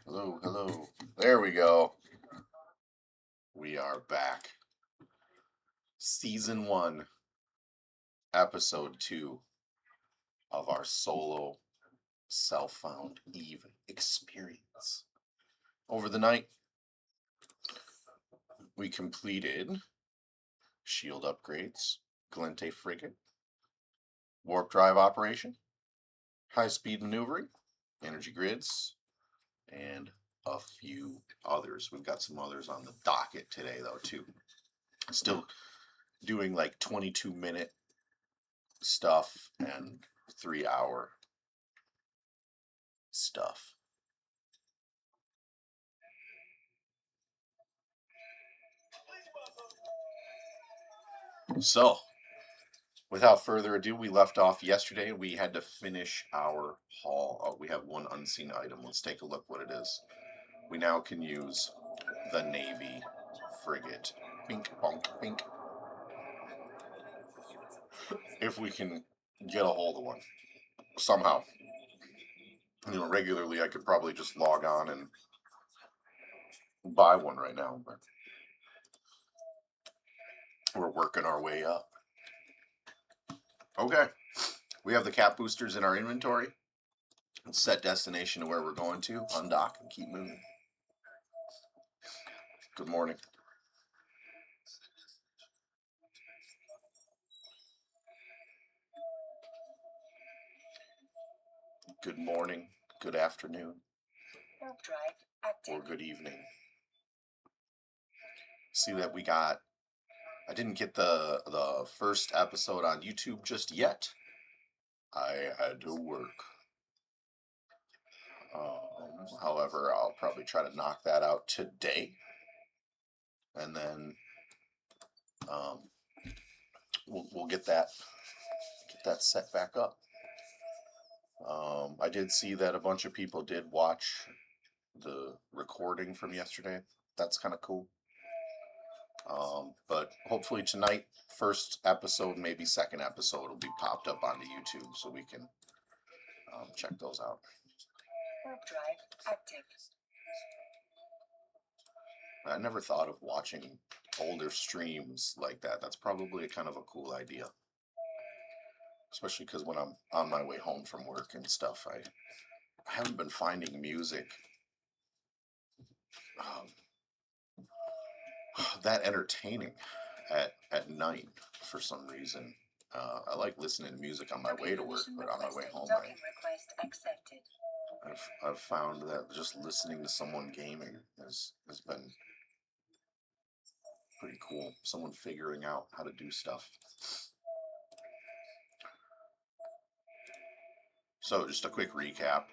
Hello, hello. There we go. We are back. Season 1, Episode 2 of our solo self-found Eve experience. Over the night, we completed shield upgrades, Glente frigate, warp drive operation, high-speed maneuvering, energy grids, and a few others. We've got some others on the docket today, though, too. Still doing like 22-minute stuff and 3-hour stuff. So, without further ado, we left off yesterday. We had to finish our haul. Oh, we have one unseen item. Let's take a look what it is. We now can use the Navy frigate. Pink, bonk, pink. If we can get a hold of one somehow. Regularly I could probably just log on and buy one right now, but we're working our way up. Okay, we have the cap boosters in our inventory. Let's set destination to where we're going to, undock, and keep moving. Good morning. Good morning, good afternoon, or good evening. See that we got, I didn't get the first episode on YouTube just yet. I had to work. However, I'll probably try to knock that out today. And then we'll get that set back up. I did see that a bunch of people did watch the recording from yesterday. That's kind of cool. But hopefully tonight, first episode, maybe second episode, will be popped up onto YouTube so we can check those out. Warp drive active. I never thought of watching older streams like that. That's probably kind of a cool idea. Especially because when I'm on my way home from work and stuff, I haven't been finding music that entertaining at night for some reason. I like listening to music on my way to work, but on my way home, I've found that just listening to someone gaming has been pretty cool. Someone figuring out how to do stuff. So just a quick recap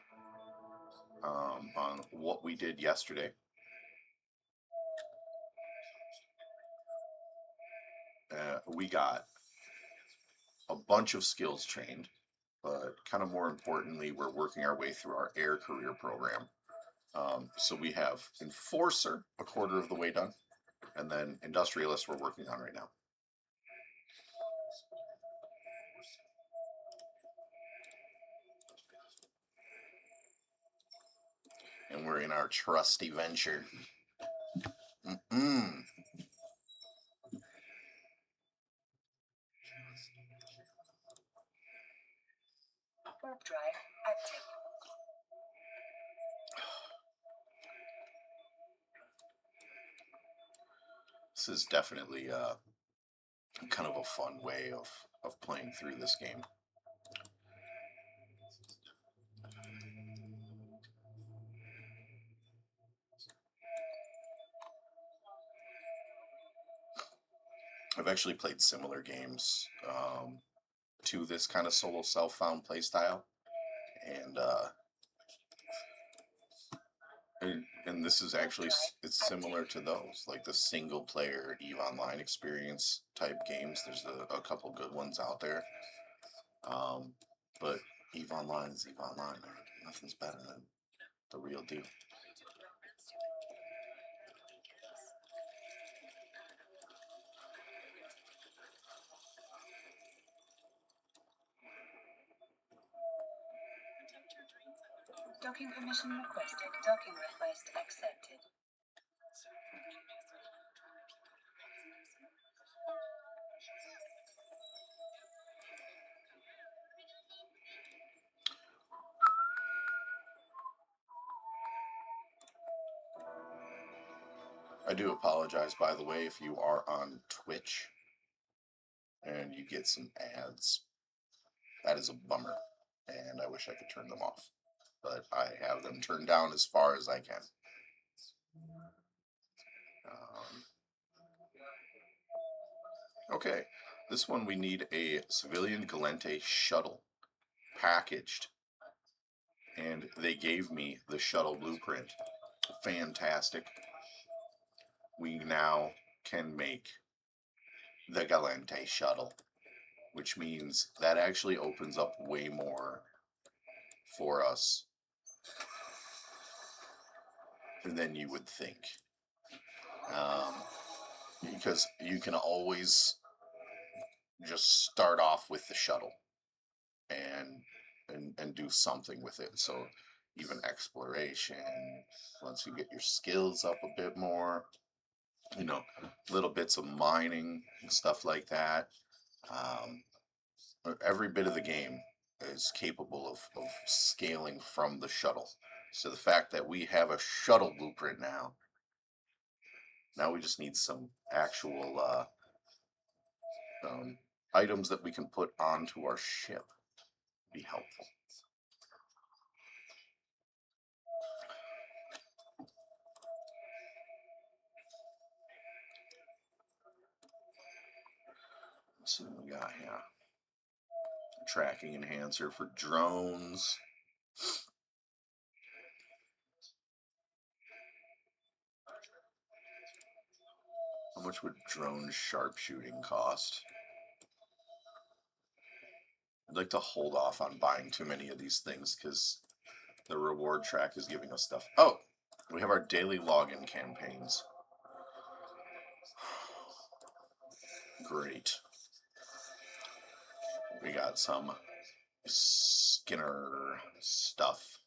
on what we did yesterday. We got a bunch of skills trained, but kind of more importantly, we're working our way through our air career program. So we have Enforcer, a quarter of the way done, and then Industrialist we're working on right now. And we're in our trusty venture. Warp drive active. This is definitely kind of a fun way of playing through this game. I've actually played similar games to this kind of solo self-found playstyle, and this is actually, it's similar to those, like the single player EVE Online experience type games. There's a couple good ones out there, but EVE Online is EVE Online. Nothing's better than the real deal. Docking permission requested. Docking request accepted. I do apologize, by the way, if you are on Twitch and you get some ads. That is a bummer, and I wish I could turn them off, but I have them turned down as far as I can. Okay, this one we need a civilian Galente shuttle packaged, and they gave me the shuttle blueprint. Fantastic. We now can make the Galente shuttle, which means that actually opens up way more for us than you would think. Because you can always just start off with the shuttle and do something with it. So even exploration, once you get your skills up a bit more, little bits of mining and stuff like that. Every bit of the game is capable of scaling from the shuttle. So the fact that we have a shuttle blueprint now we just need some actual items that we can put onto our ship. Be helpful. Let's see what we got here. Tracking enhancer for drones. How much would drone sharpshooting cost? I'd like to hold off on buying too many of these things because the reward track is giving us stuff. Oh, we have our daily login campaigns. Great. We got some Skinner stuff.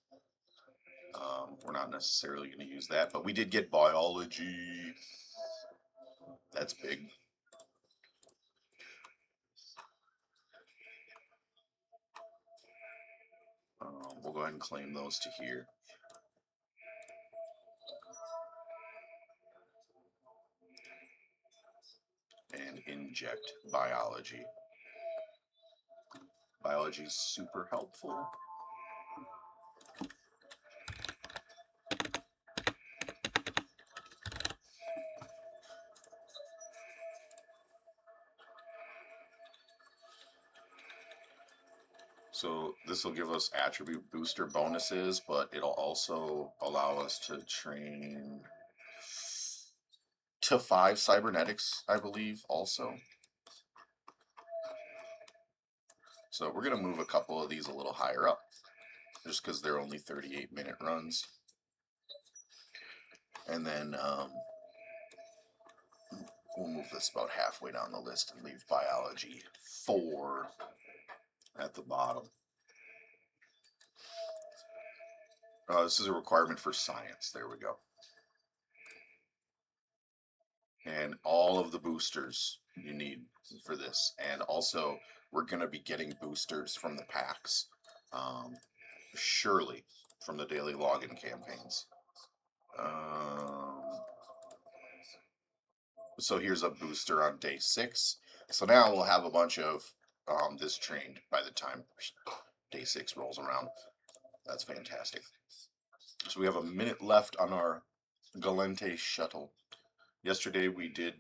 We're not necessarily going to use that, but we did get biology. That's big. We'll go ahead and claim those to here. And inject biology. Biology is super helpful. So this will give us attribute booster bonuses, but it'll also allow us to train to 5 cybernetics, I believe, also. So we're going to move a couple of these a little higher up, just because they're only 38-minute runs. And then we'll move this about halfway down the list and leave biology 4 at the bottom. This is a requirement for science. There we go. And all of the boosters you need for this. And also, we're going to be getting boosters from the packs. Surely, from the daily login campaigns. So here's a booster on day 6. So now we'll have a bunch of this trained by the time day 6 rolls around. That's fantastic. So we have a minute left on our Galente shuttle. Yesterday we did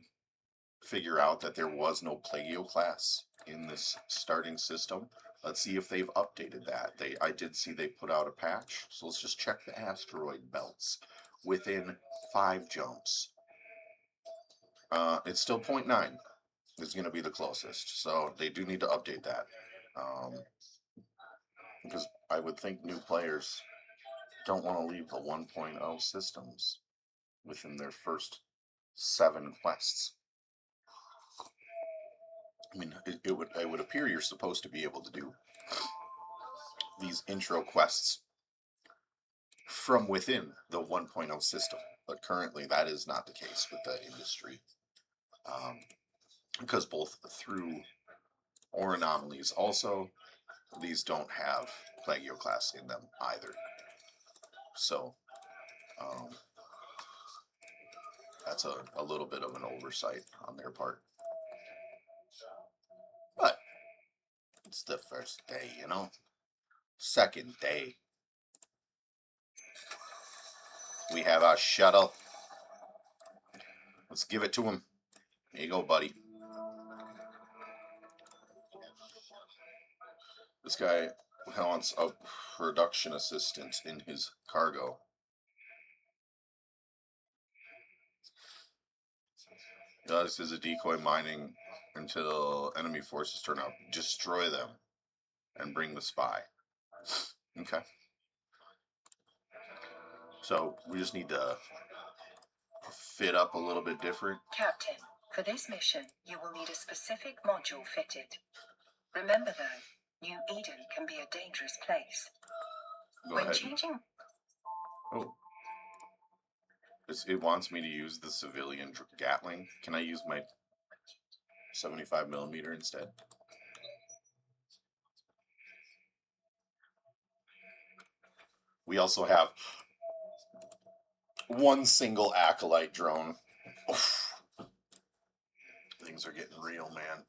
figure out that there was no Plagio class in this starting system. Let's see if they've updated that. I did see they put out a patch. So let's just check the asteroid belts within 5 jumps. It's still 0.9. It's going to be the closest. So they do need to update that. Because I would think new players don't want to leave the 1.0 systems within their first 7 quests. I mean, it would appear you're supposed to be able to do these intro quests from within the 1.0 system. But currently, that is not the case with the industry, because both through or anomalies, also these don't have plagioclase in them either. So that's a little bit of an oversight on their part. But it's the first day, you know? Second day. We have our shuttle. Let's give it to him. Here you go, buddy. This guy wants a production assistant in his cargo. This is a decoy mining until enemy forces turn up. Destroy them and bring the spy. Okay. So we just need to fit up a little bit different. Captain, for this mission, you will need a specific module fitted. Remember though, New Eden can be a dangerous place. Go ahead. Oh. It wants me to use the civilian Gatling. Can I use my 75mm instead? We also have one single Acolyte drone. Oof. Things are getting real, man.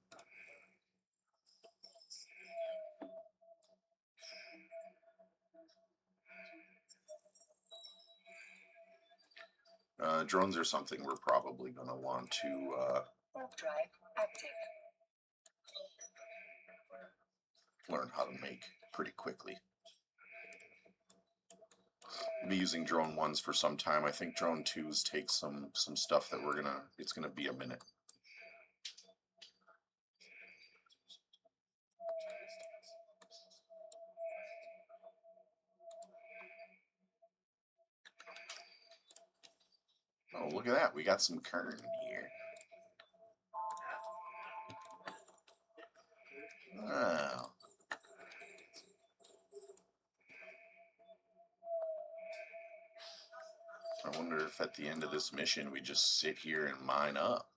Drones are something we're probably going to want to Warp drive active. Learn how to make pretty quickly. I'll be using drone 1s for some time. I think drone 2s take some stuff that it's gonna be a minute. Oh, look at that. We got some kern here. Wow. I wonder if at the end of this mission we just sit here and mine up.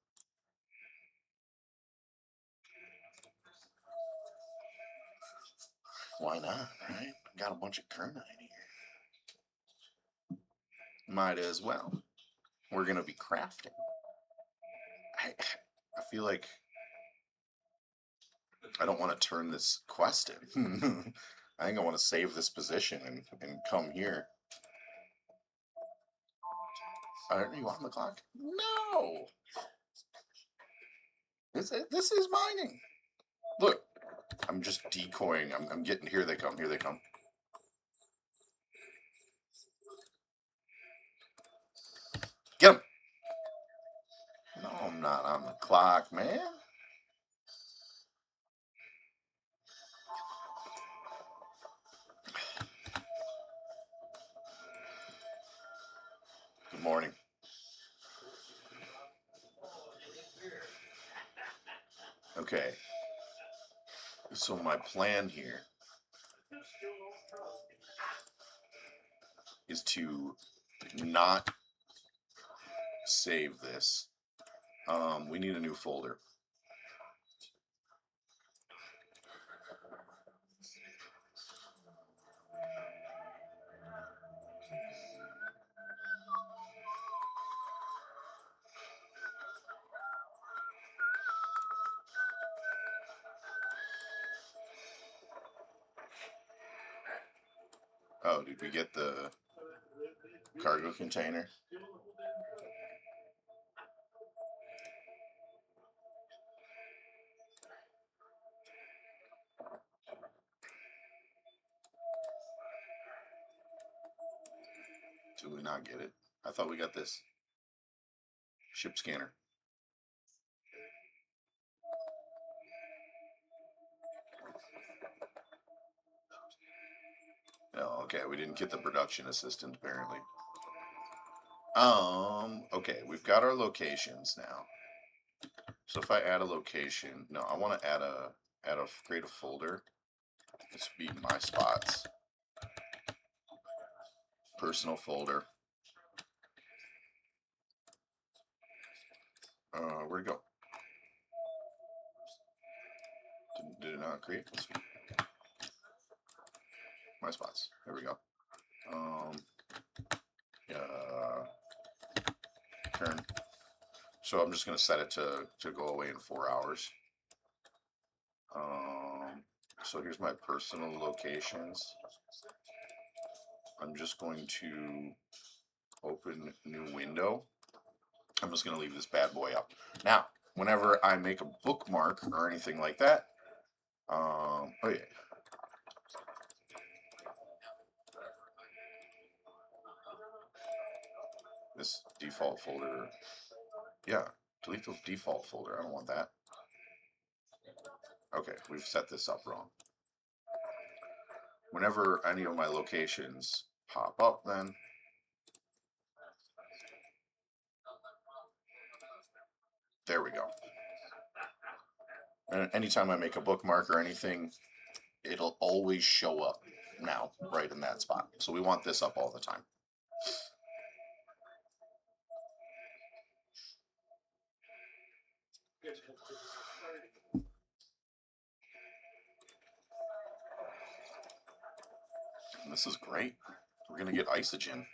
Why not, right? Got a bunch of kernite here. Might as well. We're gonna be crafting. I feel like I don't want to turn this quest in. I think I want to save this position and come here. Are you on the clock? No! This is mining. Look, I'm just decoying. I'm getting, here they come, here they come. Get them! No, I'm not on the clock, man. Good morning. Okay. So my plan here is to not save this. We need a new folder. Oh, did we get the cargo container? Did we not get it? I thought we got this. Ship scanner. Oh, okay, we didn't get the production assistant apparently. Okay, we've got our locations now. So if I add a location, no, I want to create a folder. This would be my spots. personal folder. Where'd it go? Did it not create this? My spots. There we go. Turn. So I'm just going to set it to go away in 4 hours. So here's my personal locations. I'm just going to open new window. I'm just going to leave this bad boy up. Now, whenever I make a bookmark or anything like that, oh yeah. This default folder, yeah, delete the default folder. I don't want that. Okay, we've set this up wrong. Whenever any of my locations pop up, then there we go. And anytime I make a bookmark or anything, it'll always show up now right in that spot. So we want this up all the time. And this is great. We're going to get isogen.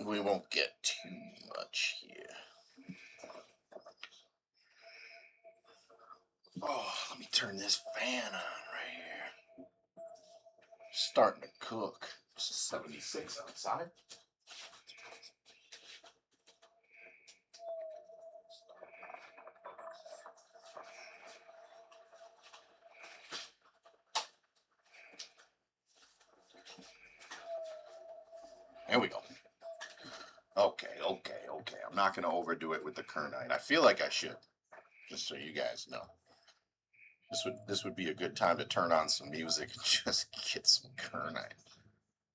We won't get too much here. Oh, let me turn this fan on right here. Starting to cook. It's 76 outside. There we go. Okay. I'm not going to overdo it with the kernite. I feel like I should, just so you guys know. This would be a good time to turn on some music and just get some kernite.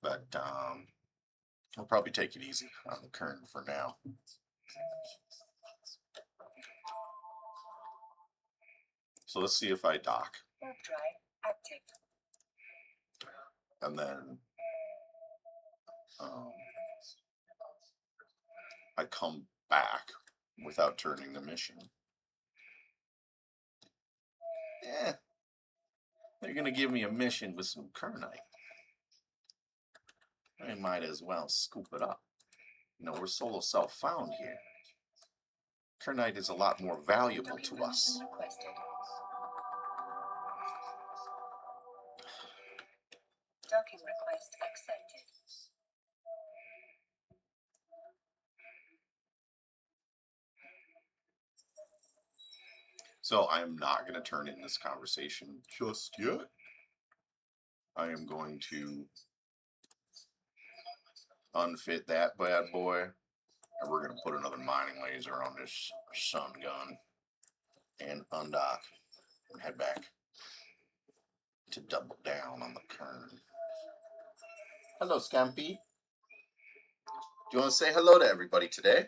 But I'll probably take it easy on the kern for now. So let's see if I dock. Warp drive active. And then I come back without turning the mission. Yeah, they're gonna give me a mission with some kernite. I might as well scoop it up. You know, we're solo self-found here. Kernite is a lot more valuable to us. Docking request accepted. So I am not going to turn in this conversation just yet. I am going to unfit that bad boy, and we're going to put another mining laser on this sun gun and undock and head back to double down on the kern. Hello, Scampy. Do you want to say hello to everybody today?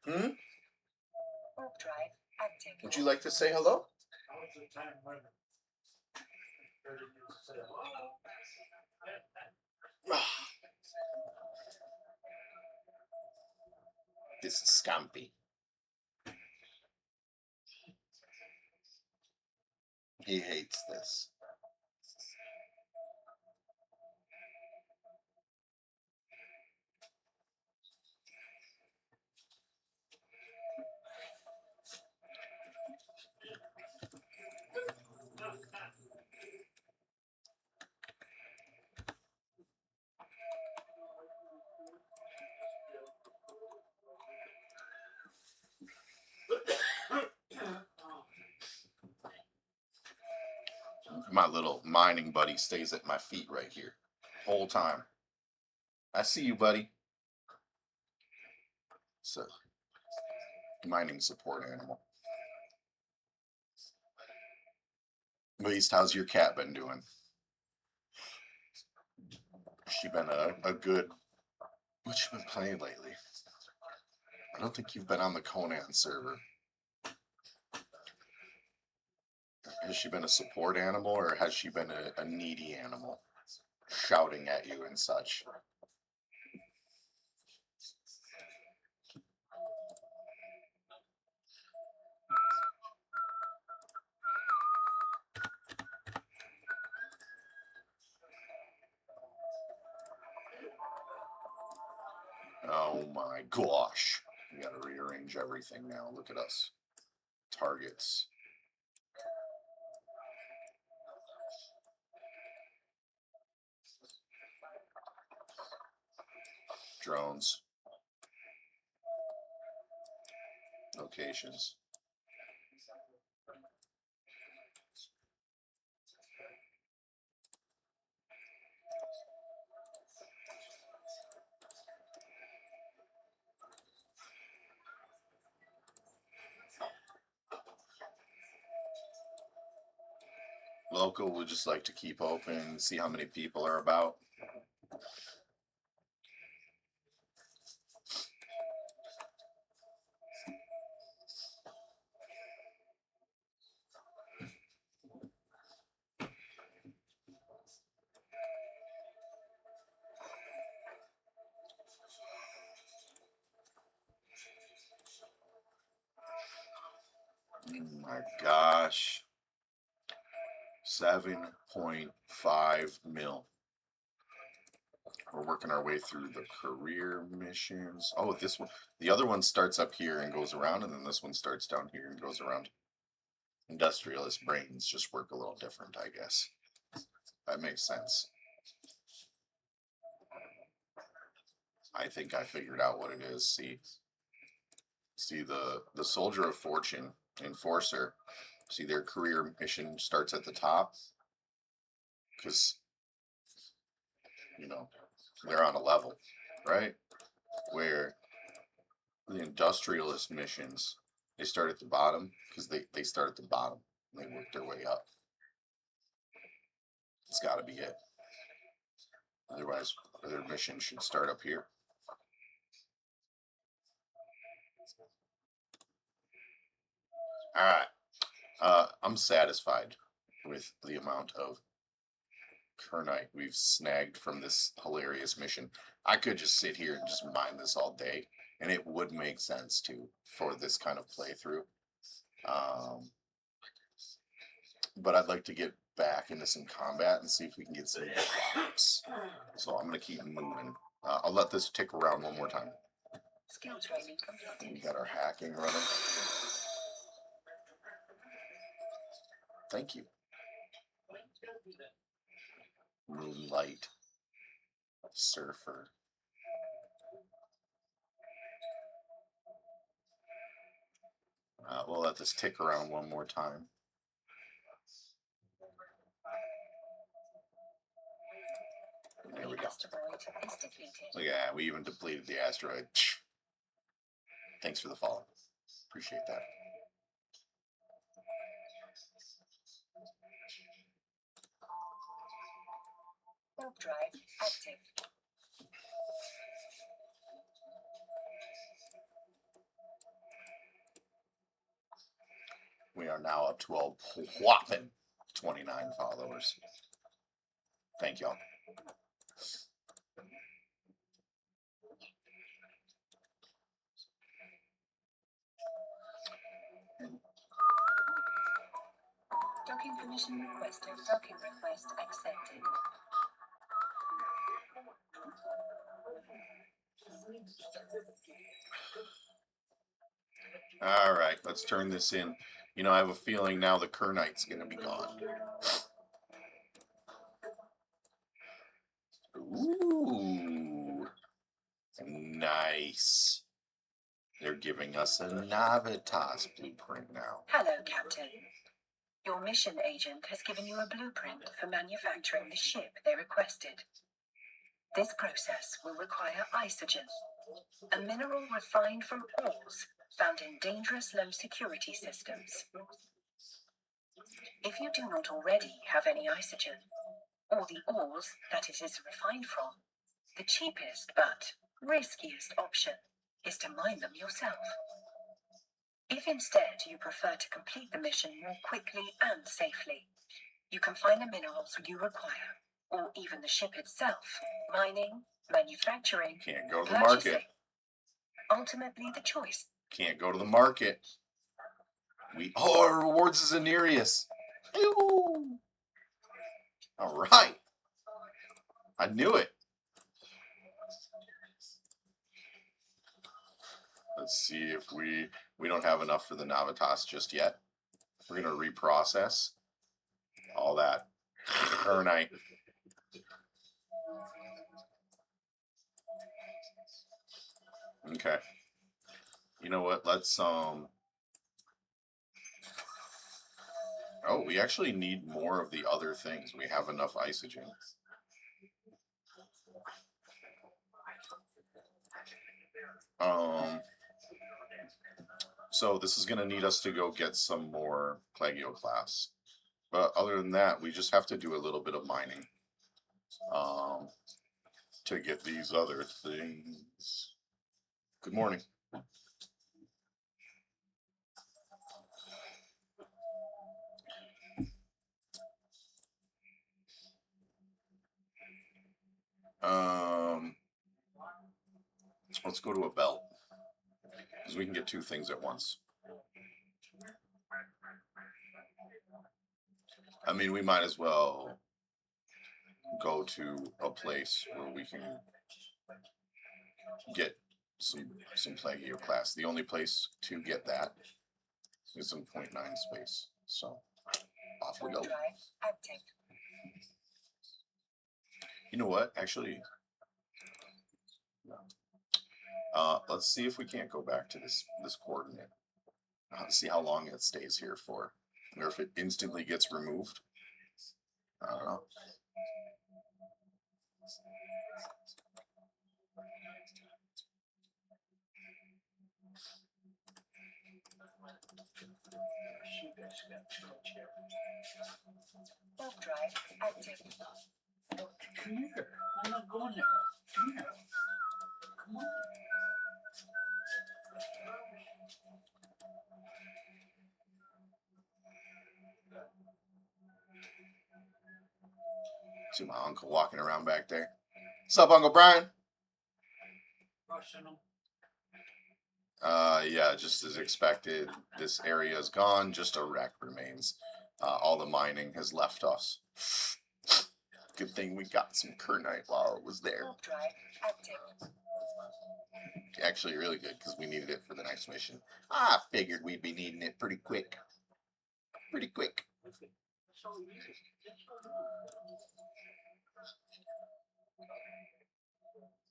Warp drive active. Would you like to say hello? This is Scampy. He hates this. My little mining buddy stays at my feet right here the whole time. I see you, buddy. So, mining support animal. At least, how's your cat been doing? She been a good... What you been playing lately? I don't think you've been on the Conan server. Has she been a support animal, or has she been a needy animal, shouting at you and such? Oh my gosh. We gotta rearrange everything now. Look at us. Targets. Drones. Locations. Local would just like to keep open, see how many people are about. Oh my gosh. 7.5 mil. We're working our way through the career missions. Oh, this one, the other one starts up here and goes around, and then this one starts down here and goes around. Industrialist brains just work a little different, I guess. That makes sense. I think I figured out what it is. See the Soldier of Fortune Enforcer. See, their career mission starts at the top because, you know, they're on a level, right? Where the industrialist missions, they start at the bottom because they start at the bottom and they work their way up. It's got to be it. Otherwise, their mission should start up here. All right. I'm satisfied with the amount of Kernite we've snagged from this hilarious mission. I could just sit here and just mine this all day, and it would make sense too for this kind of playthrough. But I'd like to get back into some combat and see if we can get some drops. So I'm gonna keep moving. I'll let this tick around one more time. Skill training completed. We got our hacking running. Thank you. Moonlight surfer. We'll let this tick around one more time. There we go. Look at that. We even depleted the asteroid. Thanks for the follow. Appreciate that. Warp drive active. We are now up to a whopping 29 followers. Thank y'all. Docking permission requested. Docking request accepted. All right, let's turn this in. You know, I have a feeling now the Kernite's going to be gone. Ooh, nice. They're giving us a Navitas blueprint now. Hello, Captain. Your mission agent has given you a blueprint for manufacturing the ship they requested. This process will require isogen, a mineral refined from ores found in dangerous low security systems. If you do not already have any isogen, or the ores that it is refined from, the cheapest but riskiest option is to mine them yourself. If instead you prefer to complete the mission more quickly and safely, you can find the minerals you require, or even the ship itself, mining, manufacturing, Can't go to the purchasing. market. Ultimately, the choice. Can't go to the market. Our rewards is a Nereus. Ew. All right. I knew it. Let's see if we don't have enough for the Navitas just yet. We're gonna reprocess all that Kernite. Okay. You know what? Let's Oh, we actually need more of the other things. We have enough isogen. So this is gonna need us to go get some more plagioclasts. But other than that, we just have to do a little bit of mining. To get these other things. Good morning. Let's go to a belt because we can get two things at once. I mean, we might as well go to a place where we can get some plagioclast. The only place to get that is in 0.9 space. So off we go. You know what? Actually, let's see if we can't go back to this coordinate. See how long it stays here for, or if it instantly gets removed. I don't know. Warp drive active. Come here. I'm not going there. Come here. Come on. See my uncle walking around back there. What's up, Uncle Brian? Yeah, just as expected, this area is gone. Just a wreck remains. All the mining has left us. Good thing we got some Kernite while it was there. Warp drive active. Actually, really good because we needed it for the next mission. I figured we'd be needing it pretty quick. Pretty quick.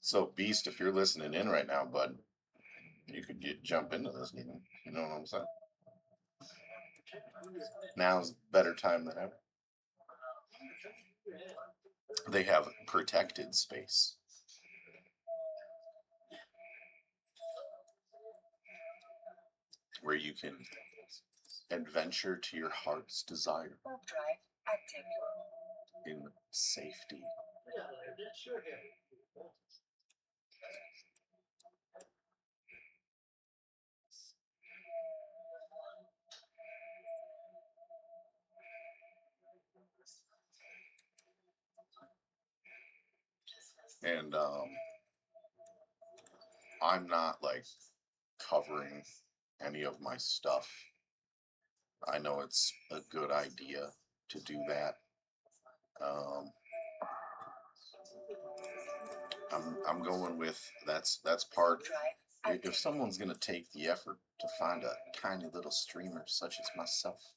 So, Beast, if you're listening in right now, bud, you could jump into this game. You know what I'm saying? Now's a better time than ever. They have protected space. Where you can adventure to your heart's desire. Warp drive active. In safety. And I'm not like covering any of my stuff. I know it's a good idea to do that. I'm going with that's part. If someone's gonna take the effort to find a tiny little streamer such as myself,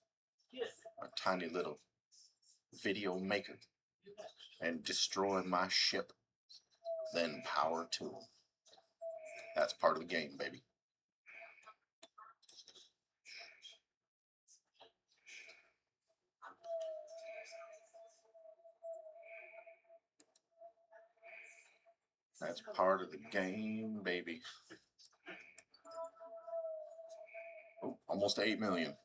a tiny little video maker, and destroy my ship, then power to them. That's part of the game, baby. That's part of the game, baby. Oh, almost 8 million.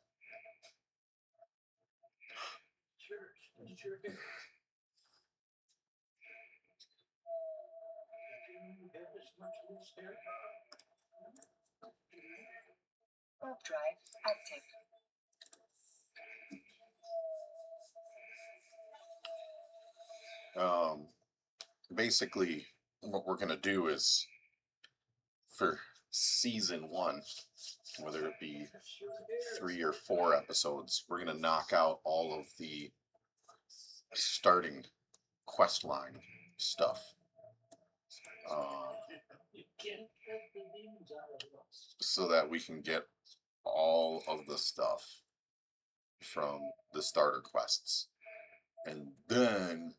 Warp drive active. Basically, what we're going to do is, for season 1, whether it be 3 or 4 episodes, we're going to knock out all of the starting quest line stuff. So that we can get all of the stuff from the starter quests. And then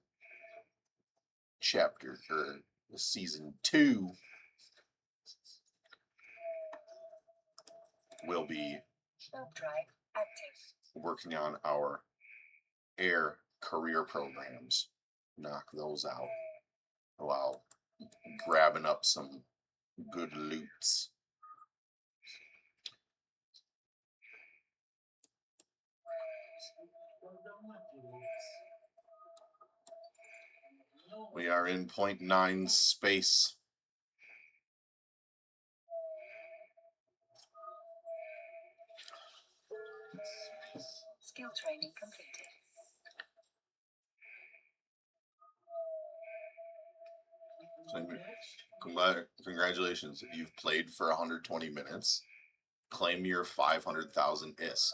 season 2 will be Warp drive active. working on our air career programs. Knock those out while grabbing up some good loots. We are in 0.9 space. Skill training completed. Congratulations, you've played for 120 minutes. Claim your 500,000 ISK.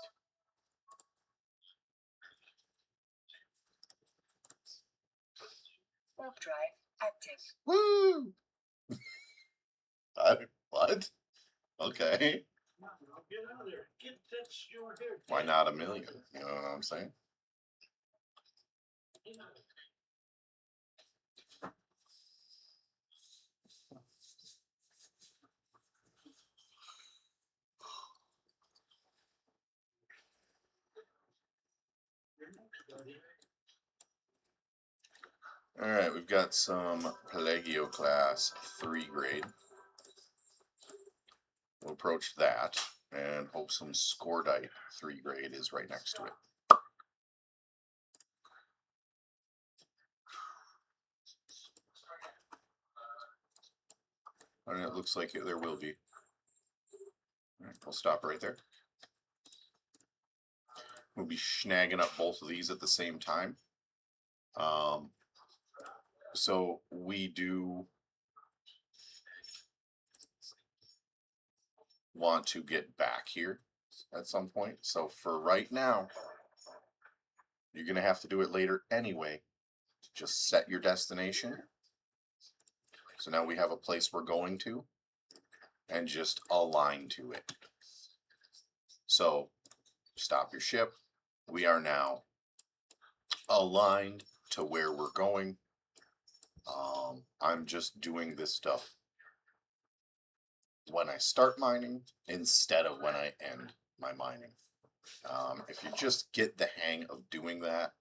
Warp drive active. Woo! What? Okay. Get out of there. Get that steward here. Why not 1 million? You know what I'm saying? Alright, we've got some Pelagio class 3 grade. We'll approach that and hope some Scordite 3 grade is right next to it. And it looks like there will be. Alright, we'll stop right there. We'll be snagging up both of these at the same time. So we do want to get back here at some point. So for right now, you're going to have to do it later anyway. Just set your destination. So now we have a place we're going to and just align to it. So stop your ship. We are now aligned to where we're going. I'm just doing this stuff when I start mining instead of when I end my mining. If you just get the hang of doing that,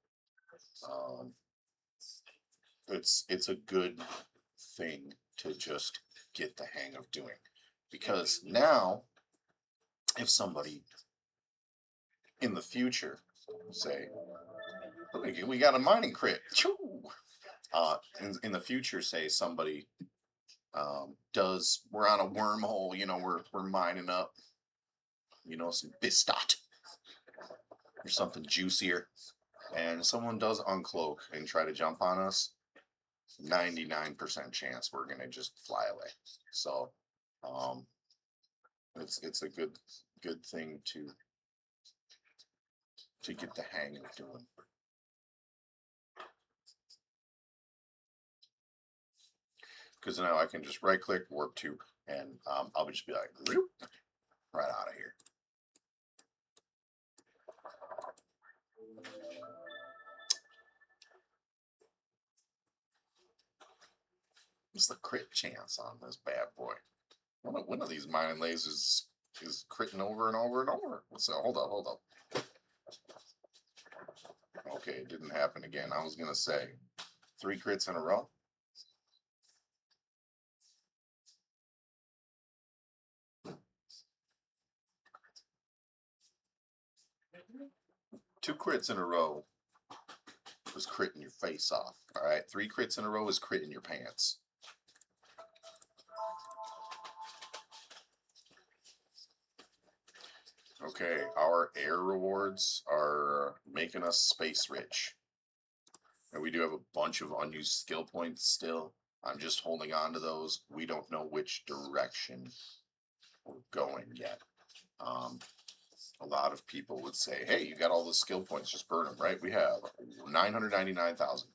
it's a good thing to just get the hang of doing. Because now, if somebody in the future say, we got a mining crit, in the future, say somebody we're on a wormhole, you know, we're mining up, you know, some bistot or something juicier, and someone does uncloak and try to jump on us, 99% chance we're gonna just fly away. So it's a good thing to get the hang of doing. Because now I can just right click, warp to, and I'll just be like, right out of here. What's the crit chance on this bad boy? One of these mining lasers is critting over and over and over. So hold up. Okay, it didn't happen again. I was gonna say 3 crits in a row. Two crits in a row was critting your face off. All right, 3 crits in a row is critting your pants. Okay, our air rewards are making us space rich. And we do have a bunch of unused skill points still. I'm just holding on to those. We don't know which direction we're going yet. A lot of people would say, hey, you got all the skill points, just burn them, right? We have 999,000.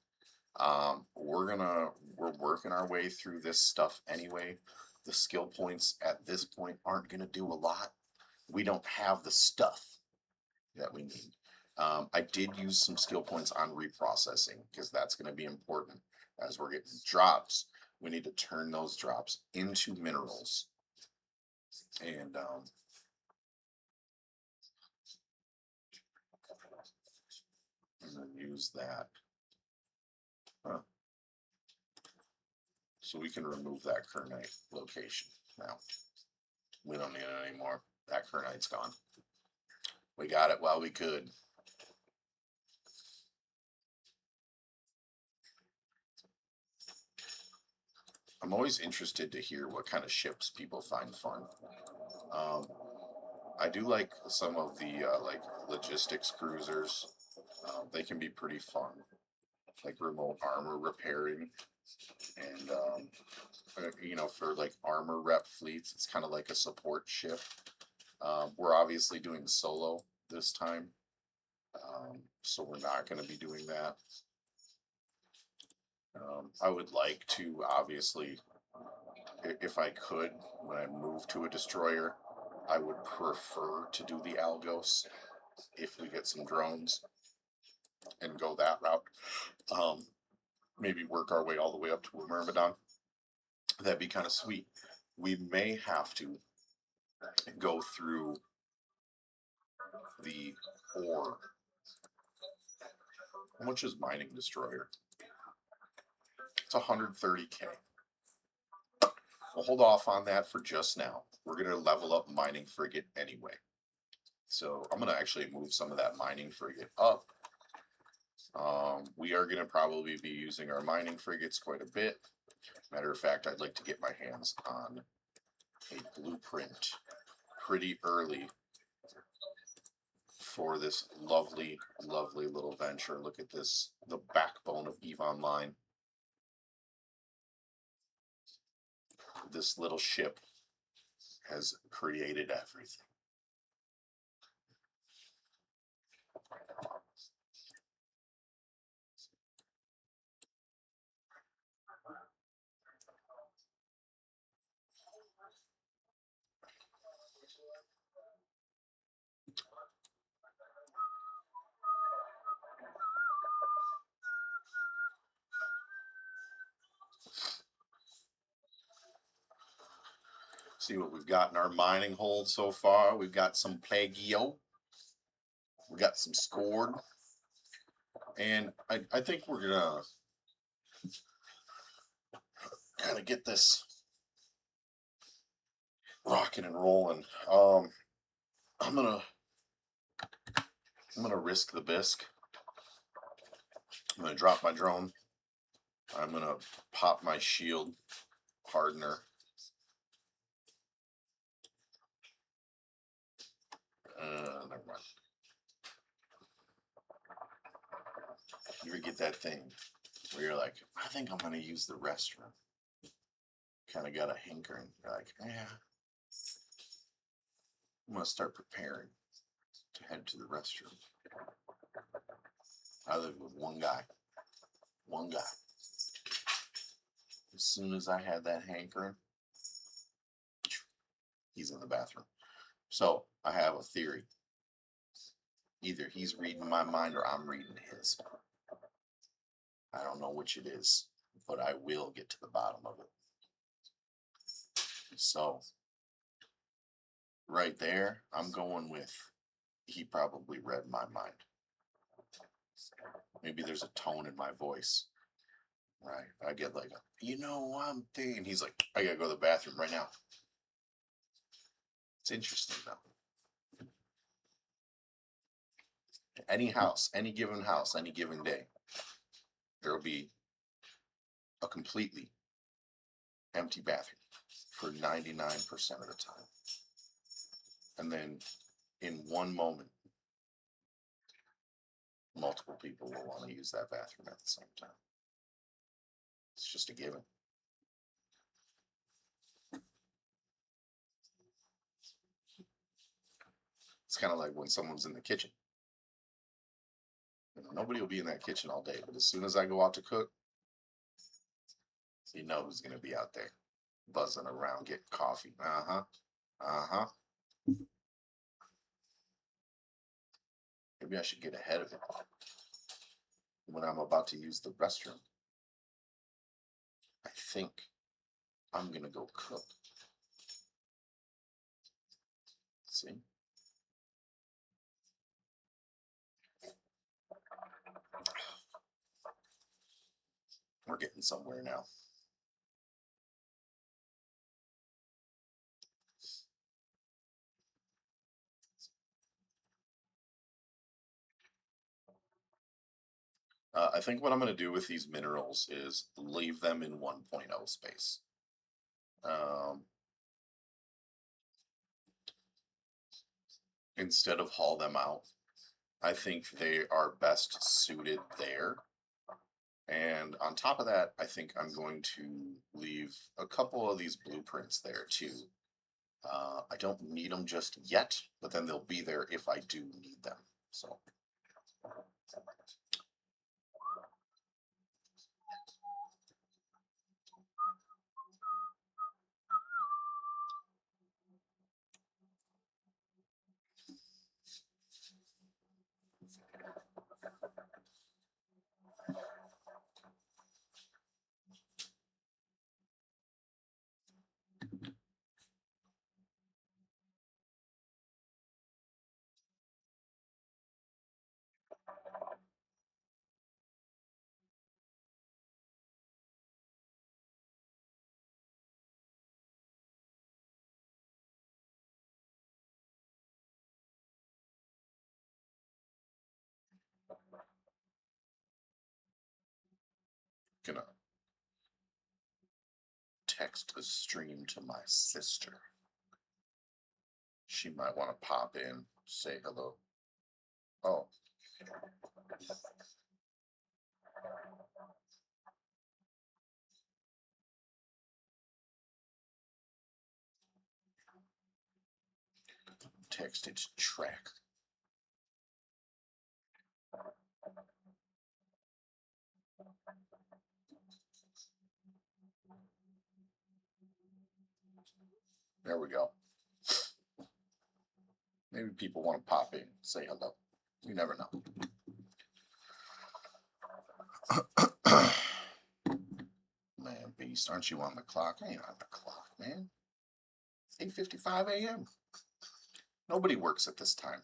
We're working our way through this stuff anyway. The skill points at this point aren't gonna do a lot. We don't have the stuff that we need. I did use some skill points on reprocessing because that's going to be important as we're getting drops. We need to turn those drops into minerals and then use that. So we can remove that kernite location now. We don't need it anymore. That kernite's gone. We got it while we could. I'm always interested to hear what kind of ships people find fun. I do like some of the like logistics cruisers. They can be pretty fun, like remote armor repairing, and you know, for like armor rep fleets, it's kind of like a support ship. We're obviously doing solo this time, so we're not going to be doing that. I would like to, obviously, if I could, when I move to a destroyer, I would prefer to do the Algos if we get some drones and go that route. Maybe work our way all the way up to a Myrmidon. That'd be kind of sweet. We may have to go through the ore. How much is mining destroyer? It's 130k. We'll hold off on that for just now. We're going to level up mining frigate anyway. So I'm going to actually move some of that mining frigate up. We are going to probably be using our mining frigates quite a bit. Matter of fact, I'd like to get my hands on a blueprint pretty early for this lovely, lovely little venture. Look at this, the backbone of EVE Online. This little ship has created everything. See what we've got in our mining hold so far. We've got some Plagio. We got some Scored. And I think we're gonna kind of get this rocking and rolling. I'm gonna risk the bisque. I'm gonna drop my drone. I'm gonna pop my shield hardener. Never mind. You ever get that thing where you're like, I think I'm gonna use the restroom. Kind of got a hankering. You're like, yeah, I'm gonna start preparing to head to the restroom. I live with one guy. One guy. As soon as I had that hankering, he's in the bathroom. So I have a theory. Either he's reading my mind or I'm reading his. I don't know which it is, but I will get to the bottom of it. So right there, I'm going with he probably read my mind. Maybe there's a tone in my voice. Right. I get like, you know, I'm thinking. He's like, I gotta go to the bathroom right now. It's interesting though. Any house, any given house, any given day, there will be a completely empty bathroom for 99% of the time. And then in one moment, multiple people will want to use that bathroom at the same time. It's just a given. It's kind of like when someone's in the kitchen. Nobody will be in that kitchen all day, but as soon as I go out to cook, you know who's going to be out there buzzing around getting coffee. Maybe I should get ahead of it when I'm about to use the restroom. I think I'm going to go cook. See? We're getting somewhere now. I think what I'm going to do with these minerals is leave them in 1.0 space. Instead of haul them out. I think they are best suited there. And on top of that, I think I'm going to leave a couple of these blueprints there too. I don't need them just yet, but then they'll be there if I do need them. So. Gonna text the stream to my sister. She might want to pop in, say hello. Oh. Text its track. There we go. Maybe people want to pop in, say hello. You never know. Man, Beast, aren't you on the clock? I ain't on the clock, man. It's 8:55 a.m. Nobody works at this time.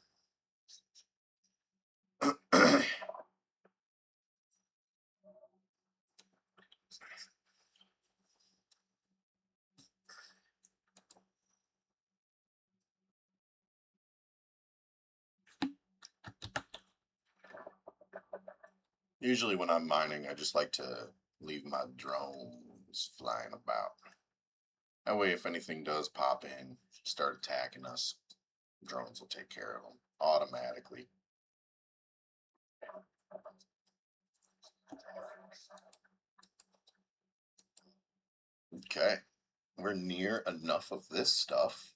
Usually when I'm mining, I just like to leave my drones flying about. That way, if anything does pop in, start attacking us, drones will take care of them automatically. Okay, we're near enough of this stuff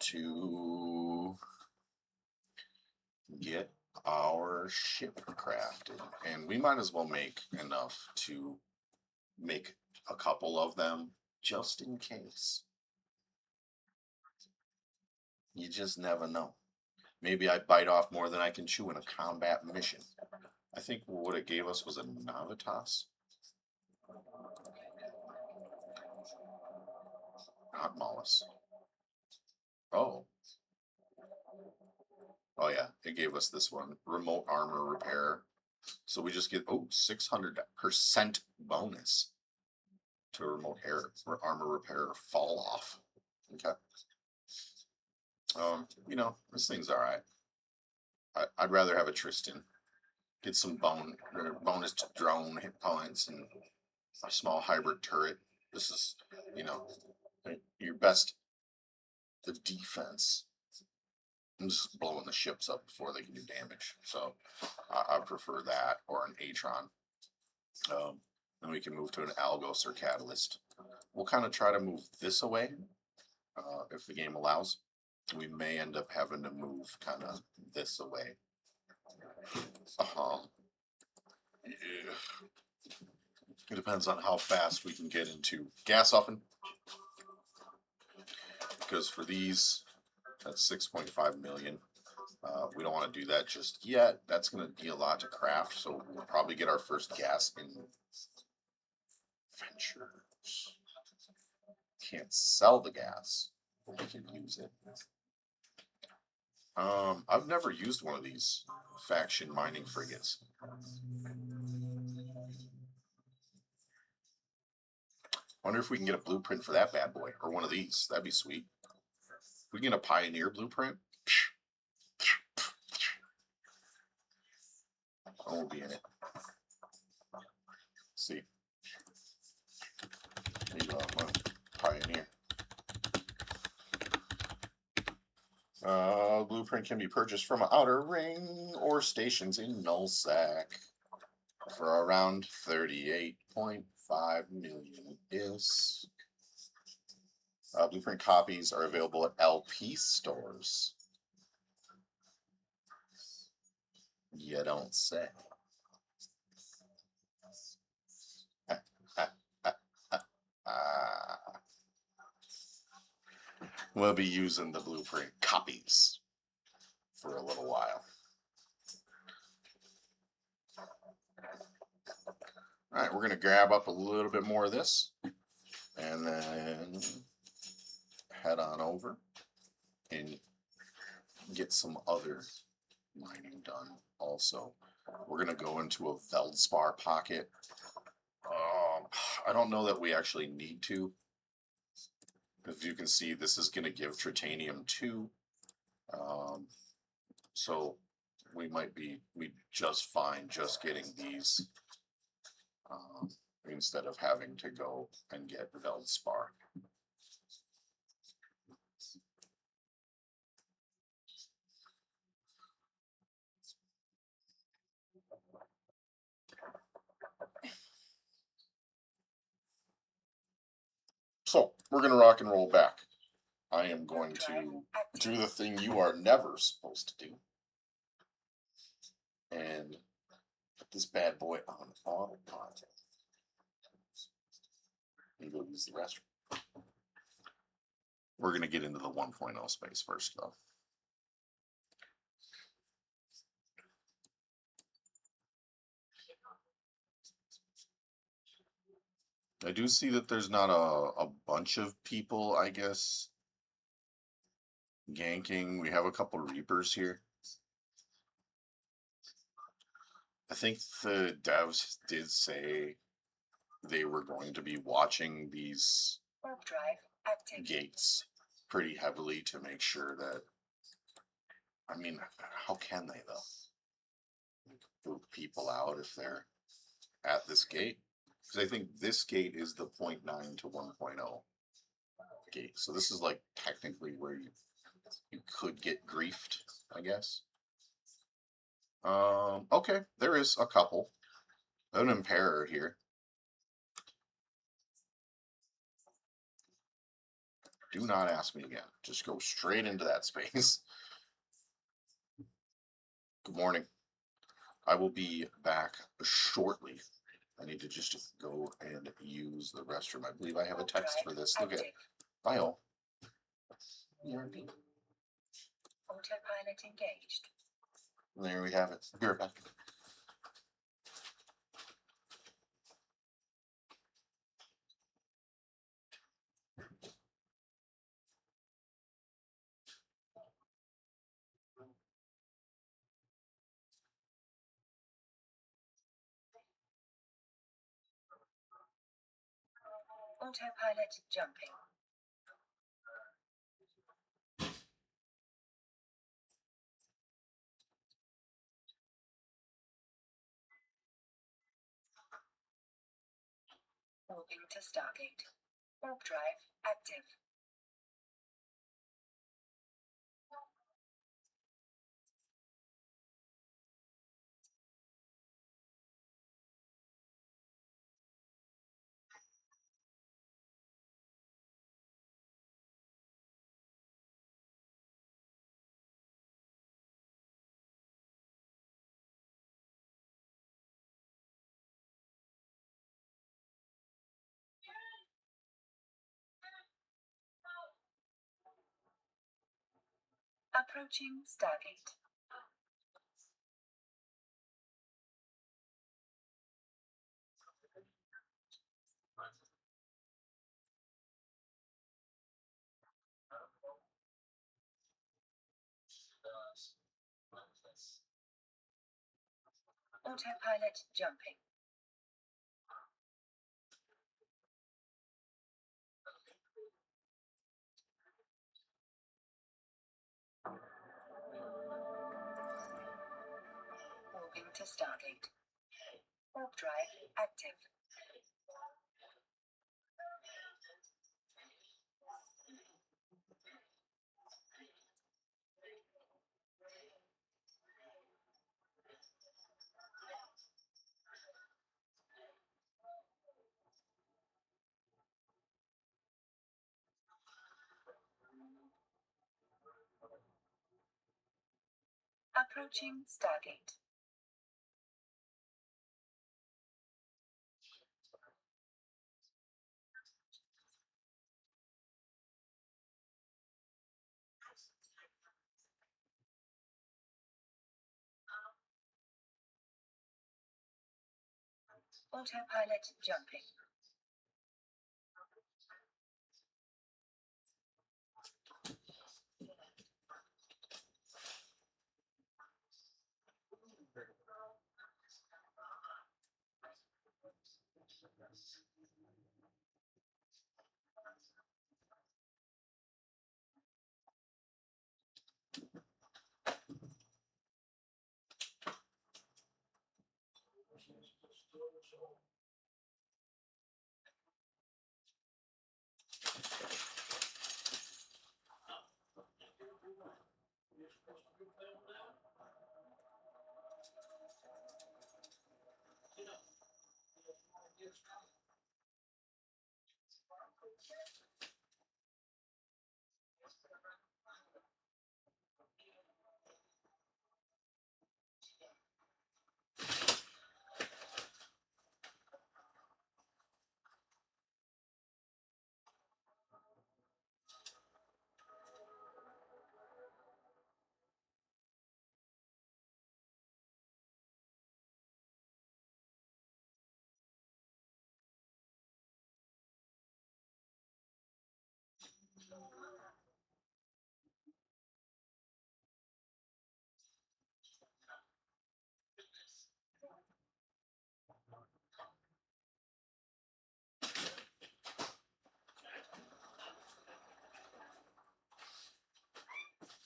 to get our ship crafted, and we might as well make enough to make a couple of them just in case. You just never know. Maybe I bite off more than I can chew in a combat mission. I think what it gave us was a Navitas. Not Mollis. Oh. Oh yeah, it gave us this one, remote armor repair. So we just get 600% bonus to remote armor repair fall off. Okay. This thing's all right. I'd rather have a Tristan. Get some bonus to drone hit points and a small hybrid turret. This is, your best. The defense I'm just blowing the ships up before they can do damage. So I prefer that or an Atron. Then we can move to an Algos or Catalyst. We'll kind of try to move this away if the game allows. We may end up having to move kind of this away. Yeah. It depends on how fast we can get into gas oven. Because for these, that's 6.5 million. We don't want to do that just yet. That's going to be a lot to craft, so we'll probably get our first gas in ventures. Can't sell the gas, but we can use it. I've never used one of these faction mining frigates. Wonder if we can get a blueprint for that bad boy, or one of these. That'd be sweet. If we can get a Pioneer blueprint, I won't be in it. Let's see. Maybe Pioneer. Blueprint can be purchased from an outer ring or stations in Nullsack for around 38.5 million ISK. Blueprint copies are available at LP stores. You don't say. We'll be using the blueprint copies for a little while. All right, we're going to grab up a little bit more of this and then head on over and get some other mining done also. We're going to go into a Veldspar pocket. I don't know that we actually need to. As you can see, this is going to give Tritanium 2. So we might be just fine just getting these instead of having to go and get Veldspar. So we're going to rock and roll back. I am going to do the thing you are never supposed to do. And put this bad boy on autopilot. And go use the restroom. We're going to get into the 1.0 space first, though. I do see that there's not a bunch of people, I guess, ganking. We have a couple Reapers here. I think the devs did say they were going to be watching these gates pretty heavily to make sure that, I mean, how can they though? Boot people out if they're at this gate? Because I think this gate is the 0.9 to 1.0 gate. So this is like technically where you could get griefed, I guess. Okay, there is a couple. An Imperator here. Do not ask me again. Just go straight into that space. Good morning. I will be back shortly. I need to just go and use the restroom. I believe I have a text for this. Look at it. Bye all. Autopilot engaged. There we have it. Be right back. Autopilot jumping. Moving to Stargate. Warp drive active. Approaching Stargate. Autopilot jumping. Moving to Stargate. Warp drive active. Approaching Stargate. Autopilot jumping.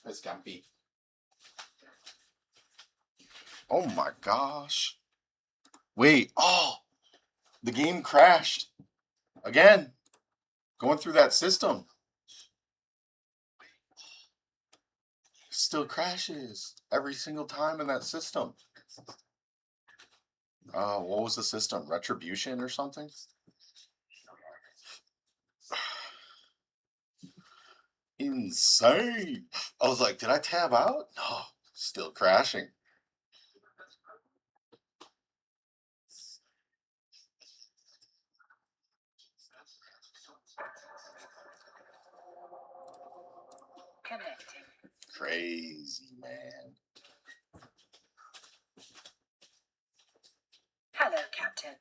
It's got beat. Oh my gosh. Wait. Oh, the game crashed. Again. Going through that system. Still crashes. Every single time in that system. What was the system? Retribution or something? Insane. I was like, did I tab out? No. Still crashing. Connecting. Crazy, man. Hello, Captain.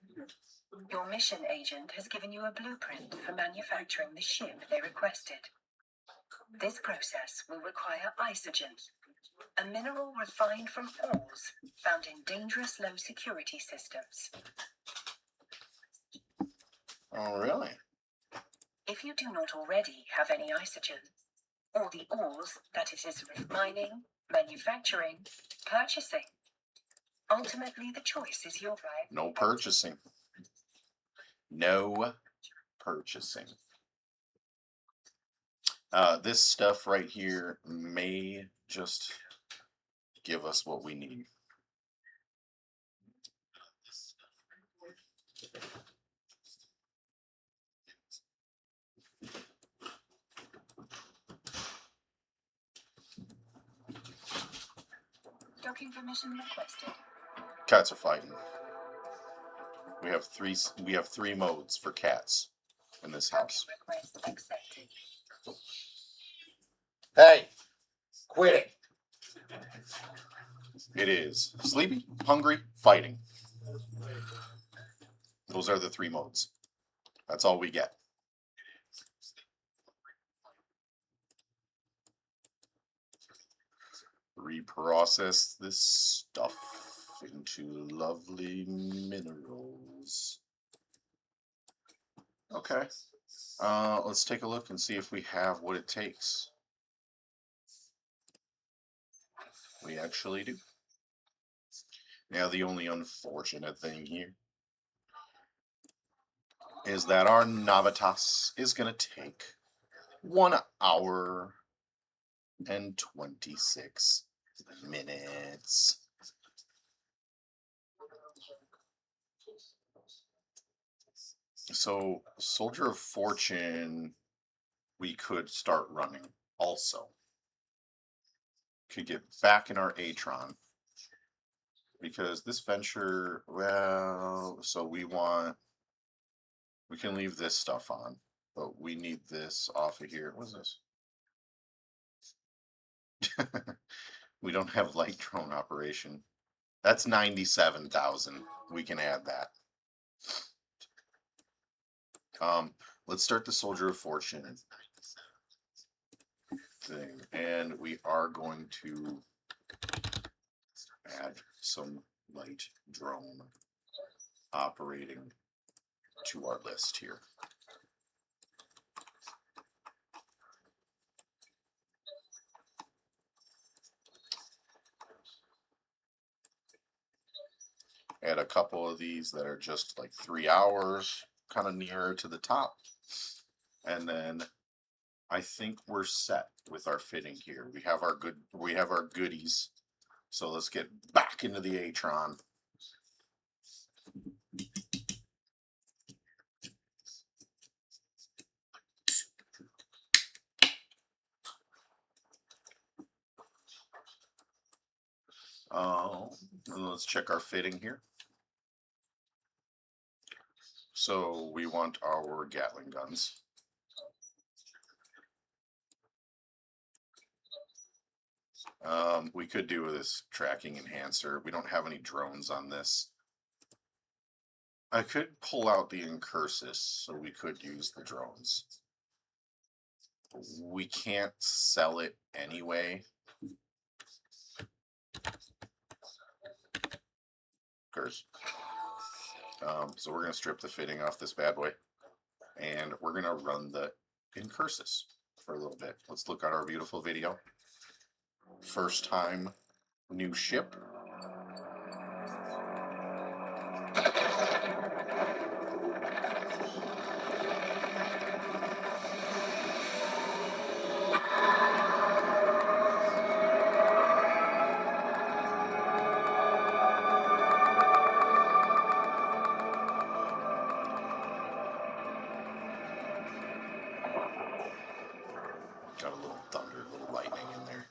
Your mission agent has given you a blueprint for manufacturing the ship they requested. This process will require isogen, a mineral refined from ores found in dangerous low security systems. Oh, really? If you do not already have any isogen, or the ores that it is mining, manufacturing, purchasing, ultimately the choice is yours. No purchasing. No purchasing. This stuff right here may just give us what we need. Docking permission requested. Cats are fighting. We have three modes for cats in this house. Docking request accepted. Hey, Quitting. It is sleepy, hungry, fighting. Those are the 3 modes. That's all we get. Reprocess this stuff into lovely minerals. Okay. Let's take a look and see if we have what it takes. We actually do. Now, the only unfortunate thing here is that our Navitas is going to take 1 hour and 26 minutes. So, Soldier of Fortune, we could start running also. Could get back in our Atron. Because this venture, well, so we can leave this stuff on, but we need this off of here. What's this? We don't have light drone operation. That's 97,000. We can add that. Let's start the Soldier of Fortune thing, and we are going to add some light drone operating to our list here. Add a couple of these that are just like 3 hours, kind of nearer to the top. And then I think we're set with our fitting here. We have our goodies. So let's get back into the Atron. Let's check our fitting here. So we want our Gatling guns. We could do this tracking enhancer. We don't have any drones on this. I could pull out the Incursus, so we could use the drones. We can't sell it anyway. So we're going to strip the fitting off this bad boy, and we're going to run the Incursus for a little bit. Let's look at our beautiful video. First time new ship. Got a little thunder, a little lightning in there.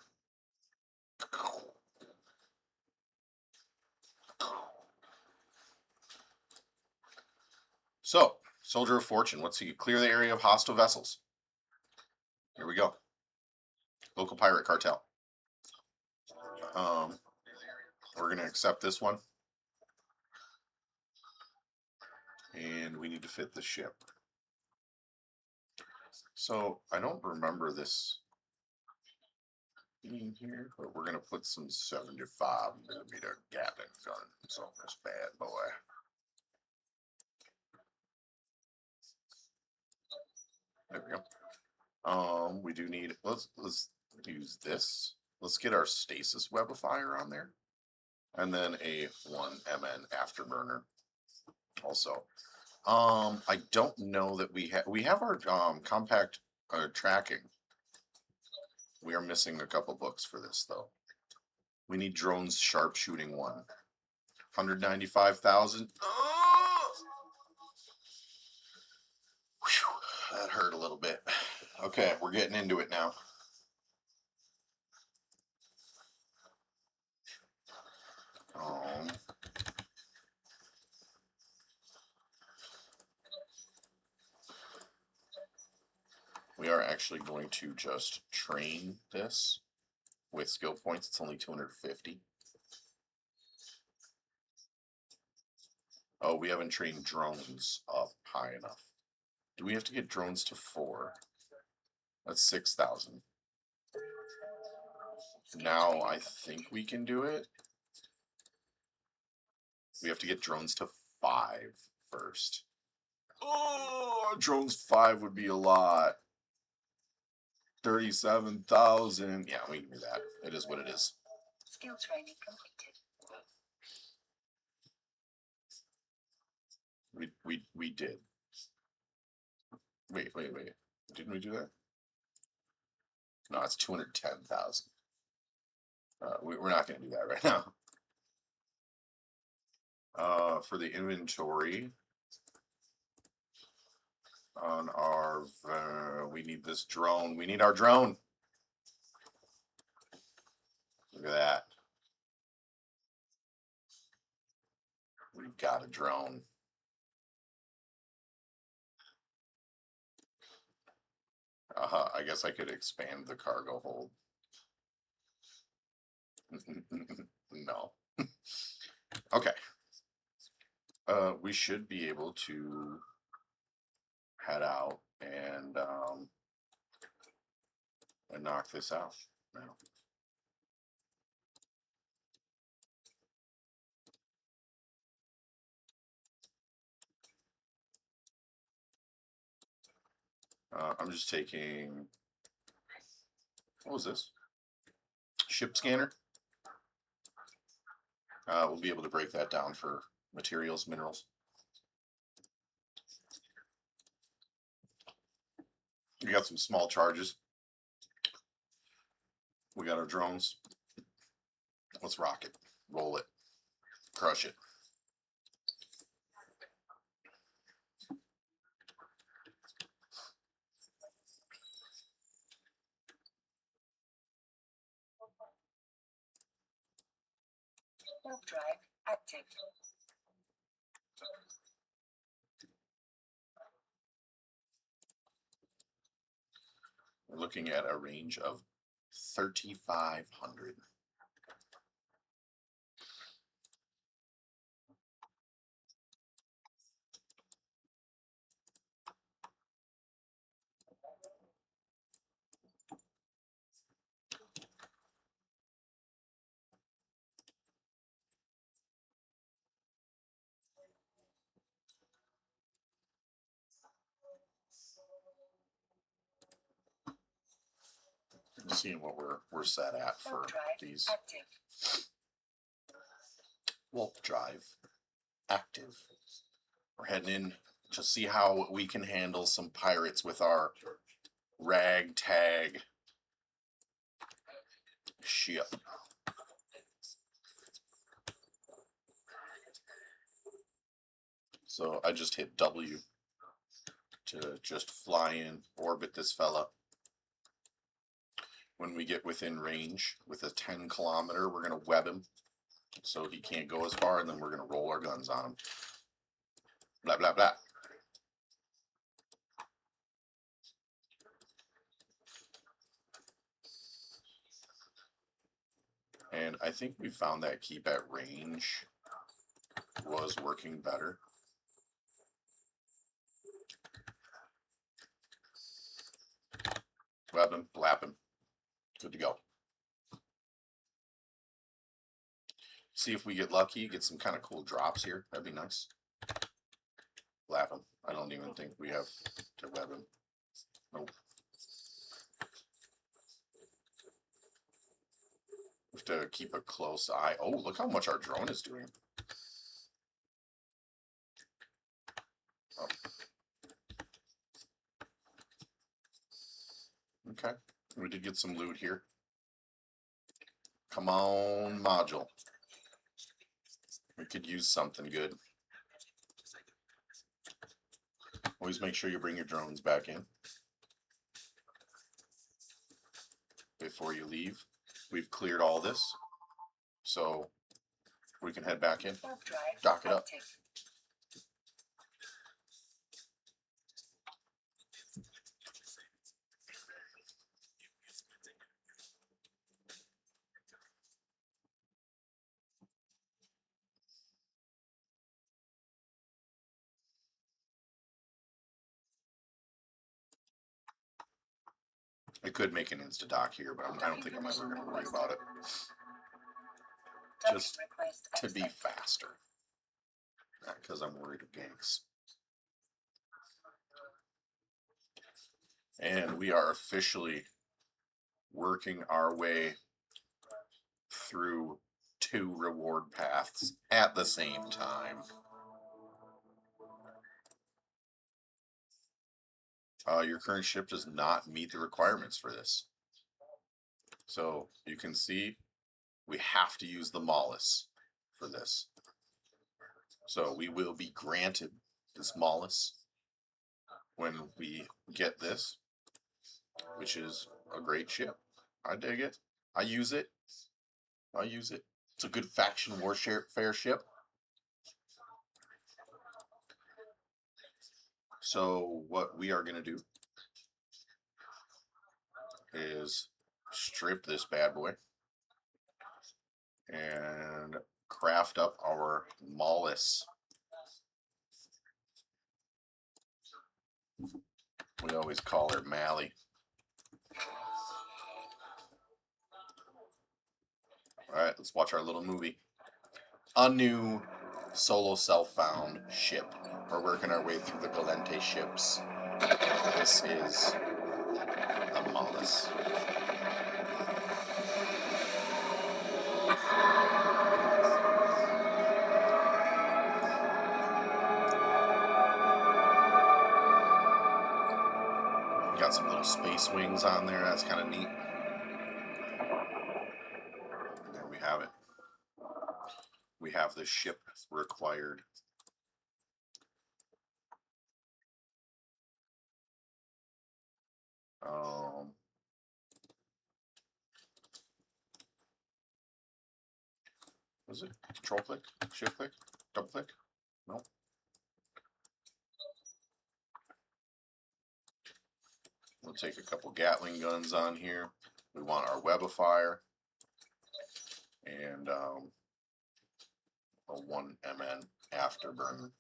So, Soldier of Fortune, let's see. Clear the area of hostile vessels. Here we go. Local pirate cartel. We're going to accept this one. And we need to fit the ship. So, I don't remember this being here, but we're going to put some 75mm Gatling guns on this bad boy. There we go. We do need, let's use this. Let's get our stasis webifier on there. And then a 1MN afterburner also. I don't know that we have our compact tracking. We are missing a couple books for this though. We need drones sharpshooting 1. 195,000. That hurt a little bit. Okay, we're getting into it now. We are actually going to just train this with skill points, it's only 250. Oh, we haven't trained drones up high enough. Do we have to get drones to 4? That's 6,000. Now I think we can do it. We have to get drones to 5 first. Oh, drones 5 would be a lot. 37,000. Yeah, we can do that. It is what it is. Skill training completed. We did. Wait. Didn't we do that? No, it's 210,000. We're not going to do that right now. For the inventory on our, we need this drone. We need our drone. Look at that. We've got a drone. I guess I could expand the cargo hold. No. Okay. We should be able to head out and knock this out now. I'm just taking, what was this? Ship scanner. We'll be able to break that down for materials, minerals. We got some small charges. We got our drones. Let's rock it, roll it, crush it. Warp drive active. We're looking at a range of 3,500. Seeing what we're set at for Warp drive these. active. Warp drive active. We're heading in to see how we can handle some pirates with our ragtag ship. So I just hit W to just fly in, orbit this fella. When we get within range with a 10 kilometer, we're going to web him so he can't go as far, and then we're going to roll our guns on him. Blah, blah, blah. And I think we found that keep at range was working better. Web him, blap him. Good to go. See if we get lucky, get some kind of cool drops here. That'd be nice. Blap him. I don't even think we have to web him. Nope. We have to keep a close eye. Oh, look how much our drone is doing. Oh. Okay, we did get some loot here. Come on, module. We could use something good. Always make sure you bring your drones back in before you leave. We've cleared all this, so we can head back in, dock it up. I could make an insta-dock here, but I don't think I'm ever going to worry about it. Just to be faster. Not because I'm worried of ganks. And we are officially working our way through 2 reward paths at the same time. Your current ship does not meet the requirements for this. So you can see we have to use the Mollis for this. So we will be granted this Mollis when we get this, which is a great ship. I dig it. I use it. I use it. It's a good faction warfare ship. So what we are going to do is strip this bad boy and craft up our Mollis. We always call her Mally. Alright, let's watch our little movie. A new solo self-found ship. We're working our way through the Galente ships. This is the Mollis. Got some little space wings on there. That's kind of neat. There we have it. We have the ship required. Was it control click, shift click, double click? No. We'll take a couple Gatling guns on here. We want our web of fire and a 1 MN afterburner.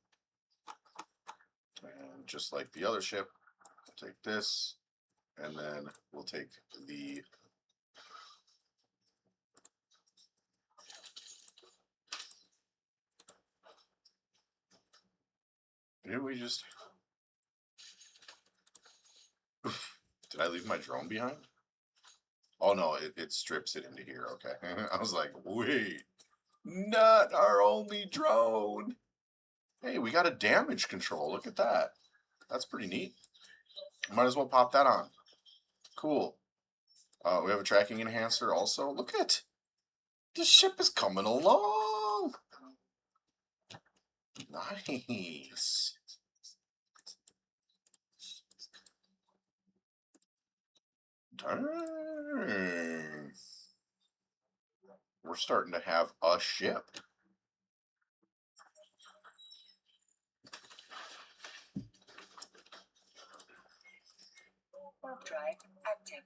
And just like the other ship, we'll take this, and then we'll take the did we just did I leave my drone behind? Oh no, it strips it into here. Okay. I was like, wait, not our only drone. Hey, we got a damage control. Look at that. That's pretty neat. Might as well pop that on. Cool. We have a tracking enhancer also. Look at this ship is coming along. Nice. Dang. We're starting to have a ship. Warp drive active.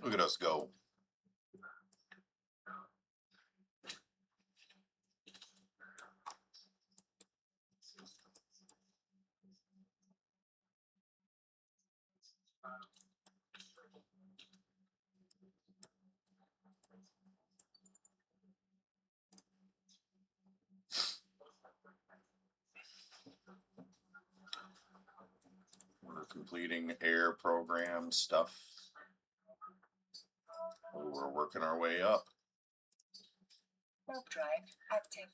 Look at us go. We're completing air program stuff. We're working our way up. Warp drive active.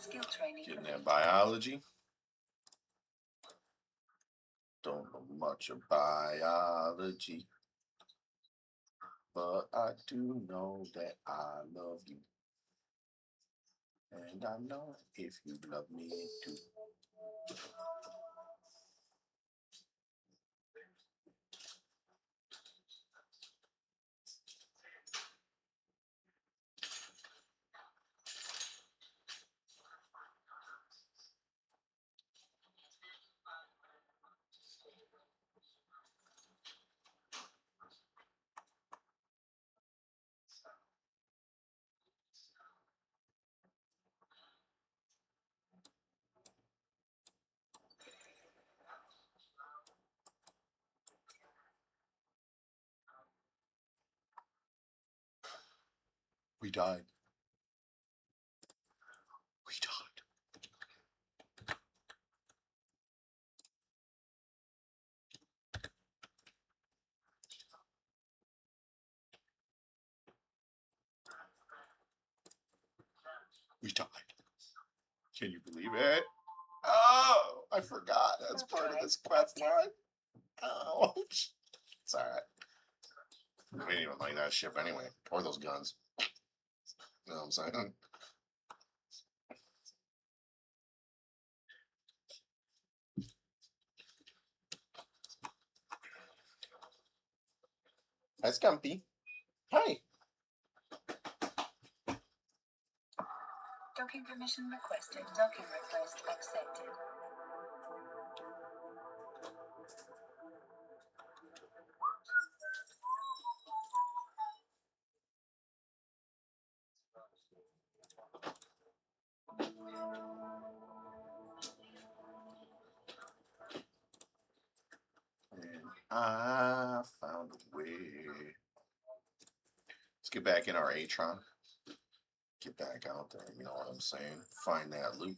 Skill training. Getting that biology. Don't know much of biology, but I do know that I love you. And I know if you love me too. We died. We died. We died. Can you believe it? Oh, I forgot. That's part of this quest line. Oh, it's alright. We didn't even like that ship anyway, or those guns. You know what I'm saying? Hi, Scumpy. Hi. Docking permission requested. Docking request accepted. And I found a way. Let's get back in our Atron. Get back out there, you know what I'm saying? Find that loot.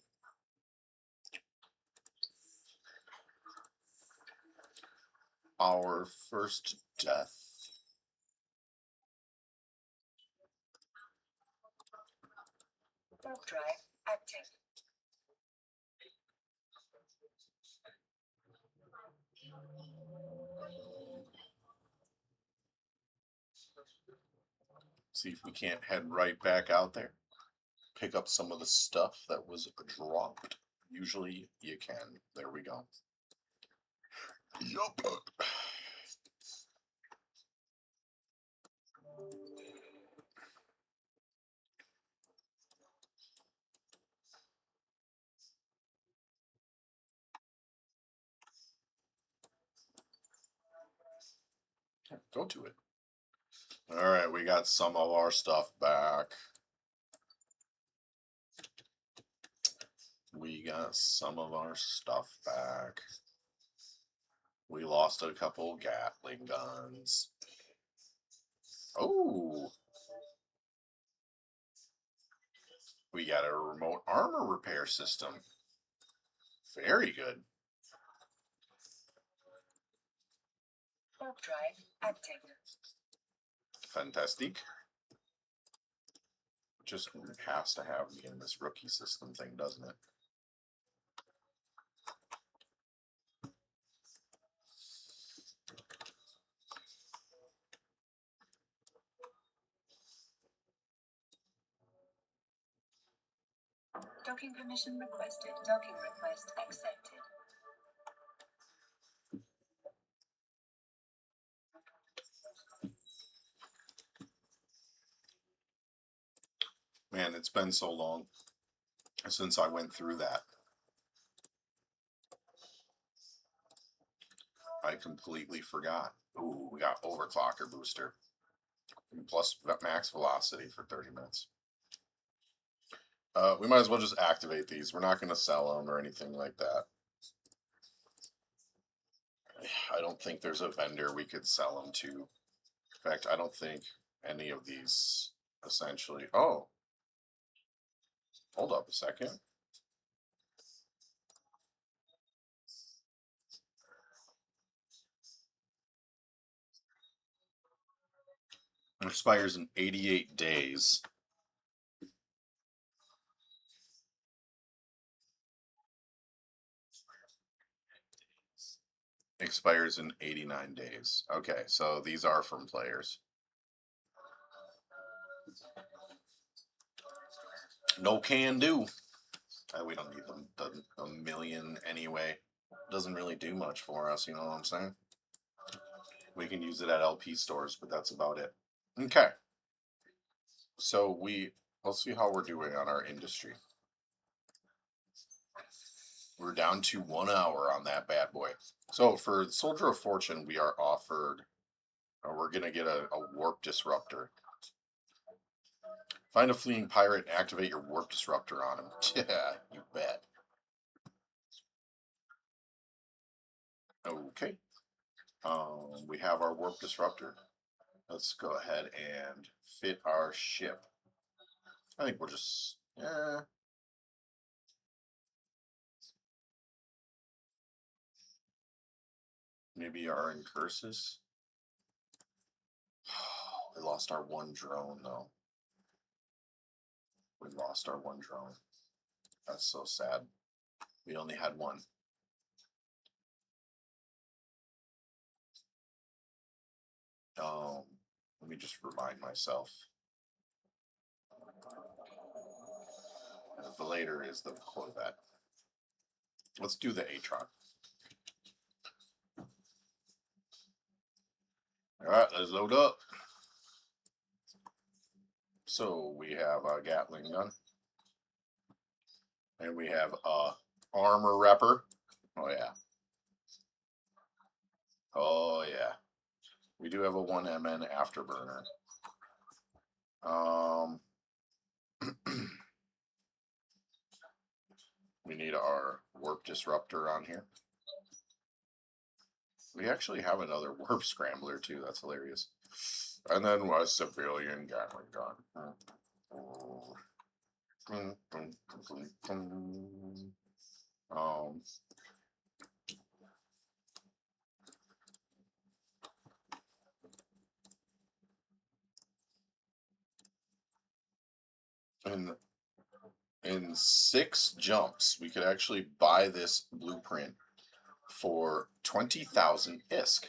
Our first death. Warp drive active. See if we can't head right back out there. Pick up some of the stuff that was dropped. Usually you can. There we go. Yup. Go to it. Alright, we got some of our stuff back. We got some of our stuff back. We lost a couple Gatling guns. Oh! We got a remote armor repair system. Very good. Warp drive active. Fantastic. Just has to have me in this rookie system thing, doesn't it? Docking permission requested. Docking request accepted. Man, it's been so long since I went through that. I completely forgot. Ooh, we got overclocker booster. Plus max velocity for 30 minutes. We might as well just activate these. We're not going to sell them or anything like that. I don't think there's a vendor we could sell them to. In fact, I don't think any of these essentially... Oh. Hold up a second. It expires in 88 days. Expires in 89 days. Okay, so these are from players. No can do. We don't need them a million anyway. Doesn't really do much for us, you know what I'm saying? We can use it at LP stores, but that's about it. Okay. So let's see how we're doing on our industry. We're down to 1 hour on that bad boy. So for Soldier of Fortune, we are offered, we're going to get a warp disruptor. Find a fleeing pirate and activate your warp disruptor on him. Yeah, you bet. Okay. We have our warp disruptor. Let's go ahead and fit our ship. I think we'll just, maybe our incursus. We lost our one drone though. We lost our one drone. That's so sad. We only had one. Let me just remind myself. The Valator is the Corvette. Let's do the Atron. Alright, let's load up. So we have a Gatling gun. And we have a armor repper. Oh yeah. Oh yeah. We do have a 1MN afterburner. We need our warp disruptor on here. We actually have another warp scrambler too. That's hilarious. And then a civilian Gatling gun. In 6 jumps, we could actually buy this blueprint for 20,000 ISK,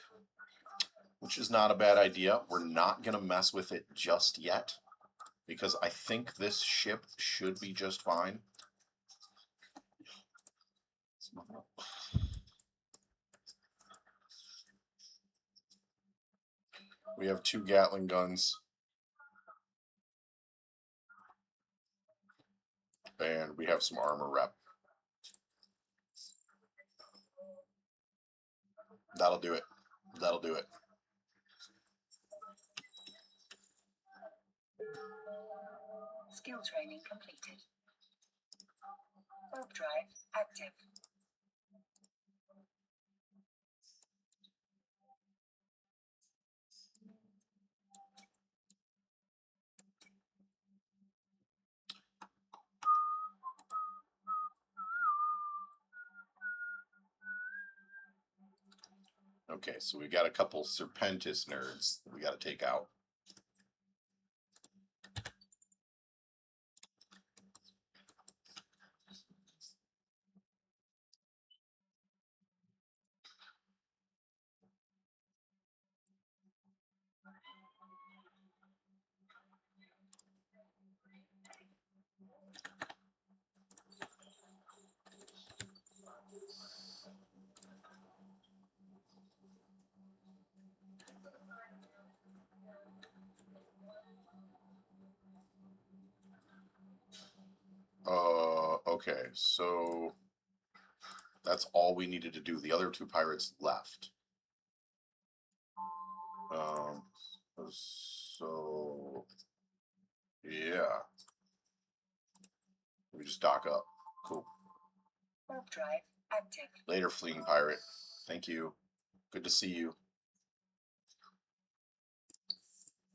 which is not a bad idea. We're not going to mess with it just yet, because I think this ship should be just fine. We have 2 Gatling guns. And we have some armor rep. That'll do it. That'll do it. Skill training completed. Warp drive active. Okay, so we got a couple Serpentis nerds that we got to take out. Okay, so that's all we needed to do. The other 2 pirates left. So yeah, we just dock up. Cool. Warp drive active. Later, fleeing pirate. Thank you. Good to see you.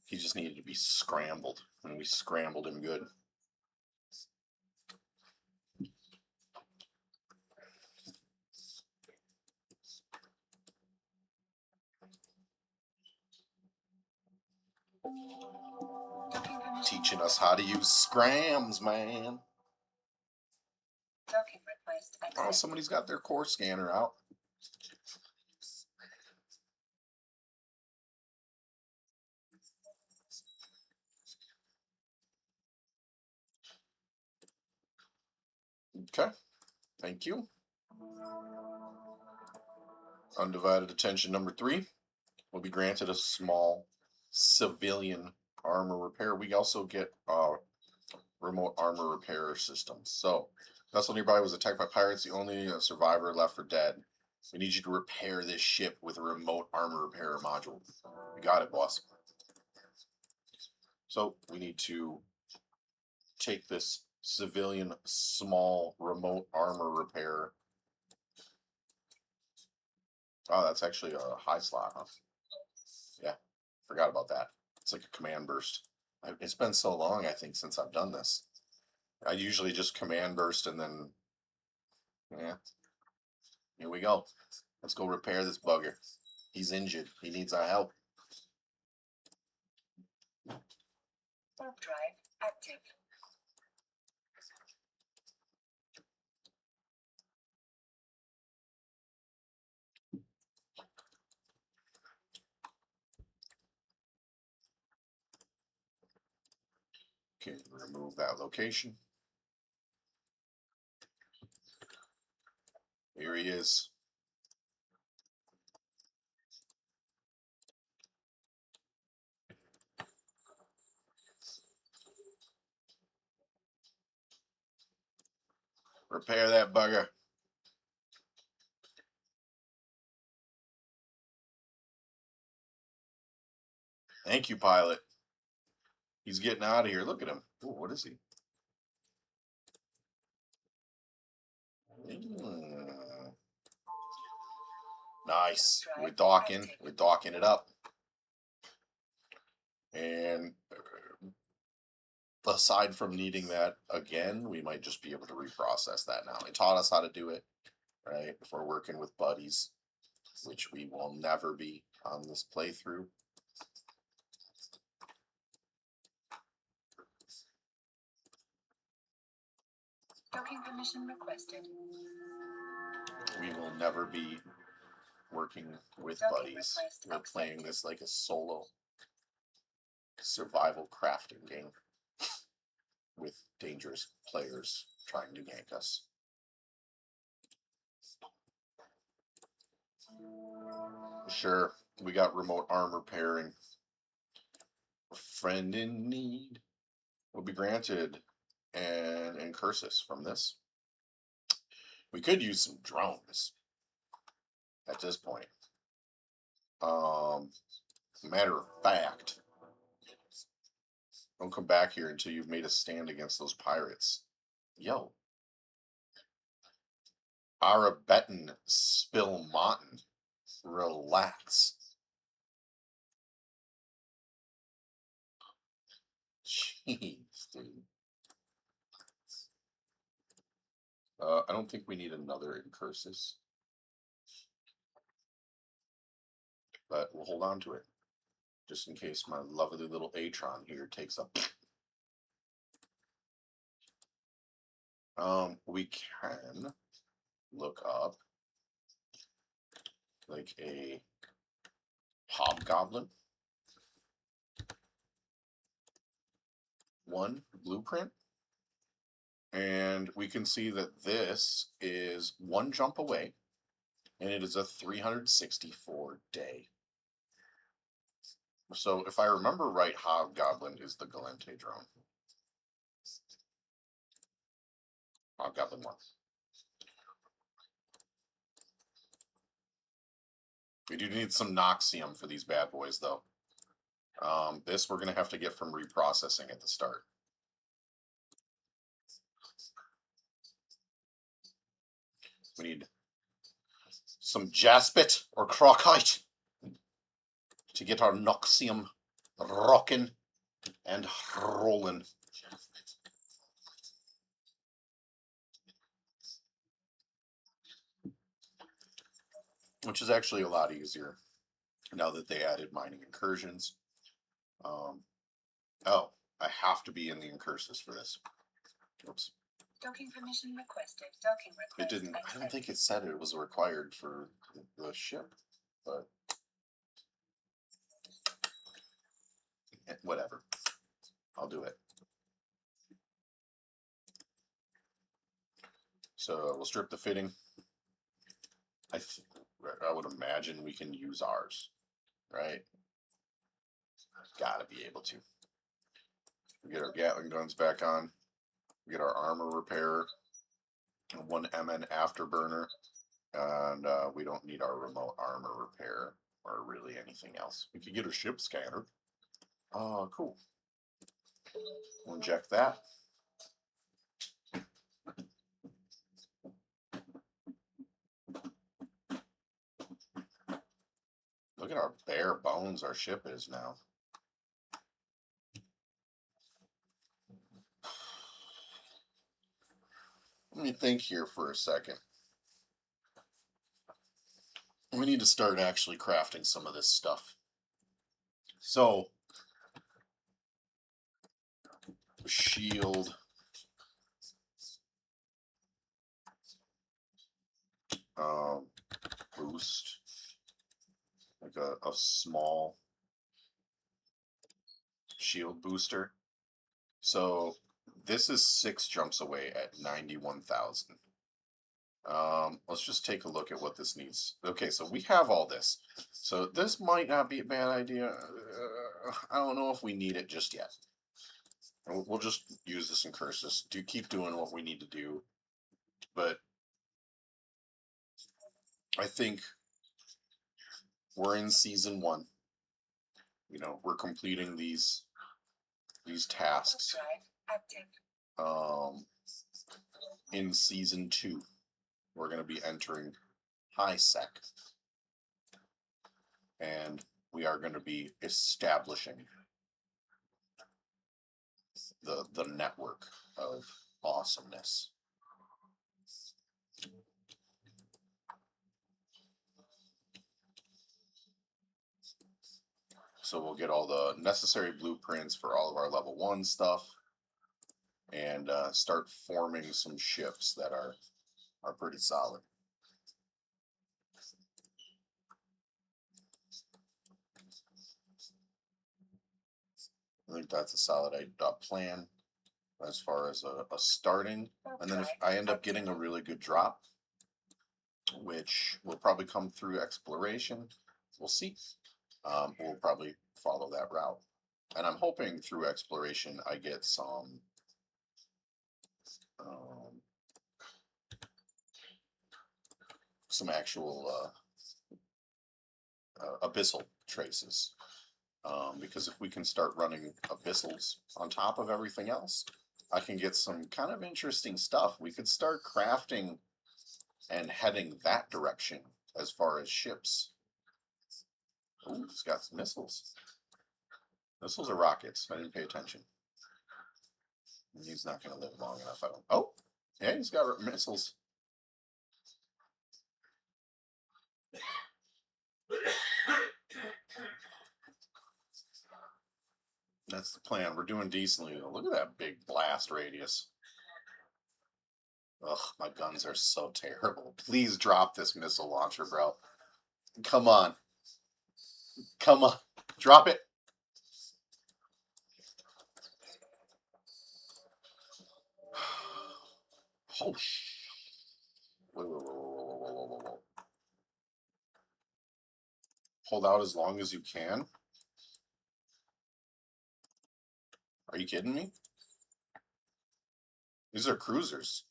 He just needed to be scrambled, and we scrambled him good. Teaching us how to use scrams, man. Docking request accepted. Oh, somebody's got their core scanner out. Okay, thank you. Undivided attention number 3 will be granted a small civilian armor repair. We also get remote armor repair systems. So, vessel nearby was attacked by pirates. The only survivor left for dead. We need you to repair this ship with a remote armor repair module. You got it, boss. So, we need to take this civilian small remote armor repair. Oh, that's actually a high slot, huh? Yeah, forgot about that. It's like a command burst. It's been so long, I think, since I've done this. I usually just command burst and then, yeah. Here we go. Let's go repair this bugger. He's injured. He needs our help. Warp drive active. Okay, remove that location. Here he is. Repair that bugger. Thank you, pilot. He's getting out of here. Look at him. Ooh, what is he? Nice. We're docking. We're docking it up. And aside from needing that again, we might just be able to reprocess that now. It taught us how to do it, right? If we're working with buddies, which we will never be on this playthrough. Docking permission requested. We will never be working with Docking buddies. request We're playing accepted. this like a solo survival crafting game with dangerous players trying to gank us. Sure, we got remote armor pairing. A friend in need will be granted an incursus from this. We could use some drones at this point. Matter of fact, don't come back here until you've made a stand against those pirates. Yo. Arabetan Spillmotten. Relax. Jeez, dude. I don't think we need another incursus. But we'll hold on to it. Just in case my lovely little Atron here takes up. We can look up like a hobgoblin. One blueprint. And we can see that this is one jump away. And it is a 364 day. So if I remember right, Hobgoblin is the Galente drone. Hobgoblin 1. We do need some Noxium for these bad boys, though. This we're going to have to get from reprocessing at the start. We need some Jaspit or Crocite to get our Noxium rocking and rolling. Which is actually a lot easier now that they added mining incursions. Oh, I have to be in the incursus for this. Oops. Docking permission requested. Docking request. It didn't. I don't think it said it was required for the ship, but whatever. I'll do it. So we'll strip the fitting. I would imagine we can use ours, right? Gotta be able to. We get our Gatling guns back on. We get our armor repair. One MN afterburner. And we don't need our remote armor repair or really anything else. We could get a ship scanner. Oh, cool. We'll inject that. Look at our bare bones our ship is now. Let me think here for a second. We need to start actually crafting some of this stuff. So, shield, boost, like a small shield booster. So this is 6 jumps away at 91,000. Let's just take a look at what this needs. Okay, so we have all this. So this might not be a bad idea. I don't know if we need it just yet. We'll just use this and curse this. Keep doing what we need to do. But I think we're in season 1. You know, we're completing these tasks. In season 2, we're going to be entering high sec, and we are going to be establishing the network of awesomeness. So we'll get all the necessary blueprints for all of our level 1 stuff, and start forming some ships that are pretty solid. I think that's a solid plan as far as a starting. And then if I end up getting a really good drop, which will probably come through exploration, we'll see. We'll probably follow that route. And I'm hoping through exploration I get some actual abyssal traces. Because if we can start running abyssals on top of everything else, I can get some kind of interesting stuff. We could start crafting and heading that direction as far as ships. Ooh, it's got some missiles. Missiles are rockets. I didn't pay attention. He's not going to live long enough. I don't. Oh, yeah, he's got missiles. That's the plan. We're doing decently. Look at that big blast radius. Ugh, my guns are so terrible. Please drop this missile launcher, bro. Come on. Come on. Drop it. Oh, whoa. Hold out as long as you can? Are you kidding me? These are cruisers.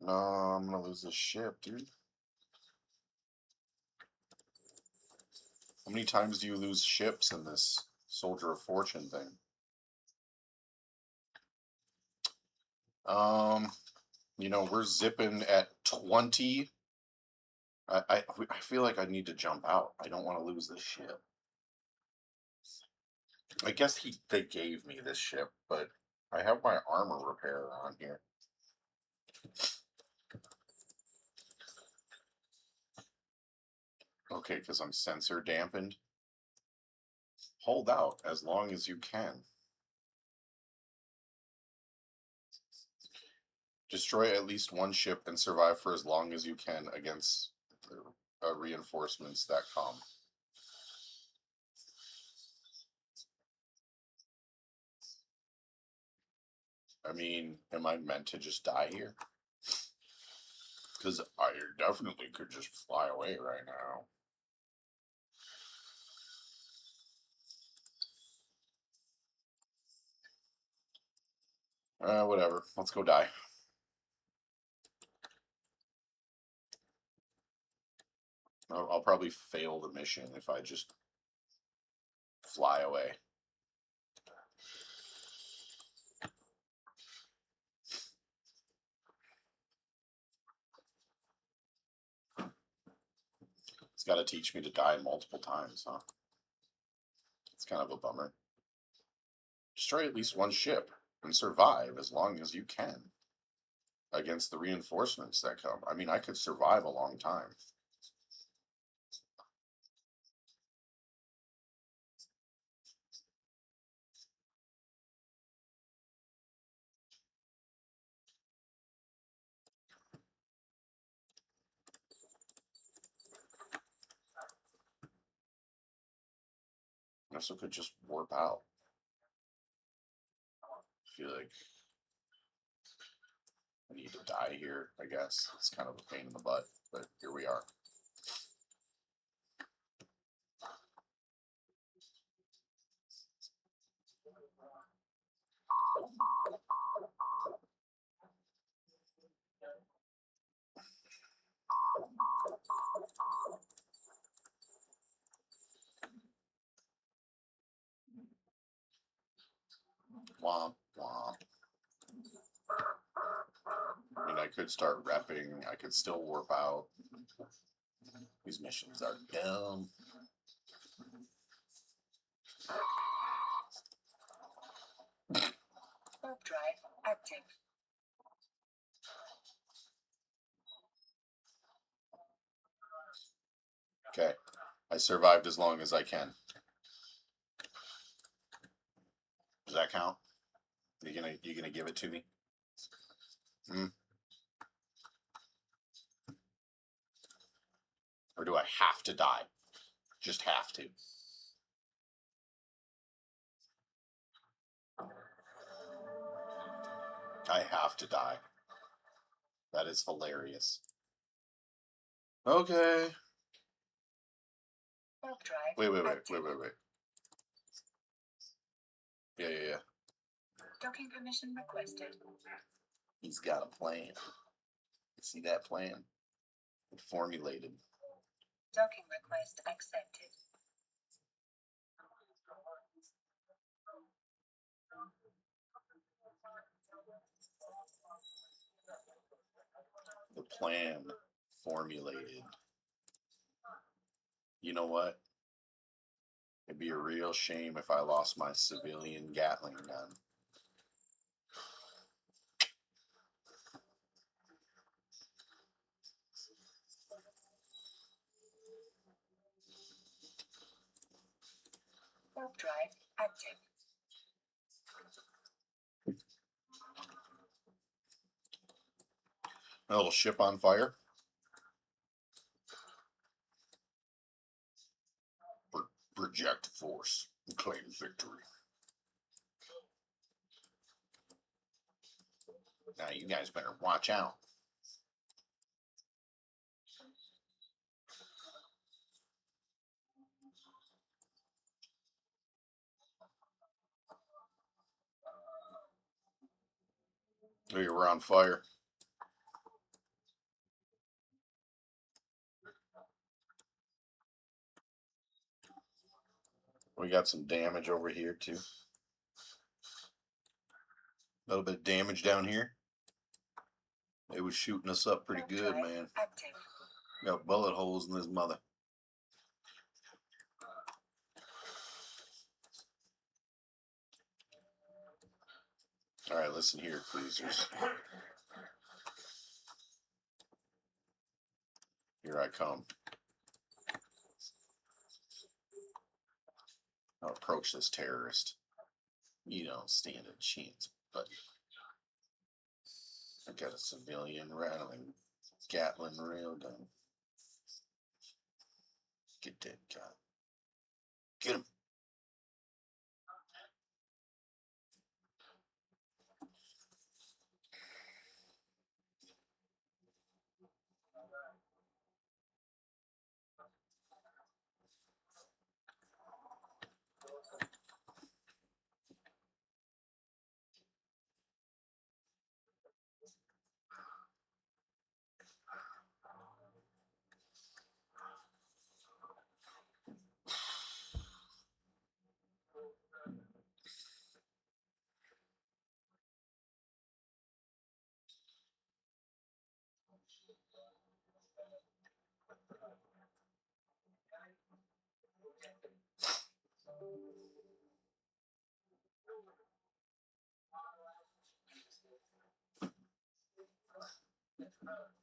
No, I'm gonna lose this ship, dude. How many times do you lose ships in this Soldier of Fortune thing? You know, we're zipping at 20. I feel like I need to jump out. I don't want to lose this ship. I guess they gave me this ship, but I have my armor repair on here. Okay, because I'm sensor dampened. Hold out as long as you can. Destroy at least one ship and survive for as long as you can against the reinforcements that come. I mean, am I meant to just die here? Because I definitely could just fly away right now. Whatever. Let's go die. I'll probably fail the mission if I just fly away. It's got to teach me to die multiple times, huh? It's kind of a bummer. Destroy at least one ship and survive as long as you can. against the reinforcements that come. I mean, I could survive a long time. I also could just warp out. I feel like I need to die here, I guess. It's kind of a pain in the butt, but here we are. Womp, womp. I mean, I could start repping. I could still warp out. These missions are dumb. Warp drive active. Okay, I survived as long as I can. Does that count? You gonna give it to me? Or do I have to die? Just have to. I have to die. That is hilarious. Okay. Warp drive Wait. active. Yeah. Docking permission requested. He's got a plan. You see that plan? It formulated. Docking request accepted. The plan formulated. You know what? It'd be a real shame if I lost my civilian Gatling gun. Warp drive active. A little ship on fire. Project force and claim victory. Now you guys better watch out. Oh, you were on fire. We got some damage over here too. A little bit of damage down here. It was shooting us up pretty good, man. Active. Got bullet holes in this mother. All right, listen here, cruisers. Here I come. I'll approach this terrorist. You don't stand a chance, buddy. I got a civilian rattling Gatling railgun. Get that guy. Get him.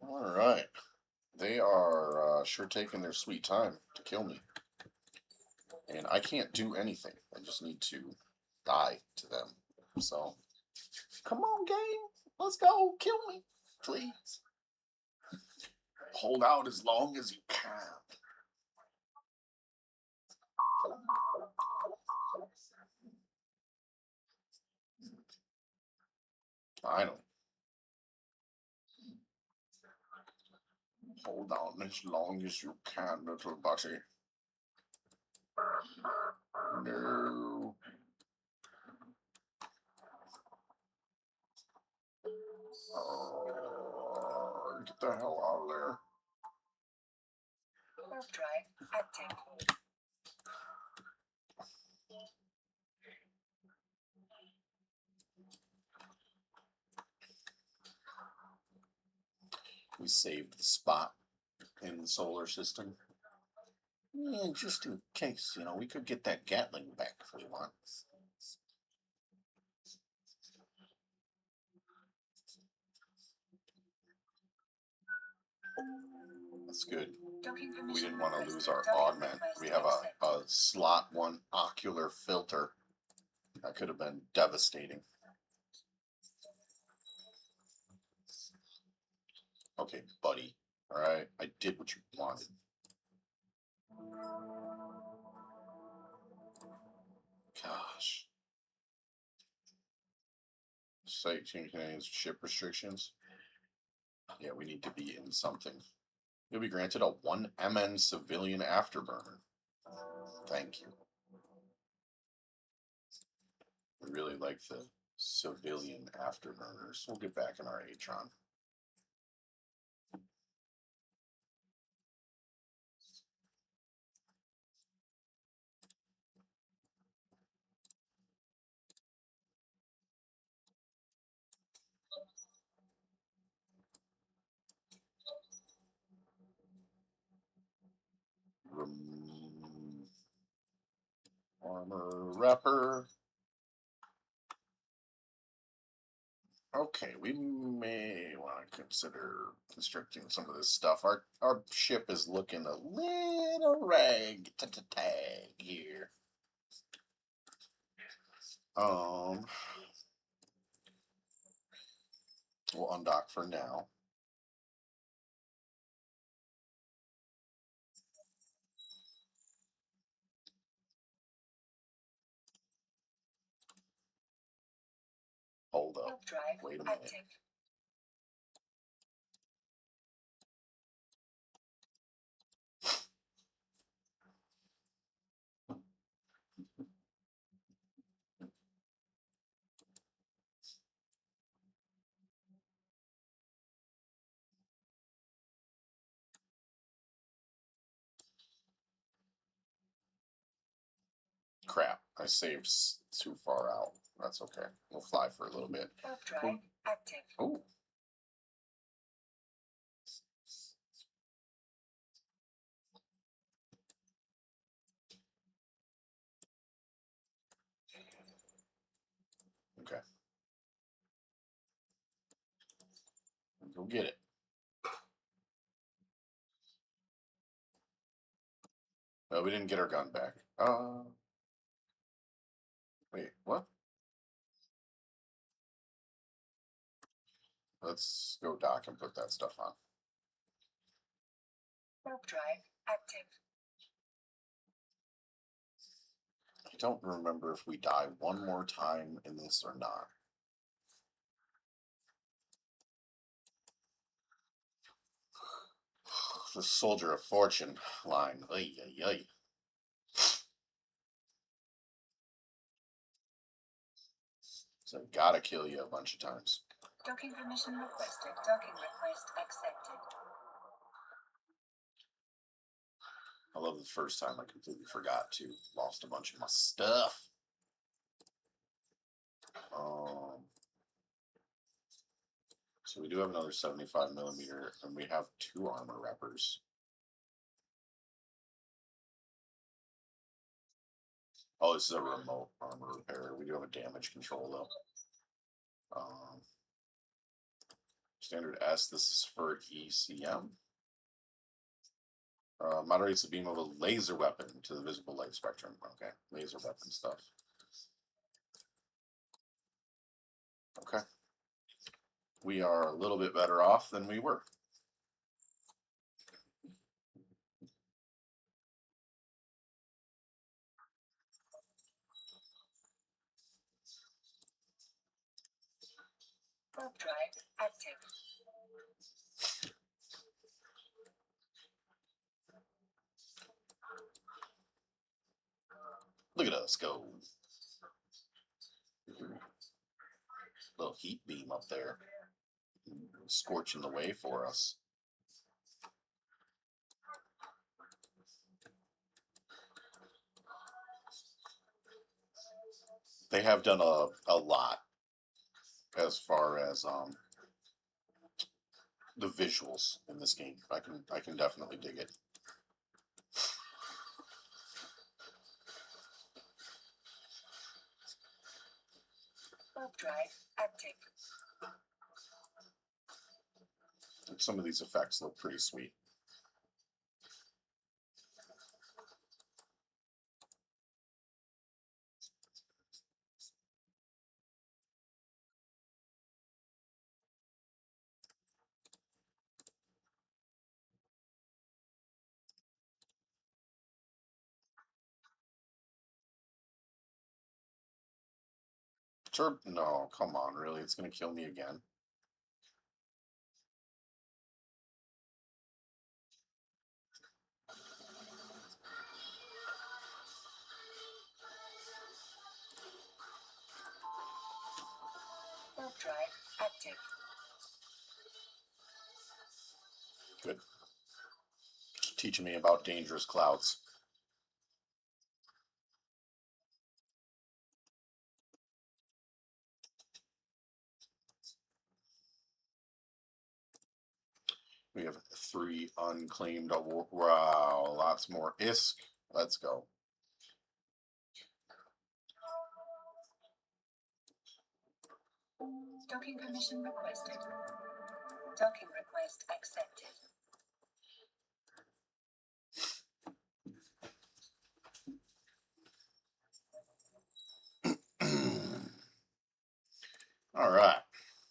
All right. They are sure taking their sweet time to kill me. And I can't do anything. I just need to die to them. So, come on, game. Let's go. Kill me, please. Hold out as long as you can. Finally. Hold on as long as you can, little buddy. No. Get the hell out of there. Warp drive active. We saved the spot in the solar system. Yeah, just in case, we could get that Gatling back if we want. That's good. We didn't want to lose our augment. We have a slot 1 ocular filter. That could have been devastating. Okay, buddy. Alright, I did what you wanted. Gosh. Site contains ship restrictions. Yeah, we need to be in something. You'll be granted a 1 MN civilian afterburner. Thank you. We really like the civilian afterburners. We'll get back in our Atron. Armor wrapper. Okay, we may want to consider constructing some of this stuff. Our ship is looking a little rag tag here. We'll undock for now. Hold up. Wait a minute. Active. Crap, I saved too far out. That's okay. We'll fly for a little bit. Warp drive active. Oh. Okay. Go get it. No, we didn't get our gun back. Wait, what? Let's go dock and put that stuff on. Warp drive active. I don't remember if we die one more time in this or not. The Soldier of Fortune line. Ay, ay, ay. So gotta kill you a bunch of times. Docking permission requested. Docking request accepted. I love the first time I completely forgot to. Lost a bunch of my stuff. So we do have another 75 millimeter, and we have 2 armor wrappers. Oh, this is a remote armor repair. We do have a damage control though. Standard S, this is for ECM. Moderates the beam of a laser weapon to the visible light spectrum. Okay, laser weapon stuff. Okay. We are a little bit better off than we were. Warp drive active. Look at us go. Little heat beam up there. Scorching the way for us. They have done a lot as far as the visuals in this game. I can definitely dig it. Warp drive active. Some of these effects look pretty sweet. No, come on, really? It's gonna kill me again. Warp drive active. Good. Teaching me about dangerous clouds. We have 3 unclaimed. Wow, lots more ISK. Let's go. Docking permission requested. Docking request accepted. All right,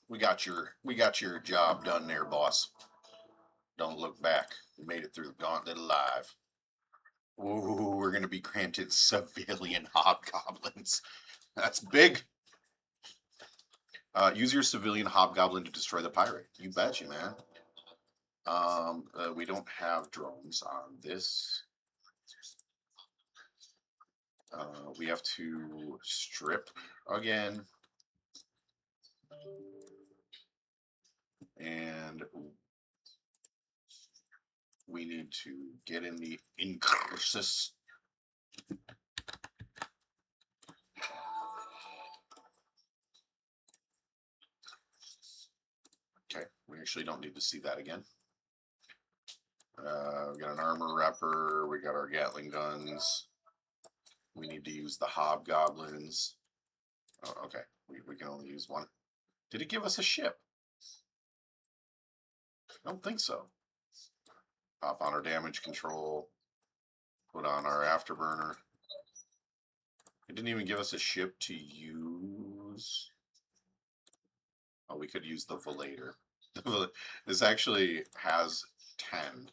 we got your job done there, boss. Don't look back. We made it through the gauntlet alive. Ooh, we're gonna be granted civilian hobgoblins. That's big. Use your civilian hobgoblin to destroy the pirate. You betcha, man. We don't have drones on this. We have to strip again. And we need to get in the incursus. Okay, we actually don't need to see that again. We got an armor wrapper, we got our Gatling guns. We need to use the hobgoblins. Oh, okay, we can only use one. Did it give us a ship? I don't think so. Pop on our damage control. Put on our afterburner. It didn't even give us a ship to use. Oh, we could use the Velator. This actually has 10.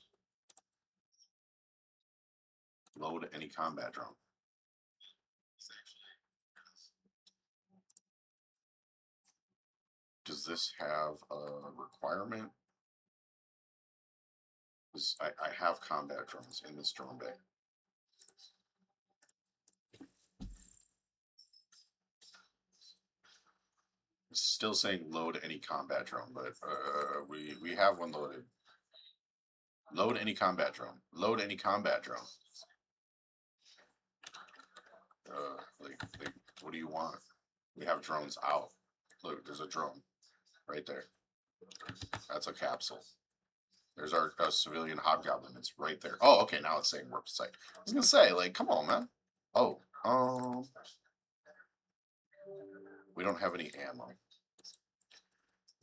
Load any combat drone. Does this have a requirement? I have combat drones in this drone bay. It's still saying load any combat drone, but we have one loaded. Load any combat drone. Load any combat drone. What do you want? We have drones out. Look, there's a drone right there. That's a capsule. There's our civilian hobgoblin. It's right there. Oh, okay. Now it's saying warp site. I was gonna say, like, come on, man. Oh, we don't have any ammo.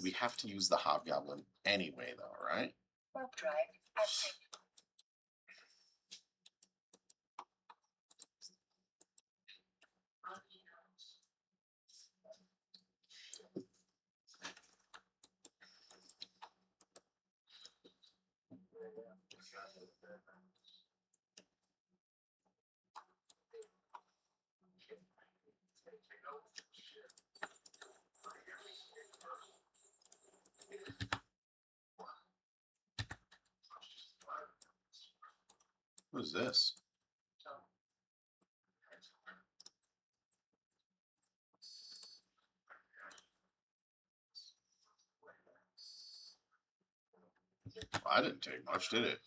We have to use the hobgoblin anyway, though, right? Warp drive active. What is this? I didn't take much, did it?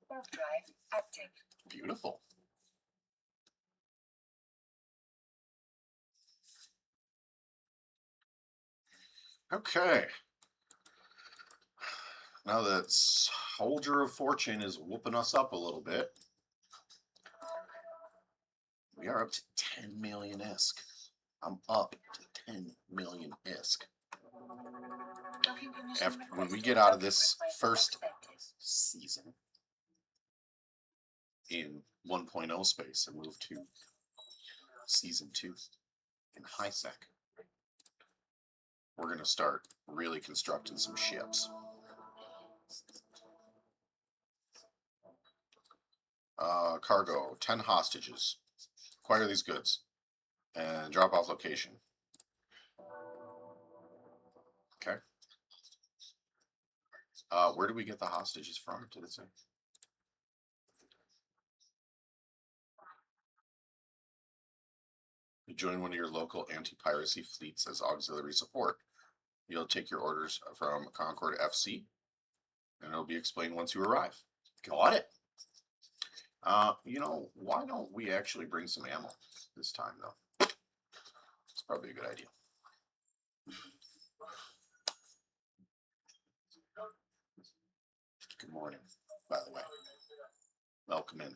Warp drive active. Beautiful. Okay. Now that Soldier of Fortune is whooping us up a little bit, we are up to 10 million ISK. I'm up to 10 million ISK. Docking permission After when we requested. get out of this Request first accepted. season in 1.0 space and move to season 2 in high sec, we're going to start really constructing some ships. Cargo, 10 hostages. Acquire these goods and drop off location. Okay. Where do we get the hostages from? Did it say? You join one of your local anti-piracy fleets as auxiliary support. You'll take your orders from Concord FC, and it'll be explained once you arrive. Got it. You know, why don't we actually bring some ammo this time, though? It's probably a good idea. Good morning, by the way. Welcome in.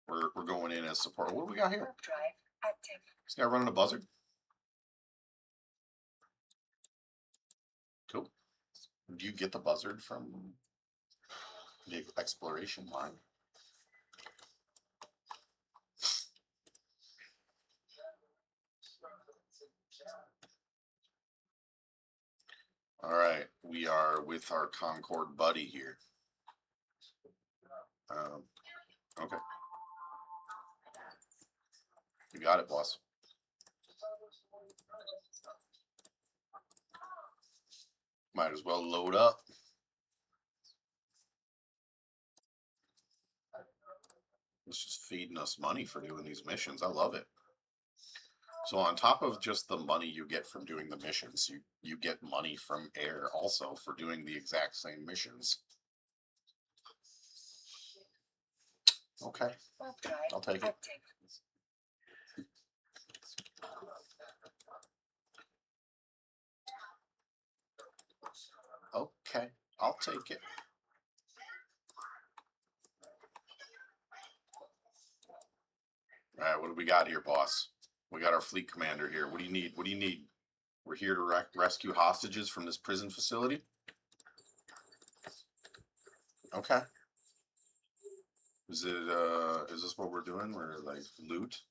We're going in as support. What do we got here? Warp drive active. This guy running a buzzard? Cool. Do you get the buzzard from the exploration line? All right, we are with our Concord buddy here. Okay. You got it, boss. Might as well load up. It's just feeding us money for doing these missions. I love it. So on top of just the money you get from doing the missions, you get money from air also for doing the exact same missions. Okay, Warp drive I'll take it. active. Okay, I'll take it. All right, what do we got here, boss? We got our fleet commander here. What do you need? What do you need? We're here to rescue hostages from this prison facility. Okay. Is this what we're doing? We're like loot?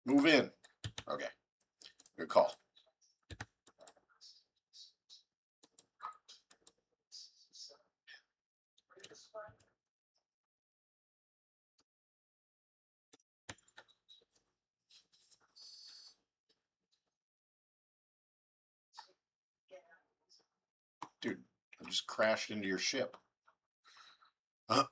Move in. Okay. Good call. Dude, I just crashed into your ship. I'm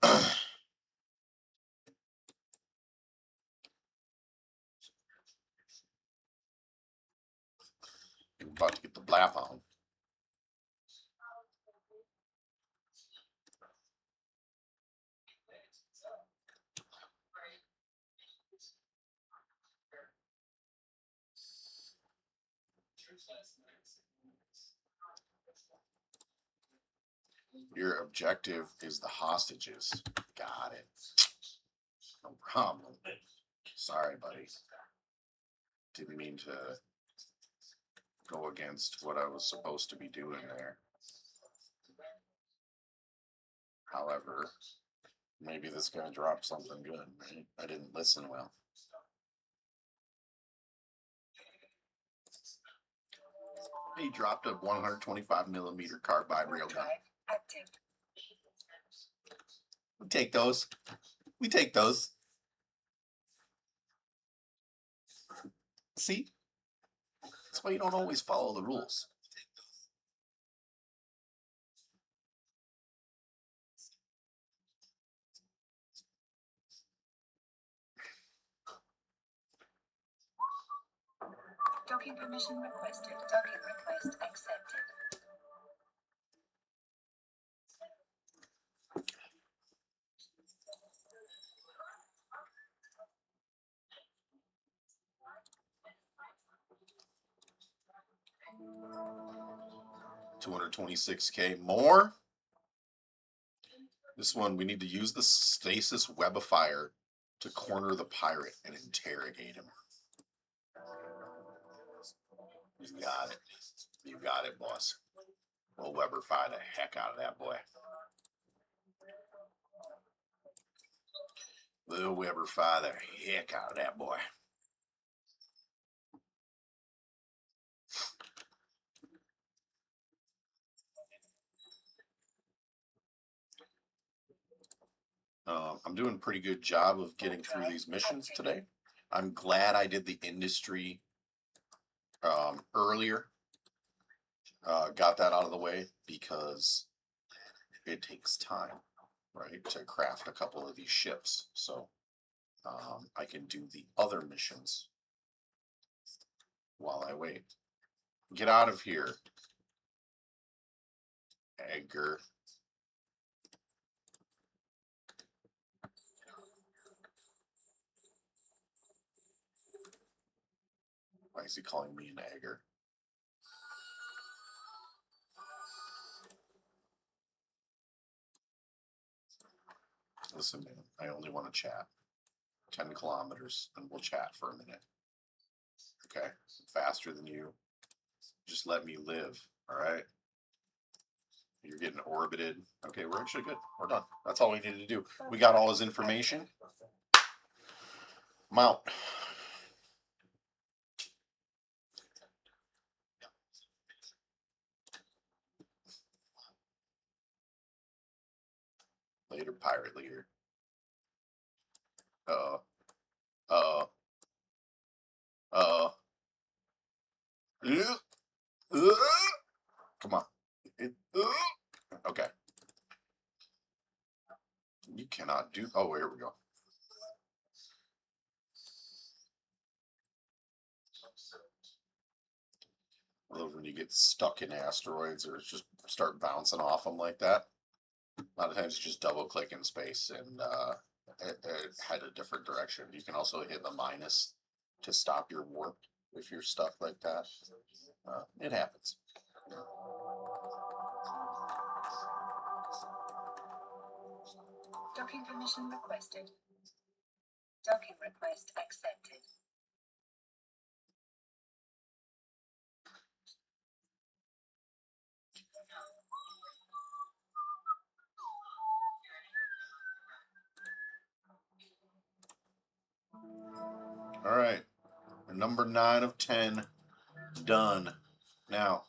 about to get the blap on. Your objective is the hostages. Got it. No problem. Sorry, buddy. Didn't mean to go against what I was supposed to be doing there. However, maybe this guy dropped something good. Right? I didn't listen well. He dropped a 125 millimeter carbide Warp railgun. drive active. We take those. We take those. See? That's why you don't always follow the rules. Docking permission requested. Docking request accepted. $226K more. This one, we need to use the stasis webifier to corner the pirate and interrogate him. You got it. You got it, boss. We'll Weberfy the heck out of that boy. We'll Weberfy the heck out of that boy. I'm doing a pretty good job of getting through these missions today. I'm glad I did the industry earlier. Got that out of the way because it takes time, right, to craft a couple of these ships. So I can do the other missions while I wait. Get out of here, Edgar. Why is he calling me an Edgar? Listen, man, I only want to chat. 10 kilometers, and we'll chat for a minute. Okay? I'm faster than you. Just let me live, all right? You're getting orbited. Okay, we're actually good. We're done. That's all we needed to do. We got all his information. Mount. Later, pirate leader. Come on. Okay. You cannot do. Oh, here we go. I love when you get stuck in asteroids or just start bouncing off them like that. A lot of times you just double click in space and it head a different direction. You can also hit the minus to stop your warp if you're stuck like that. It happens. Docking permission requested. Docking request accepted. All right. Number 9 of 10 done. Now,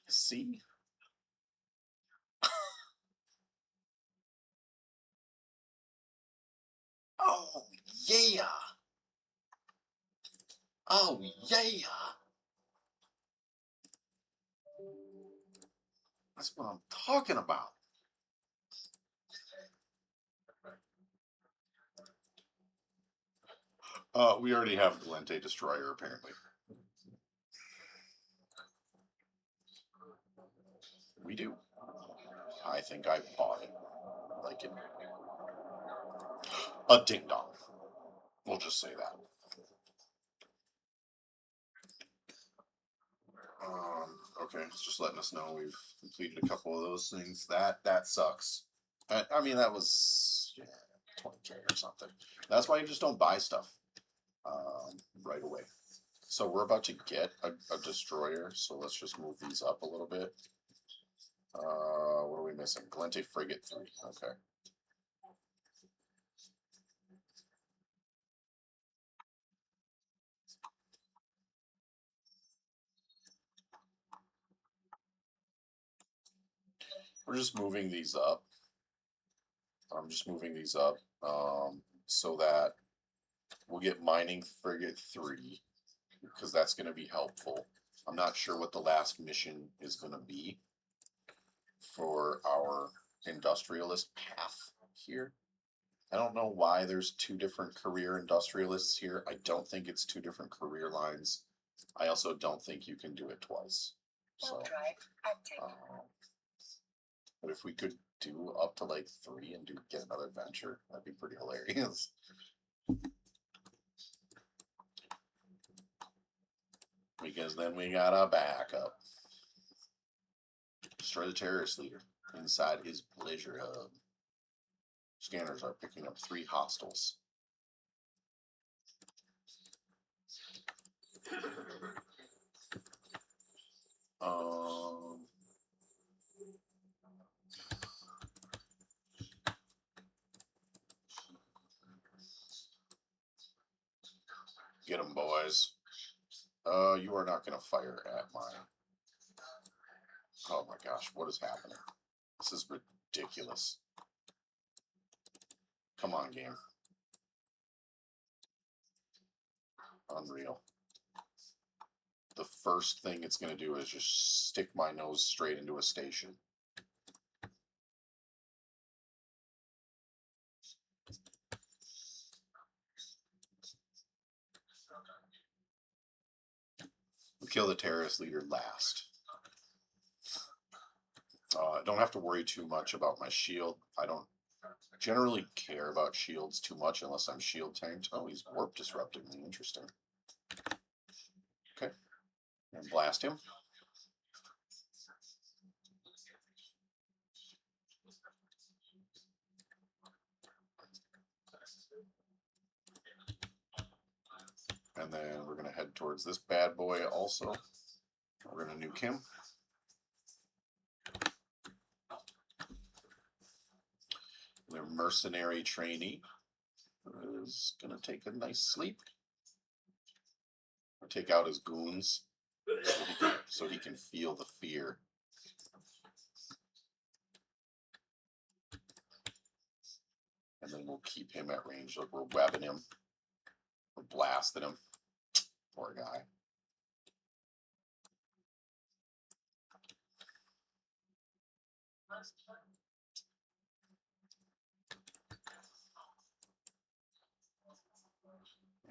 see? Oh, yeah. Oh, yeah. That's what I'm talking about. We already have Galente Destroyer, apparently. We do. I think I bought it. Like it. A ding dong. We'll just say that. Okay, it's just letting us know we've completed a couple of those things. That sucks. I mean, that was 20K or something. That's why you just don't buy stuff right away. So we're about to get a destroyer, so let's just move these up a little bit. What are we missing? Glente Frigate 3. Okay. We're just moving these up. I'm just moving these up so that we'll get Mining Frigate 3, because that's going to be helpful. I'm not sure what the last mission is going to be for our industrialist path here. I don't know why there's two different career industrialists here. I don't think it's two different career lines. I also don't think you can do it twice. So, but if we could do up to like 3 and get another venture, that'd be pretty hilarious. Because then we got a backup. Destroy the terrorist leader inside his pleasure hub. Scanners are picking up 3 hostiles. Get them, boys. You are not going to fire at my... Oh my gosh, what is happening? This is ridiculous. Come on, game. Unreal. The first thing it's going to do is just stick my nose straight into a station. We'll kill the terrorist leader last. I don't have to worry too much about my shield. I don't generally care about shields too much unless I'm shield tanked. Oh, he's warp disrupting me. Interesting. Okay. And blast him. And then we're going to head towards this bad boy also. We're going to nuke him. Their mercenary trainee is going to take a nice sleep. Or take out his goons so he can feel the fear. And then we'll keep him at range. Look, we're webbing him. We're blasting him. Poor guy.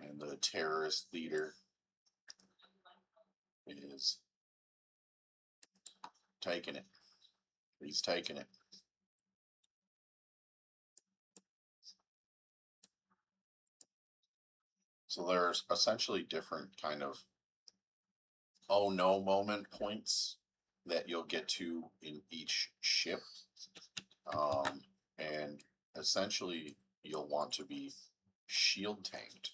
And the terrorist leader is taking it. He's taking it. So there's essentially different kind of oh no moment points that you'll get to in each ship. And essentially you'll want to be shield tanked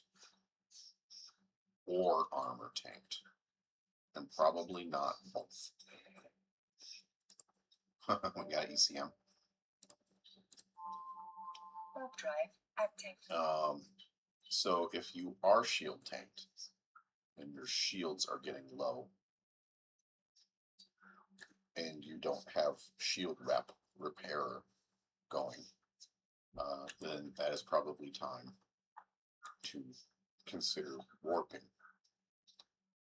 or armor tanked, and probably not both. We got ECM. Warp drive active. So if you are shield tanked and your shields are getting low and you don't have shield repair going, then that is probably time to consider warping.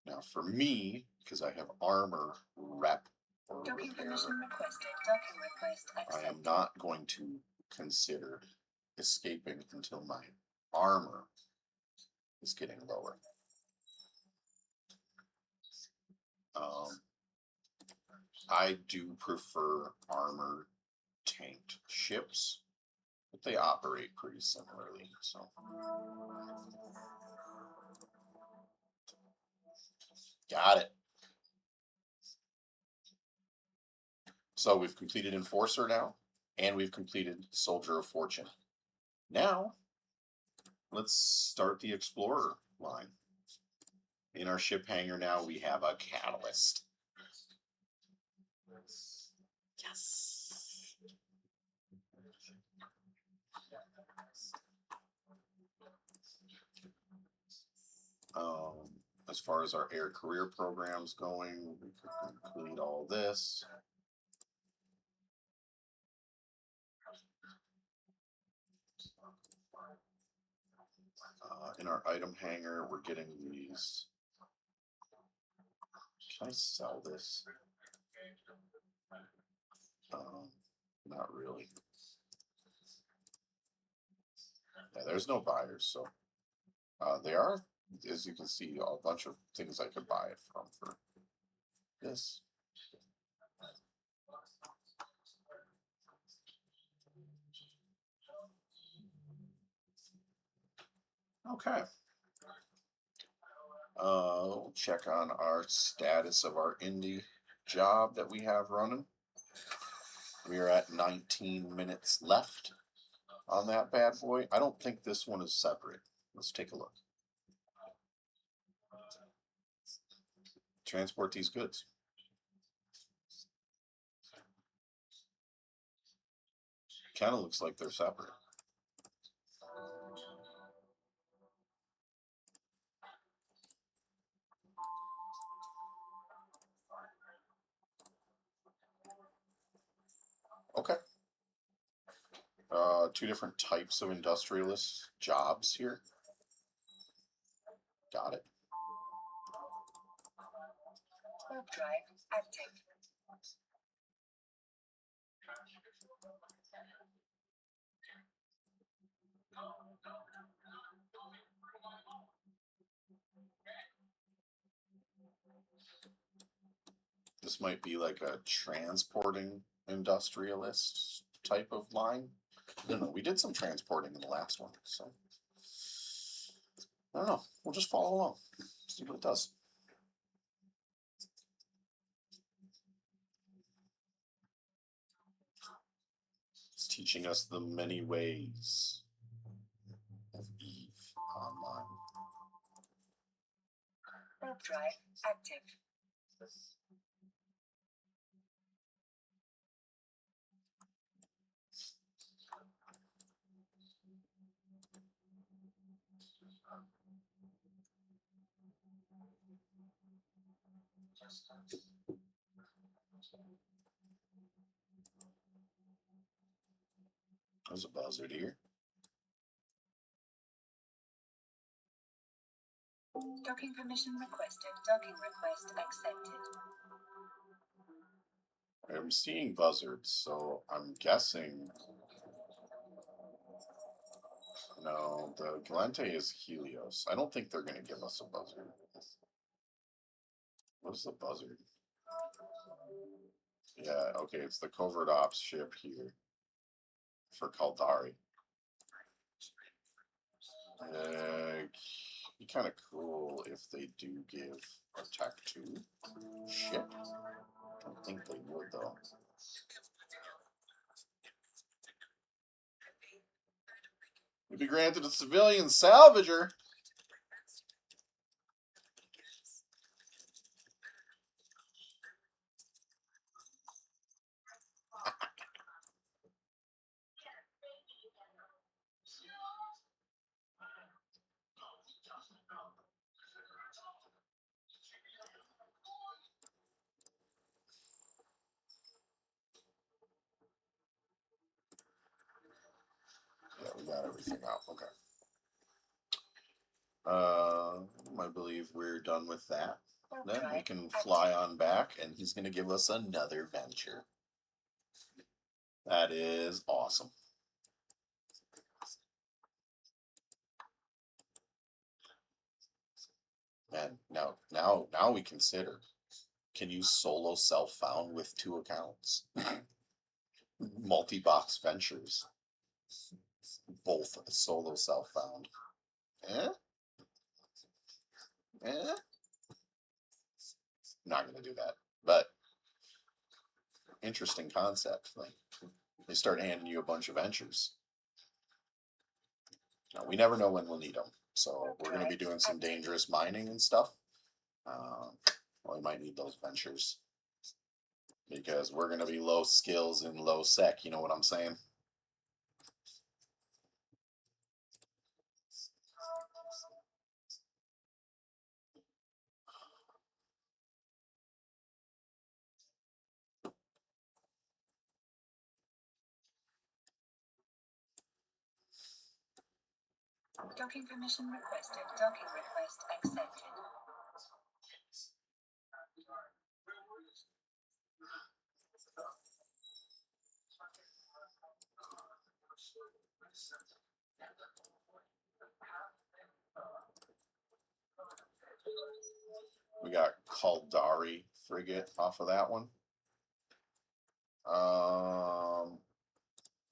Now for me, because I have armor rep or Docking repair, permission requested. Docking request accepted. I am not going to consider escaping until my armor is getting lower. I do prefer armor tanked ships, but they operate pretty similarly. So Got it. So we've completed Enforcer now, and we've completed Soldier of Fortune. Now, let's start the Explorer line. In our ship hangar now, we have a Catalyst. Yes. As far as our air career programs going, we can complete all this. In our item hangar, we're getting these. Can I sell this? Not really. Yeah, there's no buyers, so they are, as you can see, a bunch of things I could buy it from for this. Okay. We'll check on our status of our indie job that we have running. We are at 19 minutes left on that bad boy. I don't think this one is separate. Let's take a look. Transport these goods. Kind of looks like they're separate. Okay. Two different types of industrialist jobs here. Got it. Warp drive active. This might be like a transporting industrialist type of line. I don't know. We did some transporting in the last one, so I don't know. We'll just follow along, see what it does. It's teaching us the many ways of Eve online. Warp drive active. There's a buzzard here. Docking permission requested. Docking request accepted. I'm seeing buzzards, so I'm guessing. No, the Galente is Helios. I don't think they're going to give us a buzzard. What is the buzzard? Yeah, okay, it's the covert ops ship here for Kaldari. Be kind of cool if they do give a Tech 2 ship. I don't think they would, though. Would be granted a civilian salvager. Yeah, we got everything out. Okay. I believe we're done with that. Then we can fly on back, and he's going to give us another venture. That is awesome. And now we consider, can you solo self-found with 2 accounts? Multi-box ventures. Both solo self-found. Eh? Eh? not going to do that. But interesting concept. Like they start handing you a bunch of ventures. Now, we never know when we'll need them. So we're going to be doing some dangerous mining and stuff. Well, we might need those ventures because we're going to be low skills and low sec. You know what I'm saying? Docking permission requested. Docking request accepted. We got Caldari frigate off of that one.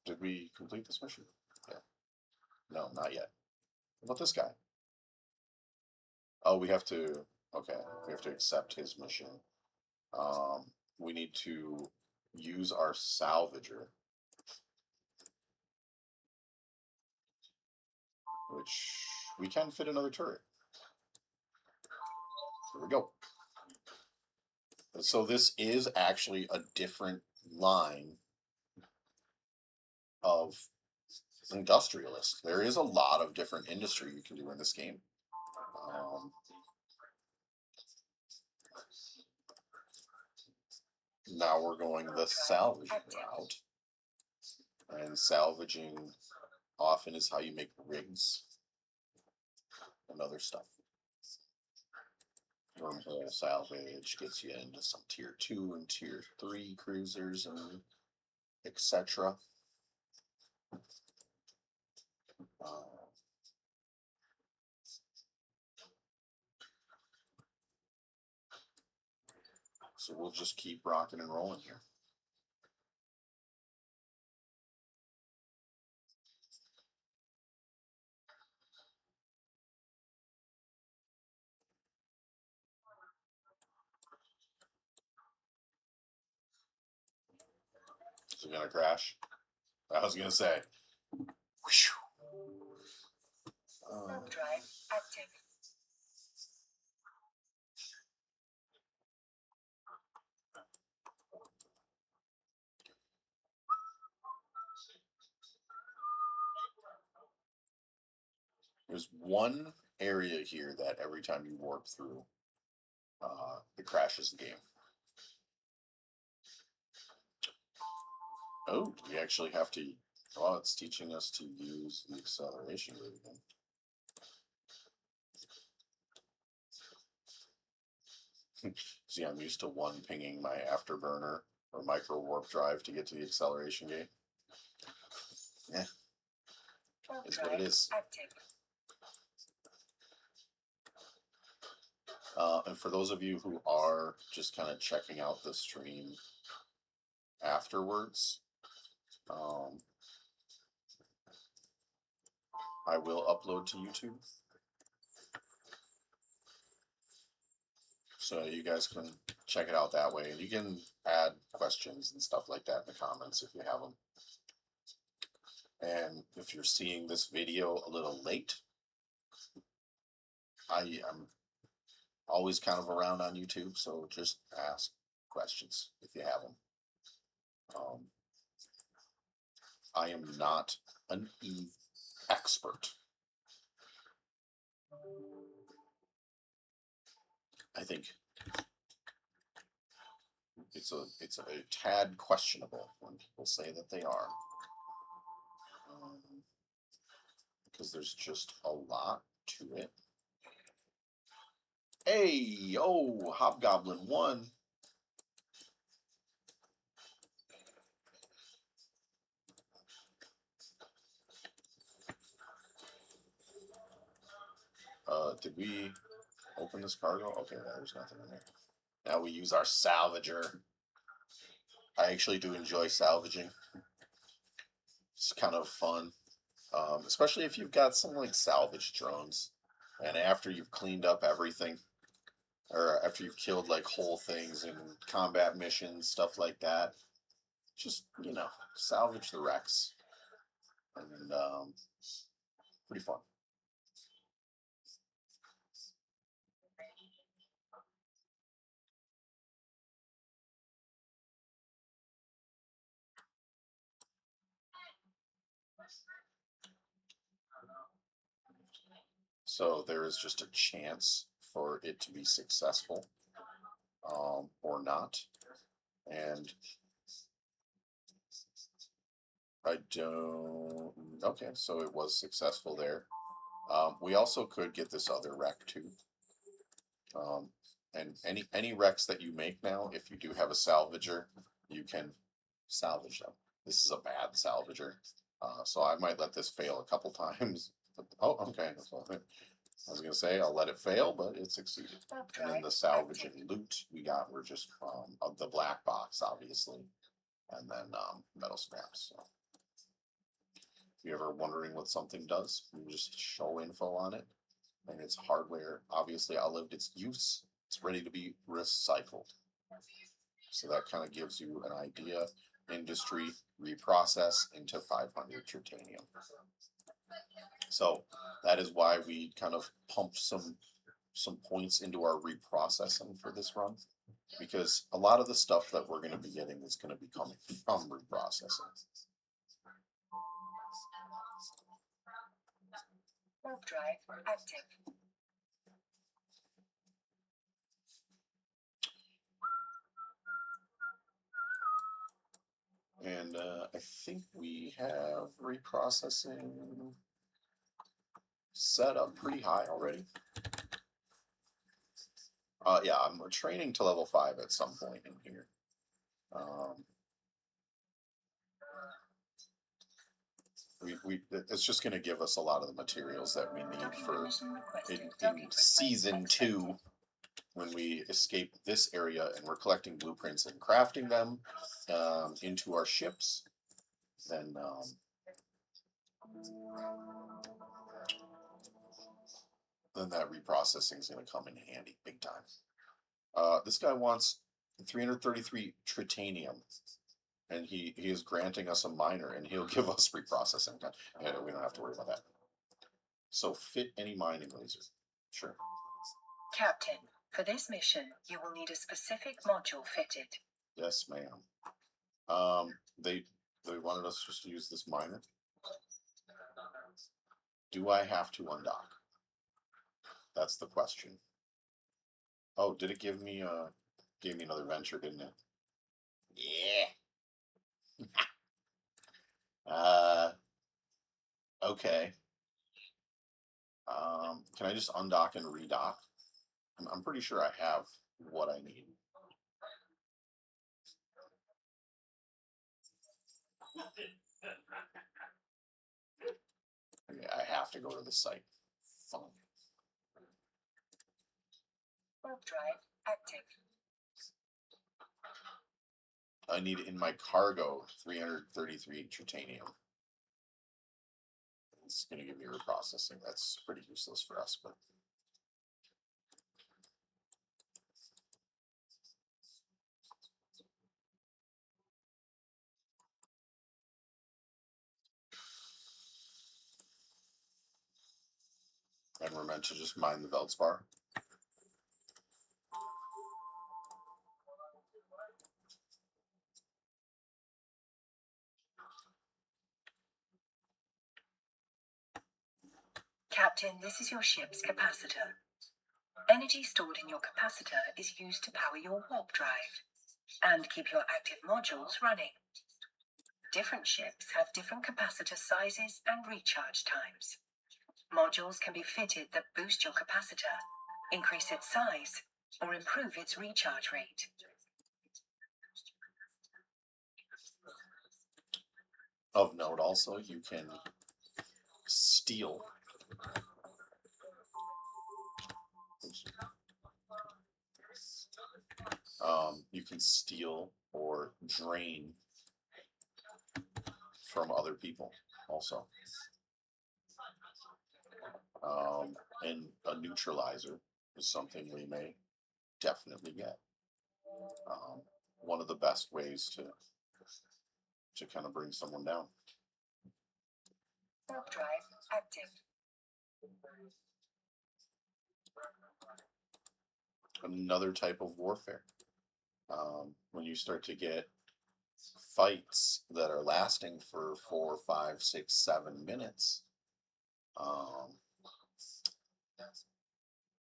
Did we complete this mission? Yeah. No, not yet. What about this guy? Oh, we have to. Okay, we have to accept his mission. We need to use our salvager, which we can fit another turret. Here we go. So this is actually a different line of industrialist. There is a lot of different industry you can do in this game. Now we're going the salvaging route. And salvaging often is how you make rigs and other stuff. Wormhole salvage gets you into some tier 2 and tier 3 cruisers and etc. So we'll just keep rocking and rolling here. Is it gonna crash? I was gonna say. Drive active. There's one area here that every time you warp through, it crashes the game. Oh, we actually have to. Oh, it's teaching us to use the acceleration grid again. See, I'm used to one pinging my afterburner or micro warp drive to get to the acceleration gate. Yeah, it's what it is. And for those of you who are just kind of checking out the stream afterwards, I will upload to YouTube. So you guys can check it out that way. And you can add questions and stuff like that in the comments if you have them. And if you're seeing this video a little late, I'm always kind of around on YouTube, so just ask questions if you have them. I am not an Eve expert. I think it's a tad questionable when people say that they are, because there's just a lot to it. Hey, oh, Hobgoblin 1. Did we open this cargo? Okay, there's nothing in there. Now we use our salvager. I actually do enjoy salvaging. It's kind of fun, especially if you've got some like salvage drones, and after you've cleaned up everything, or after you've killed like whole things in combat missions, stuff like that. Just, you know, salvage the wrecks, and pretty fun. So there is just a chance for it to be successful, or not. And I don't. Okay, so it was successful there. We also could get this other wreck too. And any wrecks that you make now, if you do have a salvager, you can salvage them. This is a bad salvager, so I might let this fail a couple times. Oh, okay. I was gonna say I'll let it fail, but it succeeded. And then the salvage and loot we got were just of the black box, obviously, and then metal scraps. So if you're ever wondering what something does, you just show info on it, and its hardware obviously outlived its use. It's ready to be recycled. So that kind of gives you an idea. Industry reprocess into 500 titanium. So that is why we kind of pumped some points into our reprocessing for this run, because a lot of the stuff that we're going to be getting is going to be coming from reprocessing. Warp drive active. And I think we have reprocessing set up pretty high already. Yeah, I'm training to level 5 at some point in here. It's just going to give us a lot of the materials that we need for in season 2, when we escape this area and we're collecting blueprints and crafting them into our ships. Then that reprocessing is going to come in handy big time. This guy wants 333 tritanium, and he is granting us a miner, and he'll give us reprocessing time. Yeah, we don't have to worry about that. So fit any mining laser. Sure. Captain, for this mission, you will need a specific module fitted. Yes, ma'am. They wanted us just to use this miner. Do I have to undock? That's the question. Oh, did it give me another venture, didn't it? Yeah. Okay. Can I just undock and redock? I'm pretty sure I have what I need. Okay, I have to go to the site. Fine. Warp drive active. I need in my cargo 333 titanium. It's going to give me reprocessing. That's pretty useless for us, but. And we're meant to just mine the Veldspar. Captain, this is your ship's capacitor. Energy stored in your capacitor is used to power your warp drive and keep your active modules running. Different ships have different capacitor sizes and recharge times. Modules can be fitted that boost your capacitor, increase its size, or improve its recharge rate. Of note also, you can steal or drain from other people also. And a neutralizer is something we may definitely get. One of the best ways to kind of bring someone down. Warp drive active. Another type of warfare. When you start to get fights that are lasting for 4, 5, 6, 7 minutes,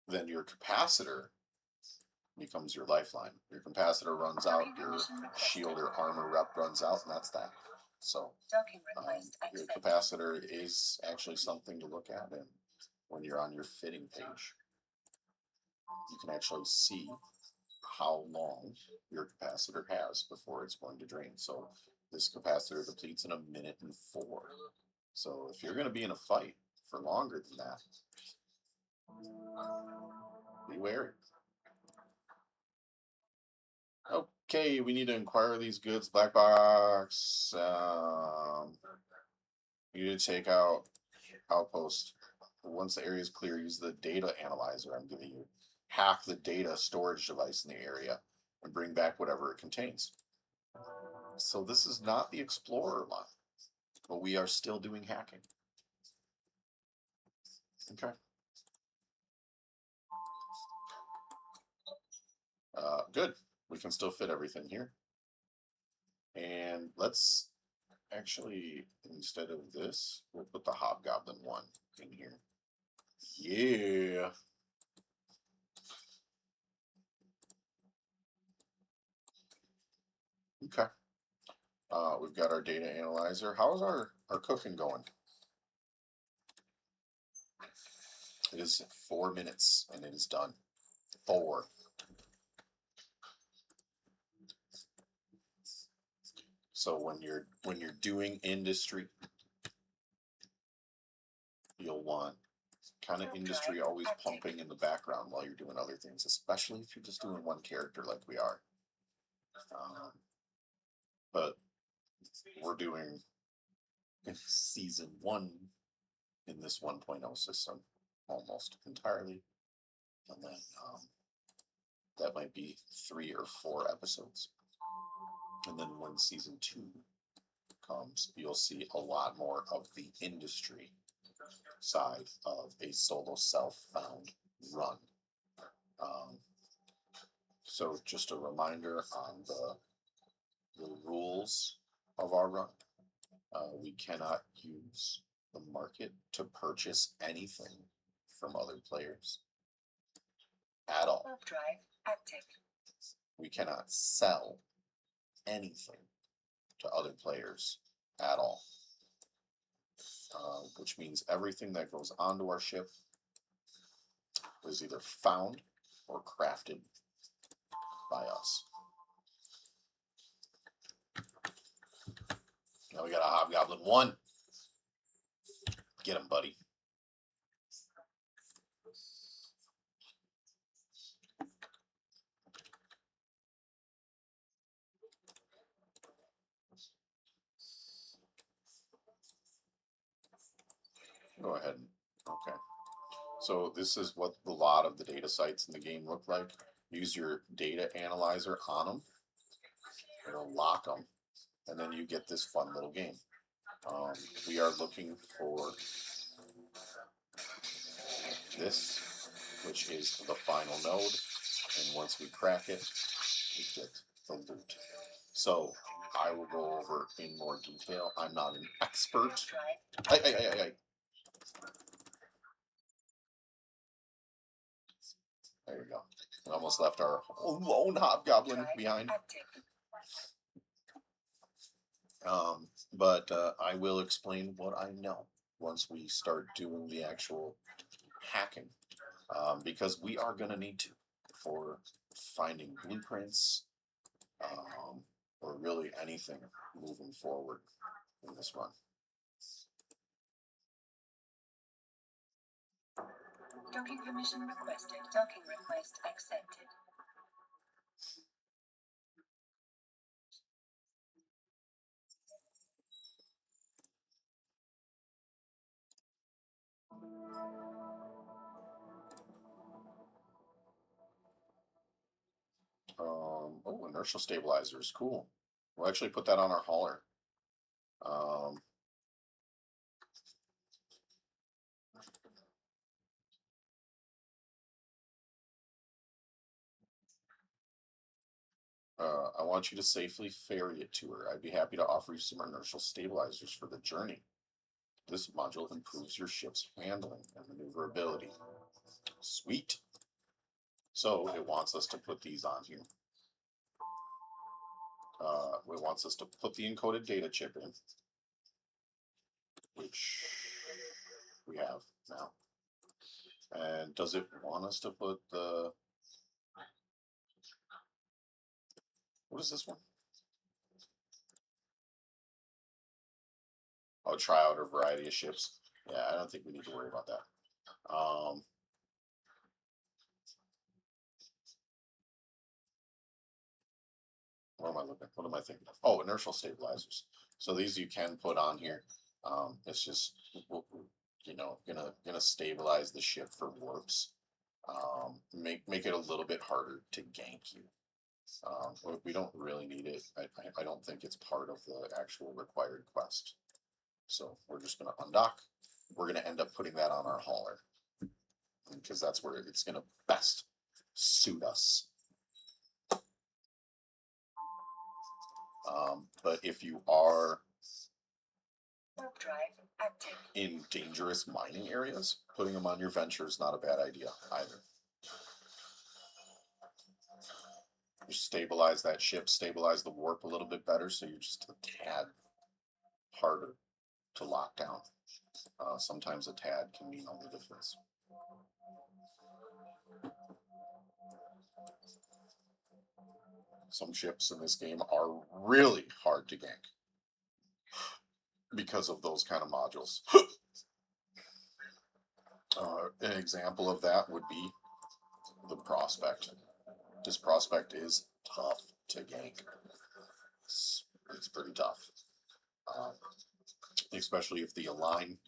then your capacitor becomes your lifeline. Your capacitor runs out, your shield or armor rep runs out, and that's that. So your capacitor is actually something to look at, and when you're on your fitting page, you can actually see how long your capacitor has before it's going to drain. So this capacitor depletes in 1 minute and 4. So if you're going to be in a fight for longer than that, be wary. Okay, we need to inquire these goods. Black box. You need to take out outpost. Once the area is clear, use the data analyzer I'm giving you. Hack the data storage device in the area and bring back whatever it contains. So this is not the Explorer line, but we are still doing hacking. Okay. Good. We can still fit everything here. And let's actually, instead of this, we'll put the Hobgoblin one in here. Yeah. Okay. We've got our data analyzer. How's our cooking going? It is 4 minutes and it is done. 4. So when you're doing industry, you'll want kind of industry always pumping in the background while you're doing other things, especially if you're just doing one character like we are. But we're doing season 1 in this 1.0 system almost entirely, and then that might be 3 or 4 episodes. And then when season 2 comes, you'll see a lot more of the industry side of a solo self-found run. So just a reminder on the rules of our run. We cannot use the market to purchase anything from other players at all. Warp drive active. We cannot sell anything to other players at all, which means everything that goes onto our ship is either found or crafted by us. Now we got a Hobgoblin 1. Get him, buddy. Go ahead. Okay. So this is what a lot of the data sites in the game look like. Use your data analyzer on them. It'll lock them. And then you get this fun little game. We are looking for this, which is the final node. And once we crack it, we get the loot. So I will go over in more detail. I'm not an expert. There we go. We almost left our lone Hobgoblin behind. But I will explain what I know once we start doing the actual hacking, because we are going to need to for finding blueprints, or really anything moving forward in this run. Docking permission requested. Docking request accepted. inertial stabilizers. Cool. We'll actually put that on our hauler. I want you to safely ferry it to her. I'd be happy to offer you some inertial stabilizers for the journey. This module improves your ship's handling and maneuverability. Sweet. So it wants us to put these on here. It wants us to put the encoded data chip in, which we have now. And does it want us to put the... What is this one? Oh, try out a variety of ships. Yeah, I don't think we need to worry about that. What am I looking? What am I thinking of? Oh, inertial stabilizers. So these you can put on here. It's just, you know, gonna stabilize the ship for warps. Make it a little bit harder to gank you. We don't really need it. I don't think it's part of the actual required quest. So we're just gonna undock. We're gonna end up putting that on our hauler because that's where it's gonna best suit us. But if you are Warp drive active. in dangerous mining areas, putting them on your venture is not a bad idea either. You stabilize that ship, stabilize the warp a little bit better, so you're just a tad harder to lock down. Sometimes a tad can mean all the difference. Some ships in this game are really hard to gank because of those kind of modules. An example of that would be the Prospect. This Prospect is tough to gank. It's pretty tough, especially if the align,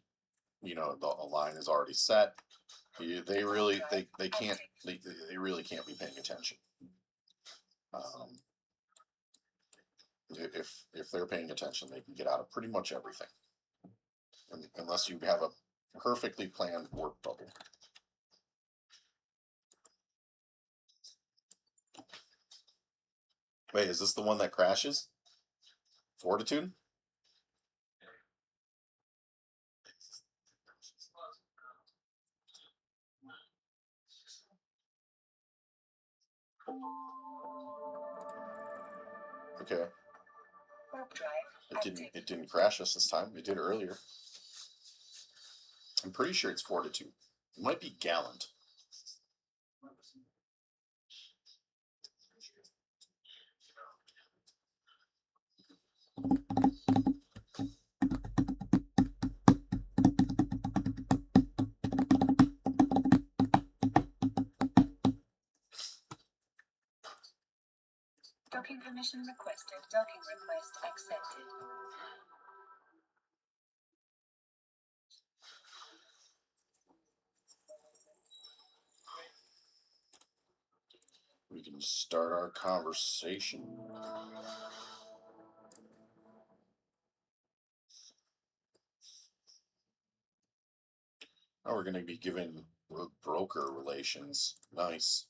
you know, the align is already set. They really can't be paying attention. If they're paying attention, they can get out of pretty much everything, unless you have a perfectly planned warp bubble. Wait, is this the one that crashes? Fortitude? Okay. Warp drive It didn't crash us this time. It did earlier. I'm pretty sure it's Fortitude. It might be Gallant. Docking permission requested. Docking request accepted. We can start our conversation. Now we're going to be given broker relations. Nice.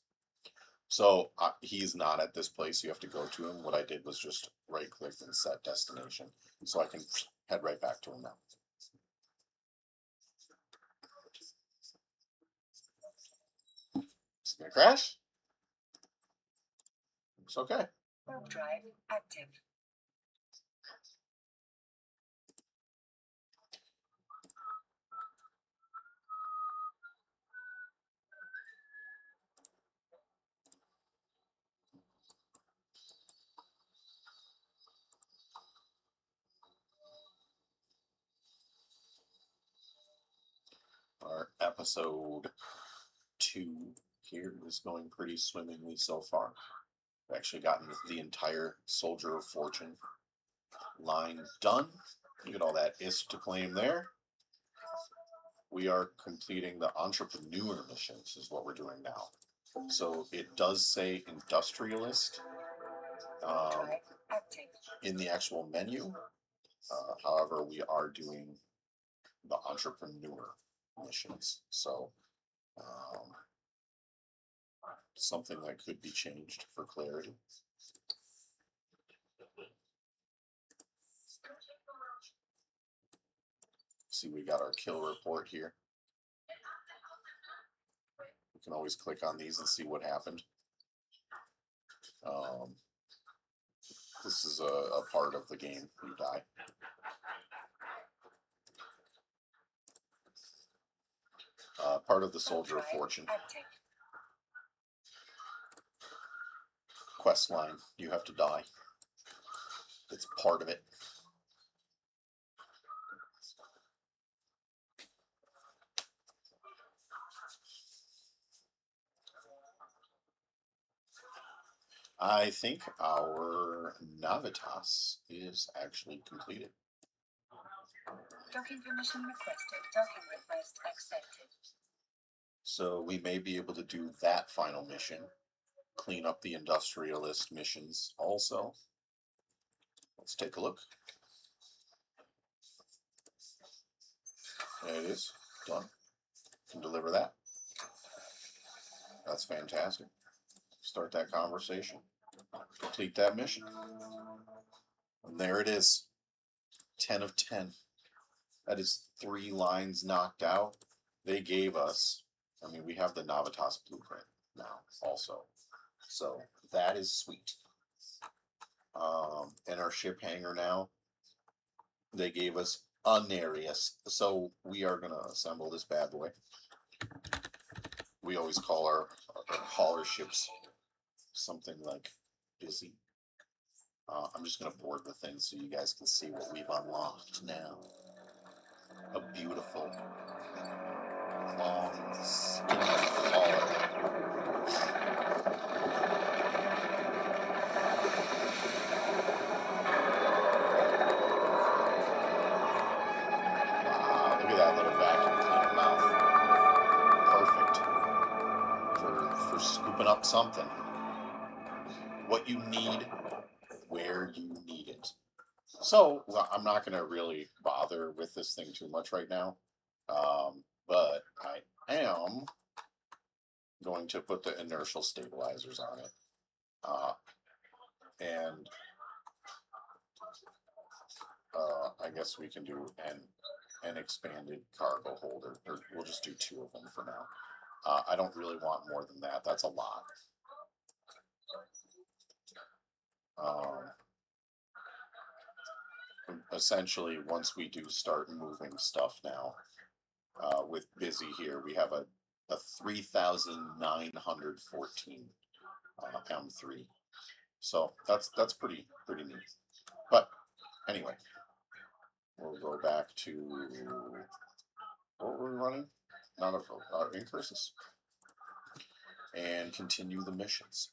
So he's not at this place. You have to go to him. What I did was just right click and set destination. So I can head right back to him now. It's going to crash? It's okay. Warp drive active. Our episode 2 here is going pretty swimmingly so far. We've actually gotten the entire Soldier of Fortune line done. Look at all that IS to claim there. We are completing the entrepreneur missions is what we're doing now. So it does say industrialist Drive active. In the actual menu, however, we are doing the entrepreneur missions, so something that could be changed for clarity. See, we got our kill report here. We can always click on these and see what happened. This is a part of the game. You die. Part of the Soldier of Fortune quest line. You have to die. It's part of it. I think our Navitas is actually completed. Docking permission requested. Docking request accepted. So we may be able to do that final mission. Clean up the industrialist missions also. Let's take a look. There it is. Done. Can deliver that. That's fantastic. Start that conversation. Complete that mission. And there it is. 10 of 10. That is 3 lines knocked out. They gave us, I mean, we have the Navitas blueprint now also. So that is sweet. In our ship hangar now, they gave us a Nereus. So we are going to assemble this bad boy. We always call our hauler ships something like busy. I'm just going to board the thing so you guys can see what we've unlocked now. A beautiful, long, skinny hauler. Wow, look at that little vacuum cleaner mouth. Perfect for scooping up something. What you need, where you need it. So I'm not going to really bother with this thing too much right now, but I am going to put the inertial stabilizers on it, and I guess we can do an expanded cargo holder, or we'll just do 2 of them for now. I don't really want more than that. That's a lot. Essentially, once we do start moving stuff now, with busy here, we have a 3,914 M3. So that's pretty neat. But anyway, we'll go back to what we're running, not our incursus, and continue the missions.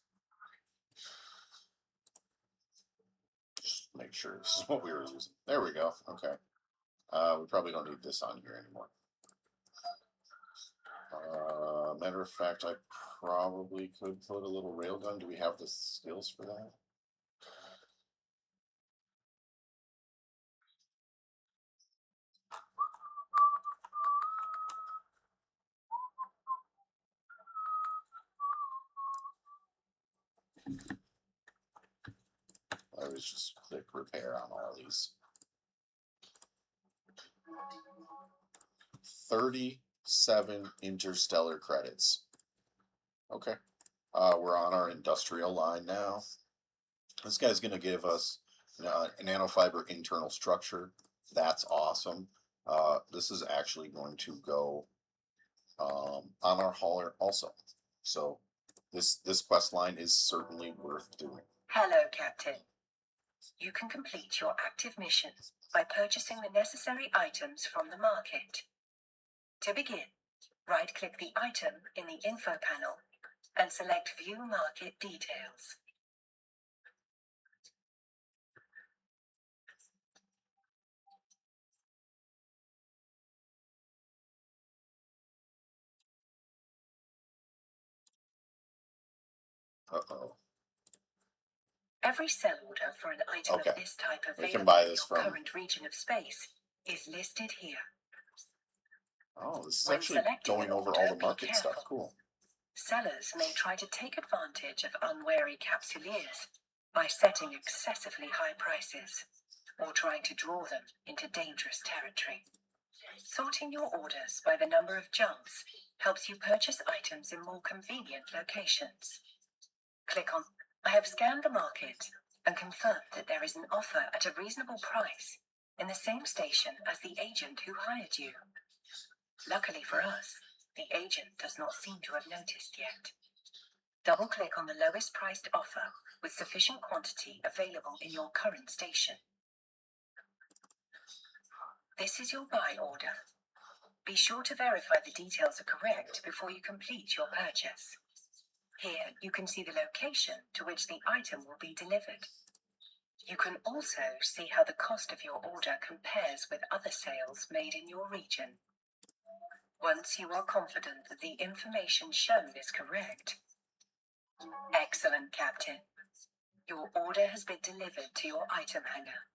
Just make sure this is what we were using. There we go. Okay. We probably don't need this on here anymore. Matter of fact, I probably could put a little railgun. Do we have the skills for that? I was just click repair on all of these. 37 interstellar credits. Okay. We're on our industrial line now. This guy's going to give us a nanofiber internal structure. That's awesome. This is actually going to go on our hauler also. So this quest line is certainly worth doing. Hello, Captain. You can complete your active mission by purchasing the necessary items from the market. To begin, right-click the item in the info panel and select View Market Details. Uh-oh. Every sell order for an item Okay. of this type We can available buy in this your from- current region of space is listed here. Oh, this is When actually selecting going an over order, all the be market stuff. careful. Cool. Sellers may try to take advantage of unwary capsuleers by setting excessively high prices or trying to draw them into dangerous territory. Sorting your orders by the number of jumps helps you purchase items in more convenient locations. Click on I have scanned the market and confirmed that there is an offer at a reasonable price in the same station as the agent who hired you. Luckily for us, the agent does not seem to have noticed yet. Double-click on the lowest priced offer with sufficient quantity available in your current station. This is your buy order. Be sure to verify the details are correct before you complete your purchase. Here, you can see the location to which the item will be delivered. You can also see how the cost of your order compares with other sales made in your region. Once you are confident that the information shown is correct. Excellent, Captain. Your order has been delivered to your item hanger.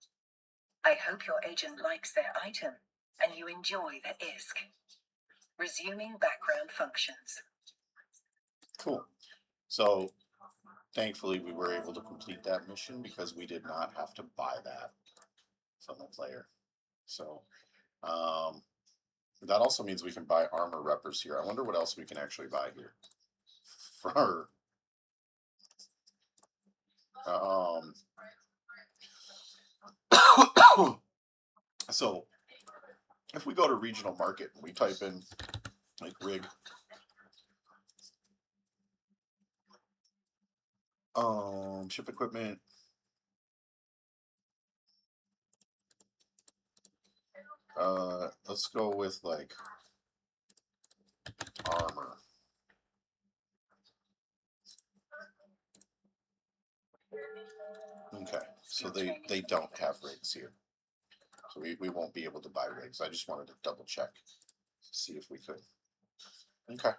I hope your agent likes their item and you enjoy the ISK. Resuming background functions. Cool. So, thankfully, we were able to complete that mission because we did not have to buy that from the player. So, that also means we can buy armor reppers here. I wonder what else we can actually buy here. For so if we go to regional market and we type in like rig ship equipment, let's go with like armor. Okay, so they don't have rigs here. So we won't be able to buy rigs. I just wanted to double check, see if we could. Okay,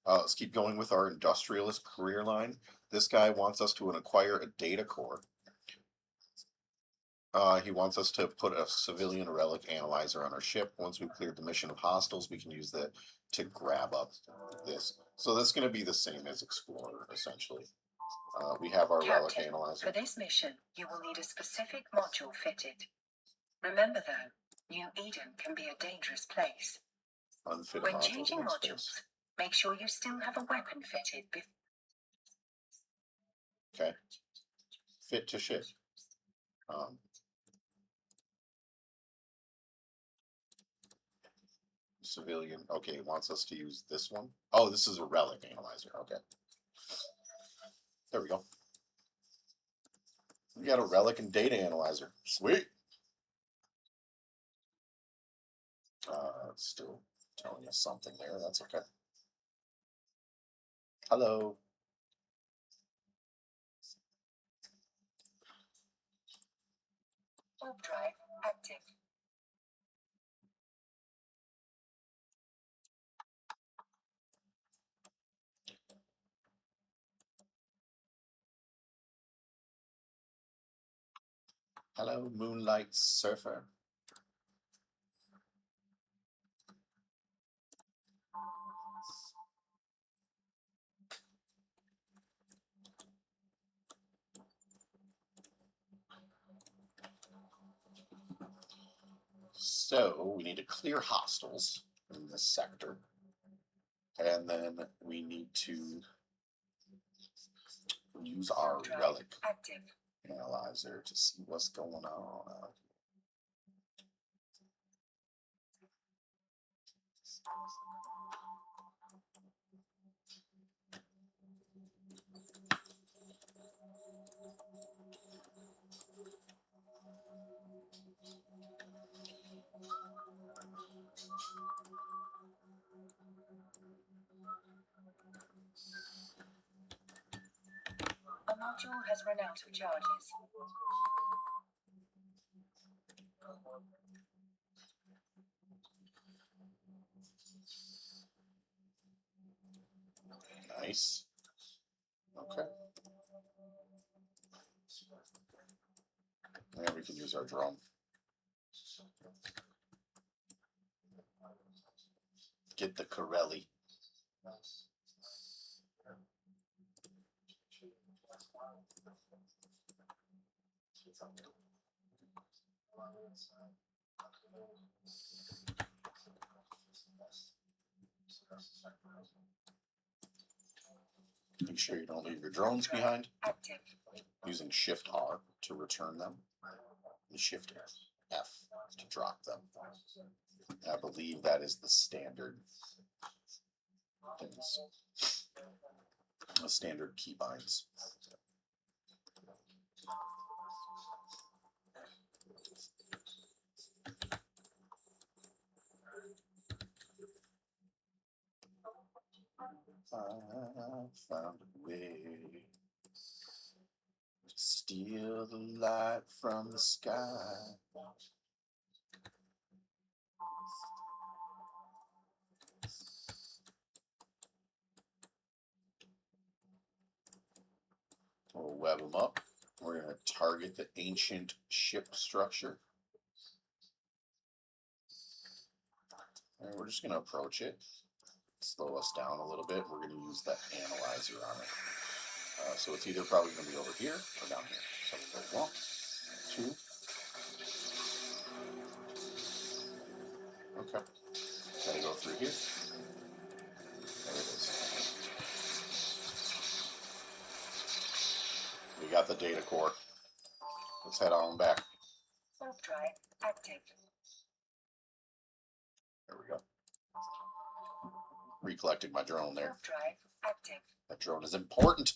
let's keep going with our industrialist career line. This guy wants us to acquire a data core. He wants us to put a civilian relic analyzer on our ship. Once we've cleared the mission of hostiles, we can use that to grab up this. So that's going to be the same as Explorer, essentially. We have our relic Captain, analyzer. for this mission, you will need a specific module fitted. Remember though, New Eden can be a dangerous place. Unfit When module changing to make modules, space. make sure you still have a weapon fitted Okay. Fit to ship. Civilian. Okay, wants us to use this one. Oh, this is a relic analyzer. Okay. There we go. We got a relic and data analyzer. Sweet. It's still telling us something there. That's okay. Hello. warp drive active. Hello, Moonlight Surfer. So we need to clear hostiles in this sector. And then we need to use our Warp drive relic active. analyzer to see what's going on. A module has run out of charges. Nice. Okay. And we can use our drone. Get the Corelli. Make sure you don't leave your drones behind. Active. Using Shift R to return them, and Shift F to drop them. I believe that is the standard things, the standard keybinds. I found a way to steal the light from the sky. We'll web them up. We're going to target the ancient ship structure. And we're just going to approach it. Slow us down a little bit. We're going to use that analyzer on it. So it's either probably going to be over here or down here. So we'll go 1, 2. Okay. Gotta go through here. There it is. We got the data core. Let's head on back. Warp drive active. There we go. Recollecting my drone there. Warp drive active. That drone is important.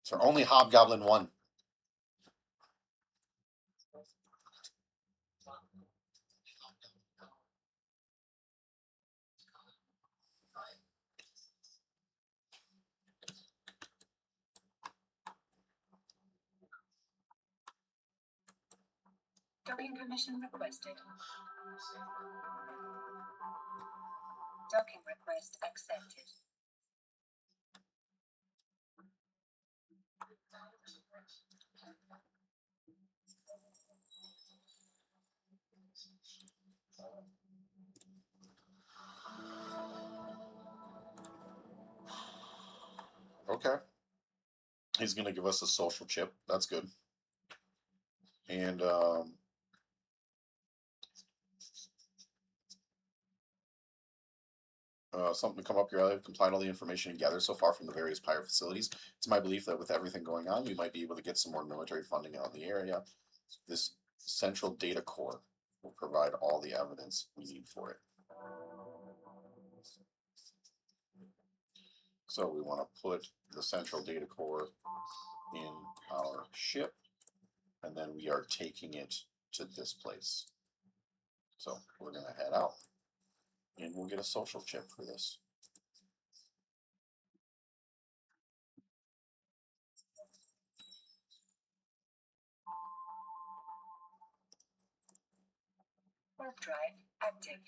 It's our only Hobgoblin one. Docking permission requested. Docking request accepted. Okay. He's going to give us a social chip. That's good. And something to come up your alley. Compiled all the information gathered so far from the various pirate facilities. It's my belief that with everything going on, we might be able to get some more military funding out in the area. This central data core will provide all the evidence we need for it. So we want to put the central data core in our ship, and then we are taking it to this place. So we're going to head out, and we'll get a social chip for this. Warp drive active.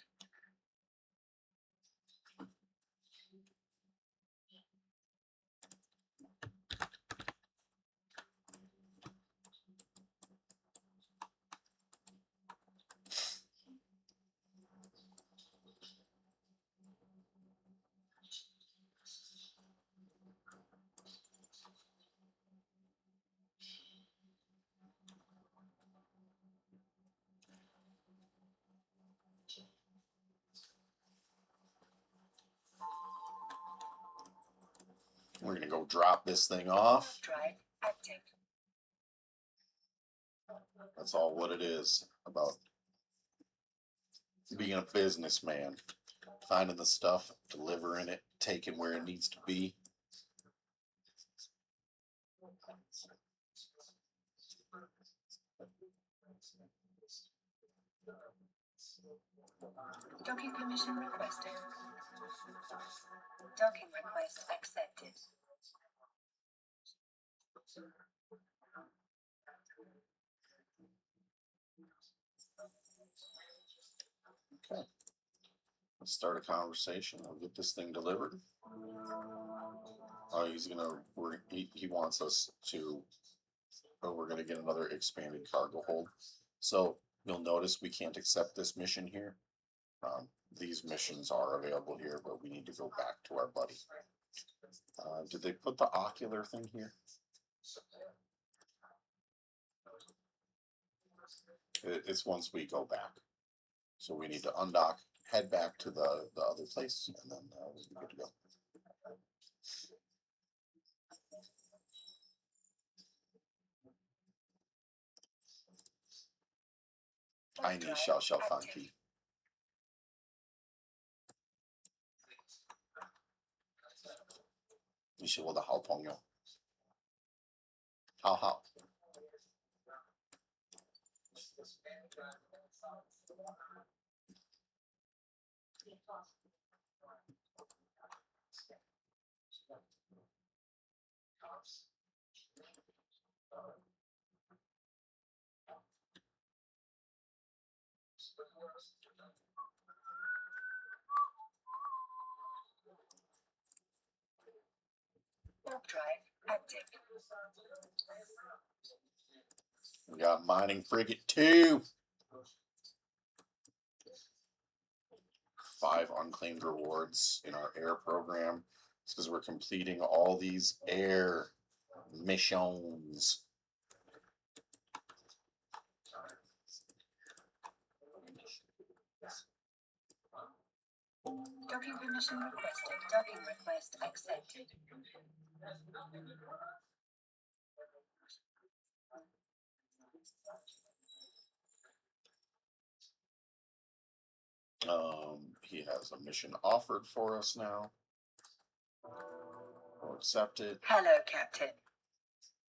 We're going to go drop this thing off. Warp drive active. That's all what it is about being a businessman. Finding the stuff, delivering it, taking where it needs to be. Docking permission requested. Docking request accepted. Okay. Let's start a conversation. I'll get this thing delivered. Oh, he's gonna. He wants us to we're going to get another expanded cargo hold. So you'll notice we can't accept this mission here. These missions are available here, but we need to go back to our buddy. Did they put the ocular thing here? It's once we go back. So we need to undock, head back to the other place, and then we'll be good to go.爱你小小放屁。你是我的好朋友。好好。Warp drive active. We got mining frigate 2. 5 unclaimed rewards in our air program. It's because we're completing all these air missions. Docking permission requested. Docking request accepted. He has a mission offered for us now. We'll accept it. Hello, Captain.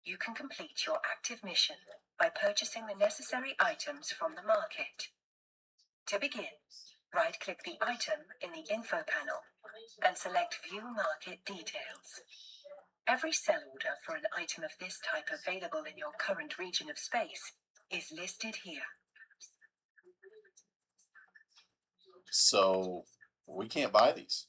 You can complete your active mission by purchasing the necessary items from the market. To begin, right-click the item in the info panel and select View Market Details. Every sell order for an item of this type available in your current region of space is listed here. So we can't buy these.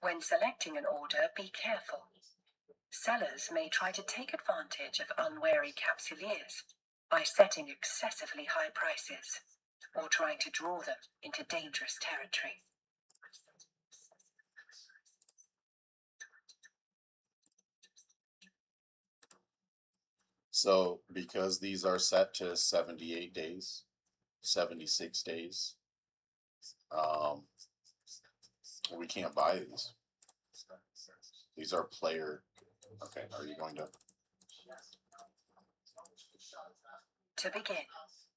When selecting an order, be careful. Sellers may try to take advantage of unwary capsuleers by setting excessively high prices or trying to draw them into dangerous territory. So because these are set to 78 days, 76 days, we can't buy these. These are player. Okay, are you going to? To begin,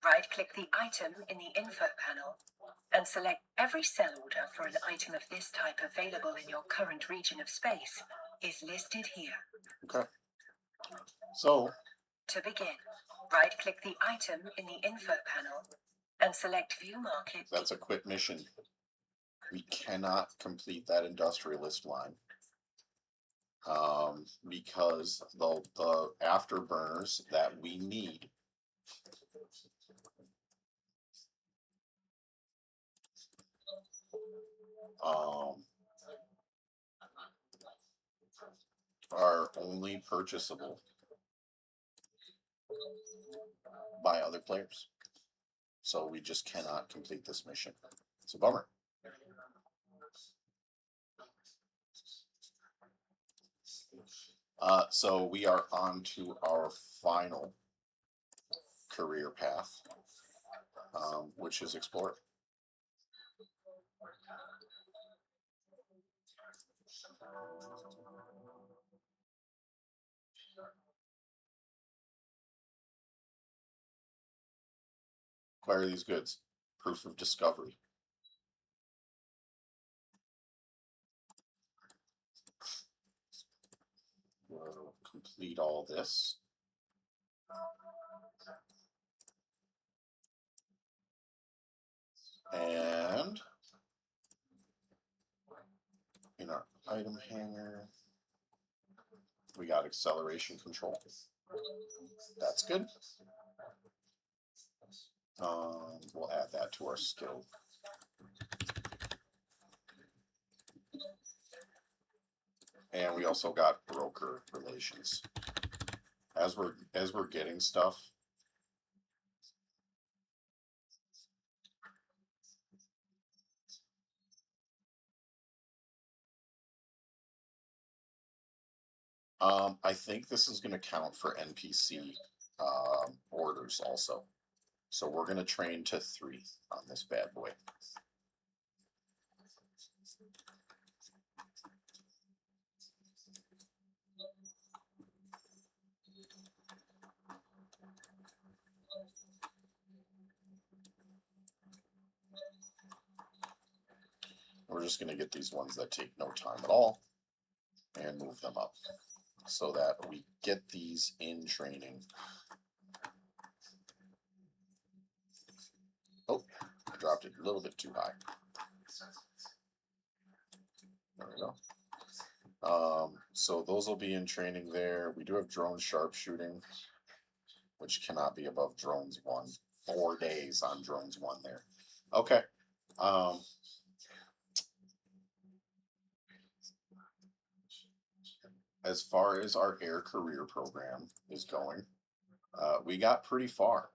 right-click the item in the info panel and select every sell order for an item of this type available in your current region of space is listed here. Okay. So. To begin, right-click the item in the info panel and select View Market. That's a quit mission. We cannot complete that industrialist line because the afterburners that we need are only purchasable by other players. So we just cannot complete this mission. It's a bummer. So we are on to our final career path, which is Explorer. Acquire these goods. Proof of discovery. We'll complete all this. And in our item hanger, we got acceleration control. That's good. We'll add that to our skill. And we also got broker relations. As we're getting stuff, I think this is going to count for NPC orders also. So we're going to train to 3 on this bad boy. We're just going to get these ones that take no time at all and move them up so that we get these in training. Oh, I dropped it a little bit too high. There we go. So those will be in training there. We do have drone sharpshooting, which cannot be above drones 1. 4 days on drones 1 there. Okay. As far as our air career program is going, we got pretty far.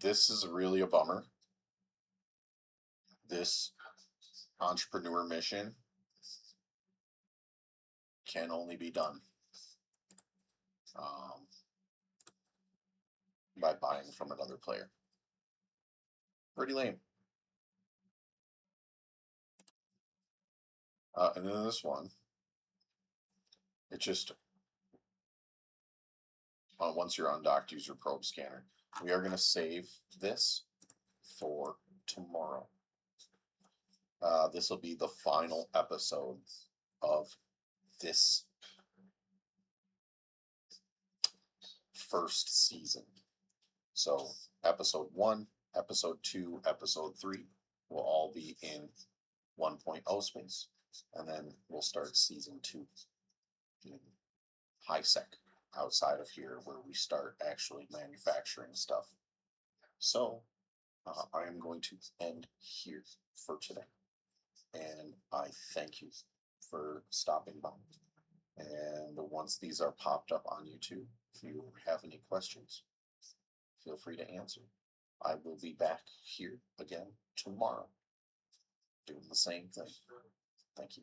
This is really a bummer. This entrepreneur mission can only be done by buying from another player. Pretty lame. And then this one, it just, once you're undocked, use your probe scanner. We are going to save this for tomorrow. This will be the final episode of this first season. So episode 1, episode 2, episode 3 will all be in 1.0 space. And then we'll start season 2 in high sec outside of here where we start actually manufacturing stuff. So I am going to end here for today. And I thank you for stopping by. And once these are popped up on YouTube, if you have any questions, feel free to answer. I will be back here again tomorrow doing the same thing. Thank you.